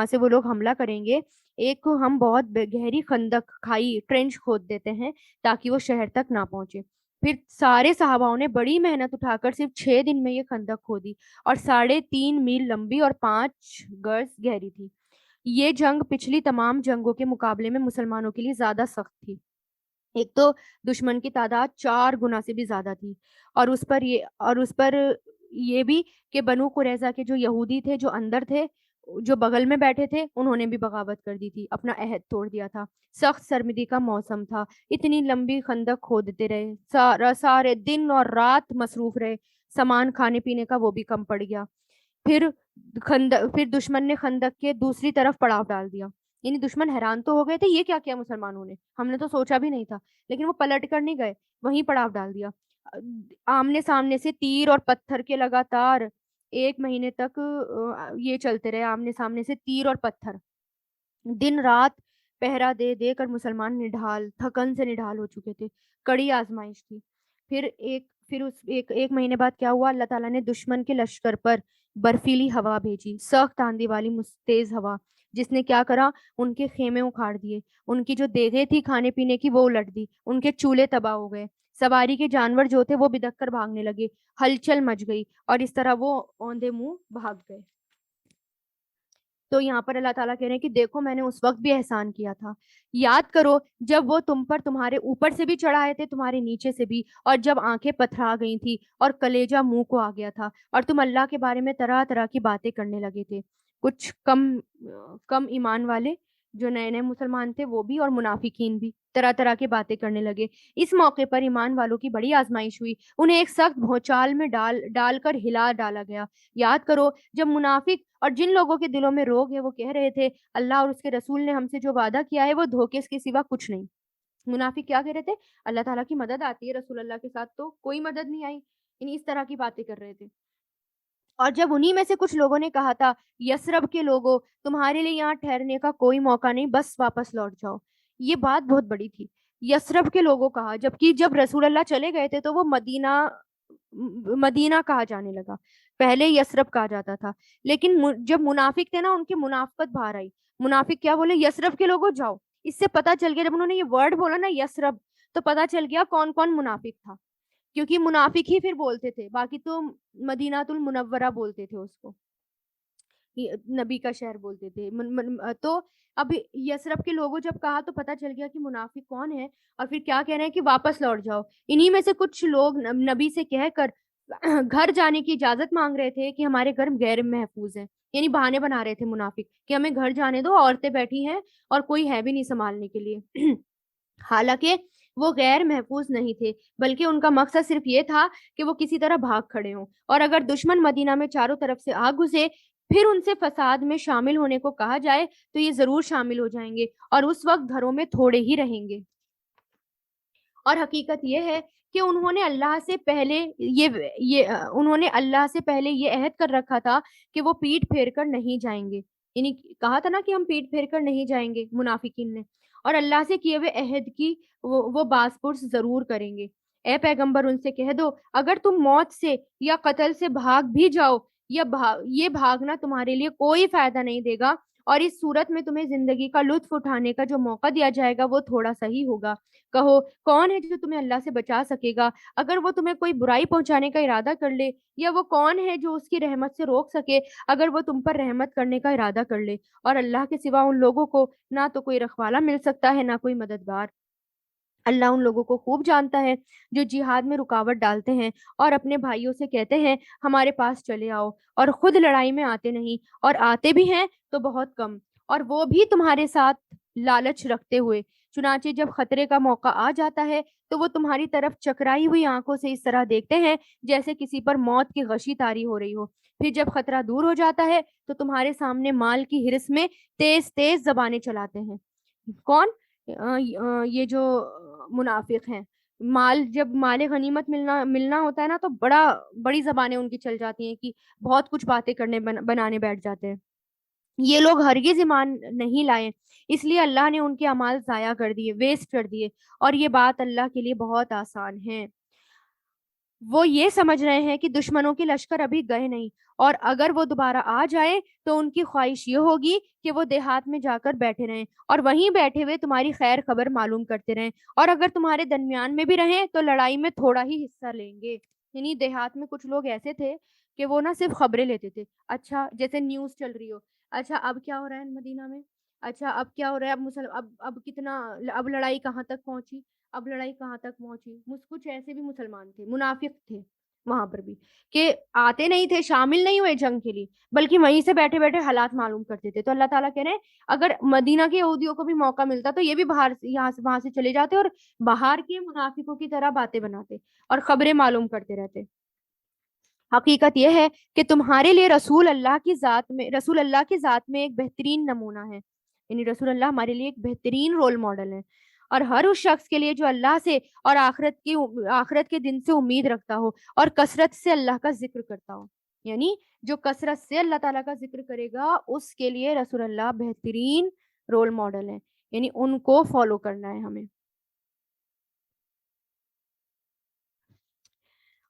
سے وہ لوگ حملہ کریں گے، ایک ہم بہت گہری خندق، کھائی، ٹرینچ کھود دیتے ہیں تاکہ وہ شہر تک نہ پہنچے۔ پھر سارے صحاباؤں نے بڑی محنت اٹھا کر صرف 6 دن میں یہ خندق کھودی، اور 3.5 میل لمبی اور 5 گز گہری تھی۔ یہ جنگ پچھلی تمام جنگوں کے مقابلے میں مسلمانوں کے لیے زیادہ سخت تھی۔ ایک تو دشمن کی تعداد 4 گنا سے بھی زیادہ تھی، اور اس پر یہ بھی کہ بنو قریظہ کے جو یہودی تھے، جو اندر تھے، جو بغل میں بیٹھے تھے، انہوں نے بھی بغاوت کر دی تھی، اپنا عہد توڑ دیا تھا۔ سخت سرمدی کا موسم تھا، اتنی لمبی خندق کھودتے رہے، سارے دن اور رات مصروف رہے، سامان کھانے پینے کا وہ بھی کم پڑ گیا۔ پھر دشمن نے خندق کے دوسری طرف پڑاؤ ڈال دیا، یعنی دشمن حیران تو ہو گئے تھے، یہ کیا کیا مسلمانوں نے، ہم نے تو سوچا بھی نہیں تھا، لیکن وہ پلٹ کر نہیں گئے، وہیں پڑاؤ ڈال دیا۔ آمنے سامنے سے تیر اور پتھر کے لگاتار 1 مہینے تک یہ چلتے رہے، آمنے سامنے سے تیر اور پتھر، دن رات پہرا دے دے کر مسلمان تھکن سے نڈھال ہو چکے تھے۔ کڑی آزمائش تھی۔ ایک مہینے بعد کیا ہوا، اللہ تعالیٰ نے دشمن کے لشکر پر برفیلی ہوا بھیجی، سخت آندھی والی تیز ہوا، جس نے کیا کرا، ان کے خیمے اکھاڑ دیے، ان کی جو دیگیں تھی کھانے پینے کی وہ الٹ دی، ان کے چولہے تباہ ہو گئے، سواری کے جانور جو تھے وہ بدک کر بھاگنے لگے، ہلچل مچ گئی، اور اس طرح وہ اوندے منہ بھاگ گئے۔ تو یہاں پر اللہ تعالیٰ کہہ رہے ہیں کہ دیکھو میں نے اس وقت بھی احسان کیا تھا، یاد کرو جب وہ تم پر تمہارے اوپر سے بھی چڑھائے تھے، تمہارے نیچے سے بھی، اور جب آنکھیں پتھرا گئی تھی اور کلیجہ منہ کو آ گیا تھا، اور تم اللہ کے بارے میں طرح طرح کی باتیں کرنے لگے تھے، کچھ کم ایمان والے جو نئے نئے مسلمان تھے وہ بھی، اور منافقین بھی طرح طرح کی باتیں کرنے لگے۔ اس موقع پر ایمان والوں کی بڑی آزمائش ہوئی، انہیں ایک سخت بھونچال میں ڈال کر ہلا ڈالا گیا۔ یاد کرو جب منافق اور جن لوگوں کے دلوں میں روگ ہے وہ کہہ رہے تھے اللہ اور اس کے رسول نے ہم سے جو وعدہ کیا ہے وہ دھوکے کے سوا کچھ نہیں۔ منافق کیا کہہ رہے تھے، اللہ تعالیٰ کی مدد آتی ہے رسول اللہ کے ساتھ، تو کوئی مدد نہیں آئی، یعنی اس طرح کی باتیں کر رہے تھے۔ اور جب انہی میں سے کچھ لوگوں نے کہا تھا یثرب کے لوگوں تمہارے لیے یہاں ٹھہرنے کا کوئی موقع نہیں، بس واپس لوٹ جاؤ، یہ بات بہت بڑی تھی۔ یثرب کے لوگوں کہا، جبکہ جب رسول اللہ چلے گئے تھے تو وہ مدینہ کہا جانے لگا، پہلے یثرب کہا جاتا تھا، لیکن جب منافق تھے نا ان کی منافقت باہر آئی، منافق کیا بولے، یثرب کے لوگوں جاؤ۔ اس سے پتہ چل گیا، جب انہوں نے یہ ورڈ بولا نا یثرب، تو پتہ چل گیا کون کون منافق تھا، کیونکہ منافق ہی پھر بولتے تھے، باقی تو مدینہ المنورہ بولتے تھے اس کو، نبی کا شہر بولتے تھے۔ تو اب یثرب کے لوگوں جب کہا تو پتہ چل گیا کہ منافق کون ہے، اور پھر کیا کہہ رہے ہیں کہ واپس لوٹ جاؤ۔ انہی میں سے کچھ لوگ نبی سے کہہ کر گھر جانے کی اجازت مانگ رہے تھے کہ ہمارے گھر غیر محفوظ ہیں، یعنی بہانے بنا رہے تھے منافق کہ ہمیں گھر جانے دو، عورتیں بیٹھی ہیں اور کوئی ہے بھی نہیں سنبھالنے کے لیے۔ حالانکہ وہ غیر محفوظ نہیں تھے، بلکہ ان کا مقصد صرف یہ تھا کہ وہ کسی طرح بھاگ کھڑے ہوں، اور اگر دشمن مدینہ میں چاروں طرف سے آ گھسے پھر ان سے فساد میں شامل ہونے کو کہا جائے تو یہ ضرور شامل ہو جائیں گے، اور اس وقت گھروں میں تھوڑے ہی رہیں گے۔ اور حقیقت یہ ہے کہ انہوں نے اللہ سے پہلے یہ عہد کر رکھا تھا کہ وہ پیٹ پھیر کر نہیں جائیں گے، یعنی کہا تھا نا کہ ہم پیٹ پھیر کر نہیں جائیں گے منافقین نے، اور اللہ سے کیے ہوئے عہد کی وہ باز پرس ضرور کریں گے۔ اے پیغمبر ان سے کہہ دو اگر تم موت سے یا قتل سے بھاگ بھی جاؤ، یہ بھاگنا تمہارے لیے کوئی فائدہ نہیں دے گا، اور اس صورت میں تمہیں زندگی کا لطف اٹھانے کا جو موقع دیا جائے گا وہ تھوڑا سا ہی ہوگا۔ کہو کون ہے جو تمہیں اللہ سے بچا سکے گا اگر وہ تمہیں کوئی برائی پہنچانے کا ارادہ کر لے، یا وہ کون ہے جو اس کی رحمت سے روک سکے اگر وہ تم پر رحمت کرنے کا ارادہ کر لے، اور اللہ کے سوا ان لوگوں کو نہ تو کوئی رکھوالا مل سکتا ہے نہ کوئی مددگار۔ اللہ ان لوگوں کو خوب جانتا ہے جو جہاد میں رکاوٹ ڈالتے ہیں اور اپنے بھائیوں سے کہتے ہیں ہمارے پاس چلے آؤ، اور خود لڑائی میں آتے نہیں، اور آتے بھی ہیں تو بہت کم، اور وہ بھی تمہارے ساتھ لالچ رکھتے ہوئے۔ چنانچہ جب خطرے کا موقع آ جاتا ہے تو وہ تمہاری طرف چکرائی ہوئی آنکھوں سے اس طرح دیکھتے ہیں جیسے کسی پر موت کی غشی طاری ہو رہی ہو، پھر جب خطرہ دور ہو جاتا ہے تو تمہارے سامنے مال کی ہرس میں تیز تیز زبانیں چلاتے ہیں۔ کون؟ یہ جو منافق ہیں، جب مال غنیمت ملنا ہوتا ہے نا تو بڑی زبانیں ان کی چل جاتی ہیں کہ بہت کچھ باتیں کرنے بنانے بیٹھ جاتے ہیں۔ یہ لوگ ہرگز ایمان نہیں لائے، اس لیے اللہ نے ان کے اعمال ضائع کر دیے، ویسٹ کر دیے، اور یہ بات اللہ کے لیے بہت آسان ہے۔ وہ یہ سمجھ رہے ہیں کہ دشمنوں کے لشکر ابھی گئے نہیں، اور اگر وہ دوبارہ آ جائے تو ان کی خواہش یہ ہوگی کہ وہ دیہات میں جا کر بیٹھے رہیں اور وہیں بیٹھے ہوئے تمہاری خیر خبر معلوم کرتے رہیں، اور اگر تمہارے درمیان میں بھی رہیں تو لڑائی میں تھوڑا ہی حصہ لیں گے۔ یعنی دیہات میں کچھ لوگ ایسے تھے کہ وہ نہ صرف خبریں لیتے تھے، اچھا جیسے نیوز چل رہی ہو، اچھا اب کیا ہو رہا ہے مدینہ میں، اچھا اب کیا ہو رہا ہے؟ اب کتنا، اب لڑائی کہاں تک پہنچی؟ اب لڑائی کہاں تک پہنچی؟ کچھ ایسے بھی مسلمان تھے، منافق تھے وہاں پر بھی، کہ آتے نہیں تھے، شامل نہیں ہوئے جنگ کے لیے، بلکہ وہیں سے بیٹھے بیٹھے حالات معلوم کرتے تھے. تو اللہ تعالیٰ کہہ رہے ہیں اگر مدینہ کے یہودیوں کو بھی موقع ملتا تو یہ بھی باہر یہاں سے وہاں سے چلے جاتے اور باہر کے منافقوں کی طرح باتیں بناتے اور خبریں معلوم کرتے رہتے. حقیقت یہ ہے کہ تمہارے لیے رسول اللہ کی ذات میں ایک بہترین نمونہ ہے. یعنی رسول اللہ ہمارے لیے ایک بہترین رول ماڈل ہے، اور ہر اس شخص کے لیے جو اللہ سے اور آخرت کے دن سے امید رکھتا ہو اور کثرت سے اللہ کا ذکر کرتا ہو. یعنی جو کثرت سے اللہ تعالیٰ کا ذکر کرے گا اس کے لیے رسول اللہ بہترین رول ماڈل ہے. یعنی ان کو فالو کرنا ہے ہمیں.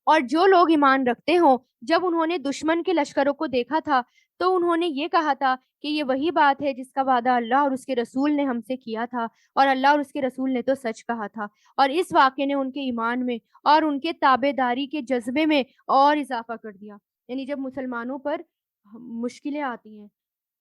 اور جو لوگ ایمان رکھتے ہوں جب انہوں نے دشمن کے لشکروں کو دیکھا تھا تو انہوں نے یہ کہا تھا کہ یہ وہی بات ہے جس کا وعدہ اللہ اور اس کے رسول نے ہم سے کیا تھا، اور اللہ اور اس کے رسول نے تو سچ کہا تھا. اور اس واقعے نے ان کے ایمان میں اور ان کے تابع داری کے جذبے میں اور اضافہ کر دیا. یعنی جب مسلمانوں پر مشکلیں آتی ہیں،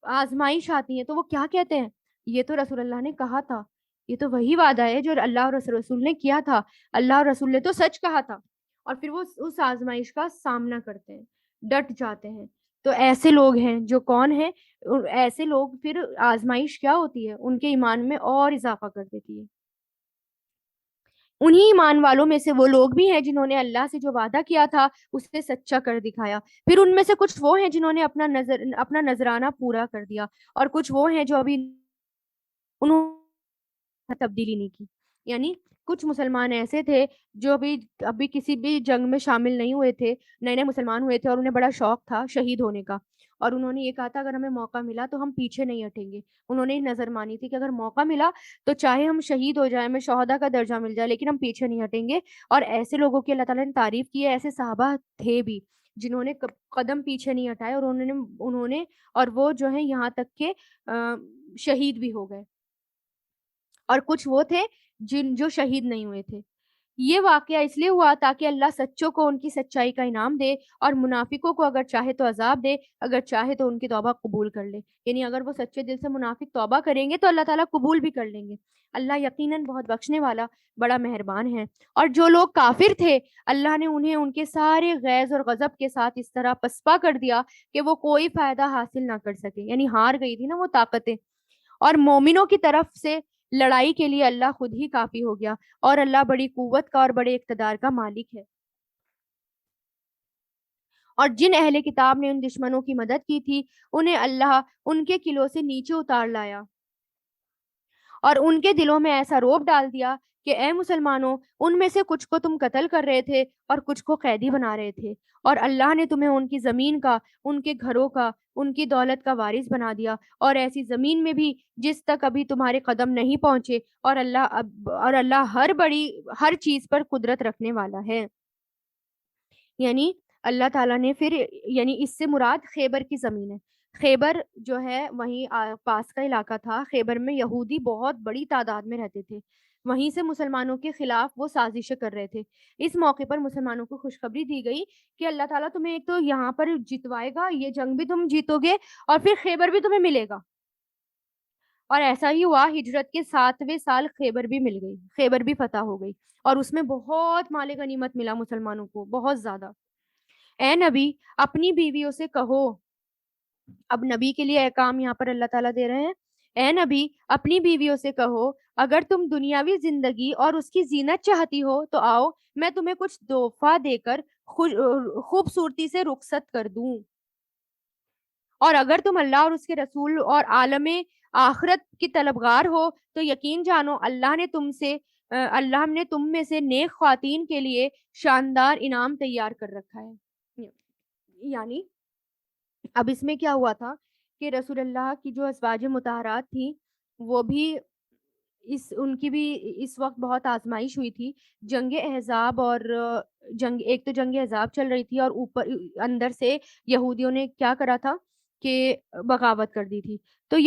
آزمائش آتی ہے، تو وہ کیا کہتے ہیں؟ یہ تو رسول اللہ نے کہا تھا، یہ تو وہی وعدہ ہے جو اللہ اور رسول نے کیا تھا، اللہ اور رسول نے تو سچ کہا تھا. اور پھر وہ اس آزمائش کا سامنا کرتے ہیں، ڈٹ جاتے ہیں. تو ایسے لوگ ہیں جو کون ہیں؟ ایسے لوگ پھر آزمائش کیا ہوتی ہے؟ ان کے ایمان میں اور اضافہ کر دیتی ہے. انہی ایمان والوں میں سے وہ لوگ بھی ہیں جنہوں نے اللہ سے جو وعدہ کیا تھا اسے سچا کر دکھایا. پھر ان میں سے کچھ وہ ہیں جنہوں نے اپنا نذرانہ پورا کر دیا، اور کچھ وہ ہیں جو انہوں تبدیلی نہیں کی. یعنی کچھ مسلمان ایسے تھے جو ابھی کسی بھی جنگ میں شامل نہیں ہوئے تھے، نئے نئے مسلمان ہوئے تھے، اور انہیں بڑا شوق تھا شہید ہونے کا، اور انہوں نے یہ کہا تھا اگر ہمیں موقع ملا تو ہم پیچھے نہیں ہٹیں گے. انہوں نے نظر مانی تھی کہ اگر موقع ملا تو چاہے ہم شہید ہو جائیں، ہمیں شہدا کا درجہ مل جائے، لیکن ہم پیچھے نہیں ہٹیں گے. اور ایسے لوگوں کی اللہ تعالیٰ نے تعریف کی ہے، ایسے صحابہ تھے بھی جنہوں نے قدم پیچھے نہیں ہٹائے، اور انہوں نے اور وہ جو ہے یہاں تک کہ شہید بھی ہو گئے. اور کچھ وہ تھے جو شہید نہیں ہوئے تھے. یہ واقعہ اس لیے ہوا تاکہ اللہ سچوں کو ان کی سچائی کا انعام دے، اور منافقوں کو اگر چاہے تو عذاب دے، اگر چاہے تو ان کی توبہ قبول کر لے. یعنی اگر وہ سچے دل سے منافق توبہ کریں گے تو اللہ تعالیٰ قبول بھی کر لیں گے. اللہ یقیناً بہت بخشنے والا، بڑا مہربان ہے. اور جو لوگ کافر تھے اللہ نے انہیں ان کے سارے غیظ اور غضب کے ساتھ اس طرح پسپا کر دیا کہ وہ کوئی فائدہ حاصل نہ کر سکے. یعنی ہار گئی تھی نا وہ طاقتیں. اور مومنوں کی طرف سے لڑائی کے لیے اللہ خود ہی کافی ہو گیا، اور اللہ بڑی قوت کا اور بڑے اقتدار کا مالک ہے. اور جن اہل کتاب نے ان دشمنوں کی مدد کی تھی انہیں اللہ ان کے قلعوں سے نیچے اتار لایا، اور ان کے دلوں میں ایسا روب ڈال دیا کہ اے مسلمانوں، ان میں سے کچھ کو تم قتل کر رہے تھے اور کچھ کو قیدی بنا رہے تھے، اور اللہ نے تمہیں ان کی زمین کا، ان کے گھروں کا، ان کی دولت کا وارث بنا دیا، اور ایسی زمین میں بھی جس تک ابھی تمہارے قدم نہیں پہنچے. اور اللہ ہر چیز پر قدرت رکھنے والا ہے. یعنی اللہ تعالیٰ نے پھر، یعنی اس سے مراد خیبر کی زمین ہے. خیبر جو ہے وہیں پاس کا علاقہ تھا. خیبر میں یہودی بہت بڑی تعداد میں رہتے تھے، وہیں سے مسلمانوں کے خلاف وہ سازشیں کر رہے تھے. اس موقع پر مسلمانوں کو خوشخبری دی گئی کہ اللہ تعالیٰ تمہیں ایک تو یہاں پر جتوائے گا، یہ جنگ بھی تم جیتو گے، اور پھر خیبر بھی تمہیں ملے گا. اور ایسا ہی ہوا، ہجرت کے 7ویں سال خیبر بھی مل گئی، خیبر بھی فتح ہو گئی، اور اس میں بہت مال غنیمت ملا مسلمانوں کو، بہت زیادہ. اے نبی اپنی بیویوں سے کہو، اب نبی کے لیے احکام یہاں پر اللہ تعالیٰ دے رہے ہیں. اے نبی اپنی بیویوں سے کہو اگر تم دنیاوی زندگی اور اس کی زینت چاہتی ہو تو آؤ میں تمہیں کچھ تحفہ دے کر خوبصورتی سے رخصت کر دوں، اور اگر تم اللہ اور اس کے رسول اور عالم آخرت کی طلبگار ہو تو یقین جانو اللہ نے تم میں سے نیک خواتین کے لیے شاندار انعام تیار کر رکھا ہے. یعنی اب اس میں کیا ہوا تھا کہ رسول اللہ کی جو ازواج مطہرات تھیں وہ بھی ان کی بھی اس وقت بہت آزمائش ہوئی تھی. جنگ احزاب اور ایک تو جنگ احزاب چل رہی تھی، اور اوپر اندر سے یہودیوں نے کیا کرا تھا کہ بغاوت کر دی تھی. تو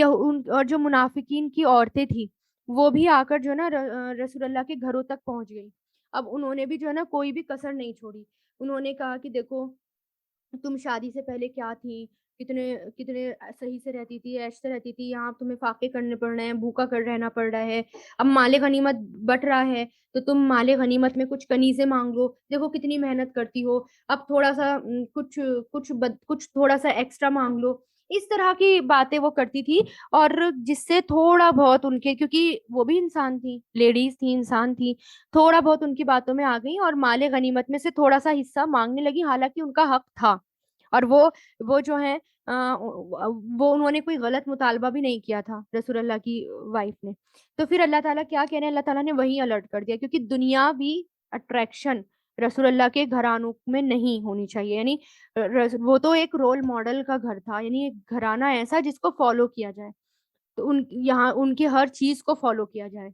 اور جو منافقین کی عورتیں تھیں وہ بھی آ کر جو ہے نا رسول اللہ کے گھروں تک پہنچ گئی. اب انہوں نے بھی جو ہے نا کوئی بھی کسر نہیں چھوڑی. انہوں نے کہا کہ دیکھو تم شادی سے پہلے کیا تھی، کتنے کتنے صحیح سے رہتی تھی، عیش سے رہتی تھی، یہاں تمہیں فاقے کرنے پڑ رہے ہیں، بھوکا کر رہنا پڑ رہا ہے، اب مال غنیمت بٹ رہا ہے تو تم مال غنیمت میں کچھ کنیزیں مانگ لو، دیکھو کتنی محنت کرتی ہو، اب تھوڑا سا کچھ تھوڑا سا ایکسٹرا مانگ لو، اس طرح کی باتیں وہ کرتی تھی، اور جس سے تھوڑا بہت ان کے، کیونکہ وہ بھی انسان تھی، لیڈیز تھی، انسان تھی، تھوڑا بہت ان کی باتوں میں آ گئی اور مال غنیمت میں سے تھوڑا سا حصہ مانگنے لگی، حالانکہ ان کا حق تھا، اور وہ جو ہے وہ انہوں نے کوئی غلط مطالبہ بھی نہیں کیا تھا رسول اللہ کی وائف نے. تو پھر اللہ تعالیٰ کیا کہہ رہے ہیں، اللہ تعالیٰ نے وہی الرٹ کر دیا، کیونکہ دنیاوی اٹریکشن رسول اللہ کے گھرانوں میں نہیں ہونی چاہیے، یعنی وہ تو ایک رول ماڈل کا گھر تھا، یعنی ایک گھرانہ ایسا جس کو فالو کیا جائے، تو یہاں ان کی ہر چیز کو فالو کیا جائے.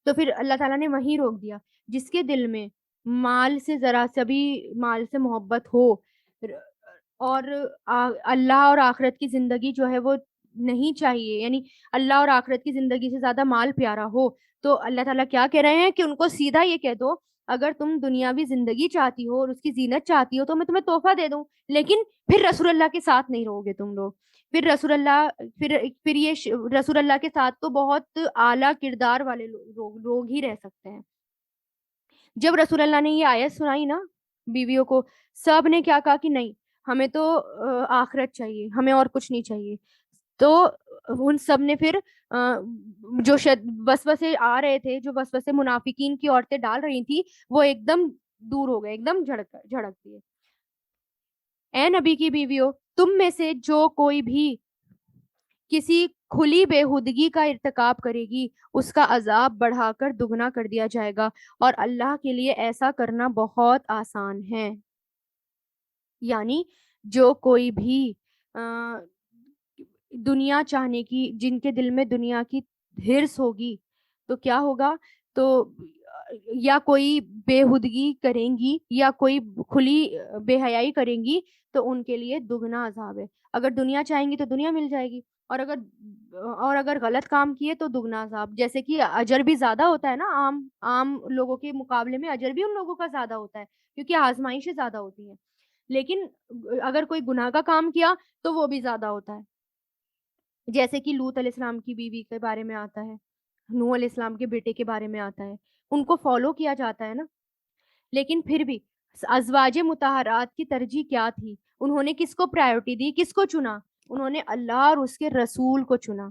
تو پھر اللہ تعالیٰ نے وہیں روک دیا. جس کے دل میں مال سے ذرا سا بھی مال سے محبت ہو، اور اللہ اور آخرت کی زندگی جو ہے وہ نہیں چاہیے، یعنی اللہ اور آخرت کی زندگی سے زیادہ مال پیارا ہو، تو اللہ تعالیٰ کیا کہہ رہے ہیں کہ ان کو سیدھا یہ کہہ دو، اگر تم دنیاوی زندگی چاہتی ہو اور اس کی زینت چاہتی ہو تو میں تمہیں تحفہ دے دوں، لیکن پھر رسول اللہ کے ساتھ نہیں رہو گے تم لوگ. پھر رسول اللہ پھر یہ رسول اللہ کے ساتھ تو بہت اعلیٰ کردار والے لوگ ہی رہ سکتے ہیں. جب رسول اللہ نے یہ آیت سنائی نا بیویوں کو، سب نے کیا کہا کہ نہیں، ہمیں تو آخرت چاہیے، ہمیں اور کچھ نہیں چاہیے. تو ان سب نے پھر جو وسوسے آ رہے تھے، جو وسوسے منافقین کی عورتیں ڈال رہی تھی، وہ ایک دم دور ہو گئے، ایک دم جھڑک دیے. اے نبی کی بیویوں، تم میں سے جو کوئی بھی کسی کھلی بےہودگی کا ارتکاب کرے گی، اس کا عذاب بڑھا کر دگنا کر دیا جائے گا، اور اللہ کے لیے ایسا کرنا بہت آسان ہے. یعنی جو کوئی بھی دنیا چاہنے کی، جن کے دل میں دنیا کی ہرس ہوگی، تو کیا ہوگا، تو یا کوئی بےہودگی کریں گی یا کوئی کھلی بے حیائی کریں گی، تو ان کے لیے دگنا عذاب ہے. اگر دنیا چاہیں گی تو دنیا مل جائے گی، اور اگر غلط کام کیے تو دگنا عذاب. جیسے کہ اجر بھی زیادہ ہوتا ہے نا، عام لوگوں کے مقابلے میں اجر بھی ان لوگوں کا زیادہ ہوتا ہے، کیونکہ آزمائشیں زیادہ ہوتی ہیں. لیکن اگر کوئی گناہ کا کام کیا تو وہ بھی زیادہ ہوتا ہے. جیسے کہ لوط علیہ السلام کی بیوی کے بارے میں آتا ہے، نوح علیہ السلام کے بیٹے کے بارے میں آتا ہے، ان کو فالو کیا جاتا ہے نا. لیکن پھر بھی ازواج مطہرات کی ترجیح کیا تھی، انہوں نے کس کو پرائیورٹی دی، کس کو چنا، انہوں نے اللہ اور اس کے رسول کو چنا.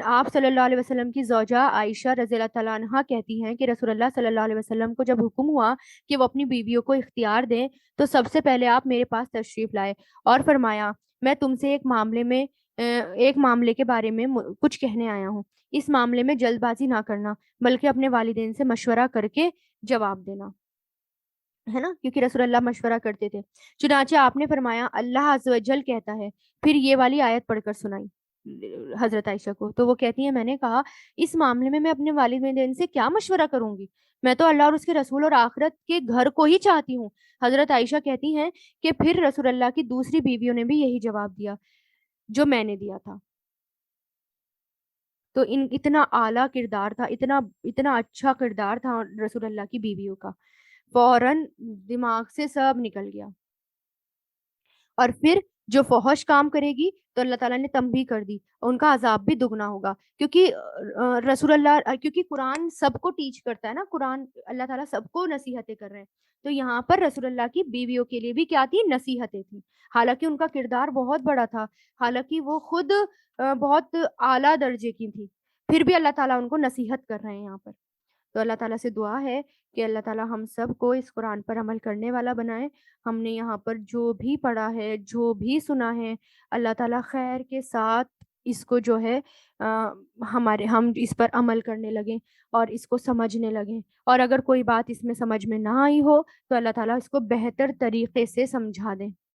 آپ صلی اللہ علیہ وسلم کی زوجہ عائشہ رضی اللہ تعالیٰ عنہا کہتی ہیں کہ رسول اللہ صلی اللہ علیہ وسلم کو جب حکم ہوا کہ وہ اپنی بیویوں کو اختیار دیں، تو سب سے پہلے آپ میرے پاس تشریف لائے اور فرمایا، میں تم سے ایک معاملے کے بارے میں کچھ کہنے آیا ہوں. اس معاملے میں جلد بازی نہ کرنا، بلکہ اپنے والدین سے مشورہ کر کے جواب دینا، ہے نا، کیونکہ رسول اللہ مشورہ کرتے تھے. چنانچہ آپ نے فرمایا، اللہ عز و جل کہتا ہے، پھر یہ والی آیت پڑھ کر سنائی حضرت عائشہ کو. تو وہ کہتی ہیں، میں نے کہا اس معاملے میں اپنے والدین سے کیا مشورہ کروں گی، میں تو اللہ اور اس کے رسول اور آخرت کے گھر کو ہی چاہتی ہوں. حضرت عائشہ کہتی ہیں کہ پھر رسول اللہ کی دوسری بیویوں نے بھی یہی جواب دیا جو میں نے دیا تھا. تو اتنا اعلیٰ کردار تھا، اتنا اچھا کردار تھا رسول اللہ کی بیویوں کا، فوراً دماغ سے سب نکل گیا. اور پھر جو فحش کام کرے گی تو اللہ تعالیٰ نے تنبیہ کر دی، اور ان کا عذاب بھی دگنا ہوگا. کیونکہ رسول اللہ، کیونکہ قرآن سب کو ٹیچ کرتا ہے نا، قرآن اللہ تعالیٰ سب کو نصیحتیں کر رہے ہیں، تو یہاں پر رسول اللہ کی بیویوں کے لیے بھی کیا تھی، نصیحتیں تھیں. حالانکہ ان کا کردار بہت بڑا تھا، حالانکہ وہ خود بہت اعلیٰ درجے کی تھی، پھر بھی اللہ تعالیٰ ان کو نصیحت کر رہے ہیں یہاں پر. تو اللہ تعالیٰ سے دعا ہے کہ اللہ تعالیٰ ہم سب کو اس قرآن پر عمل کرنے والا بنائے. ہم نے یہاں پر جو بھی پڑھا ہے، جو بھی سنا ہے، اللہ تعالیٰ خیر کے ساتھ اس کو جو ہے ہم اس پر عمل کرنے لگیں اور اس کو سمجھنے لگیں. اور اگر کوئی بات اس میں سمجھ میں نہ آئی ہو تو اللہ تعالیٰ اس کو بہتر طریقے سے سمجھا دیں.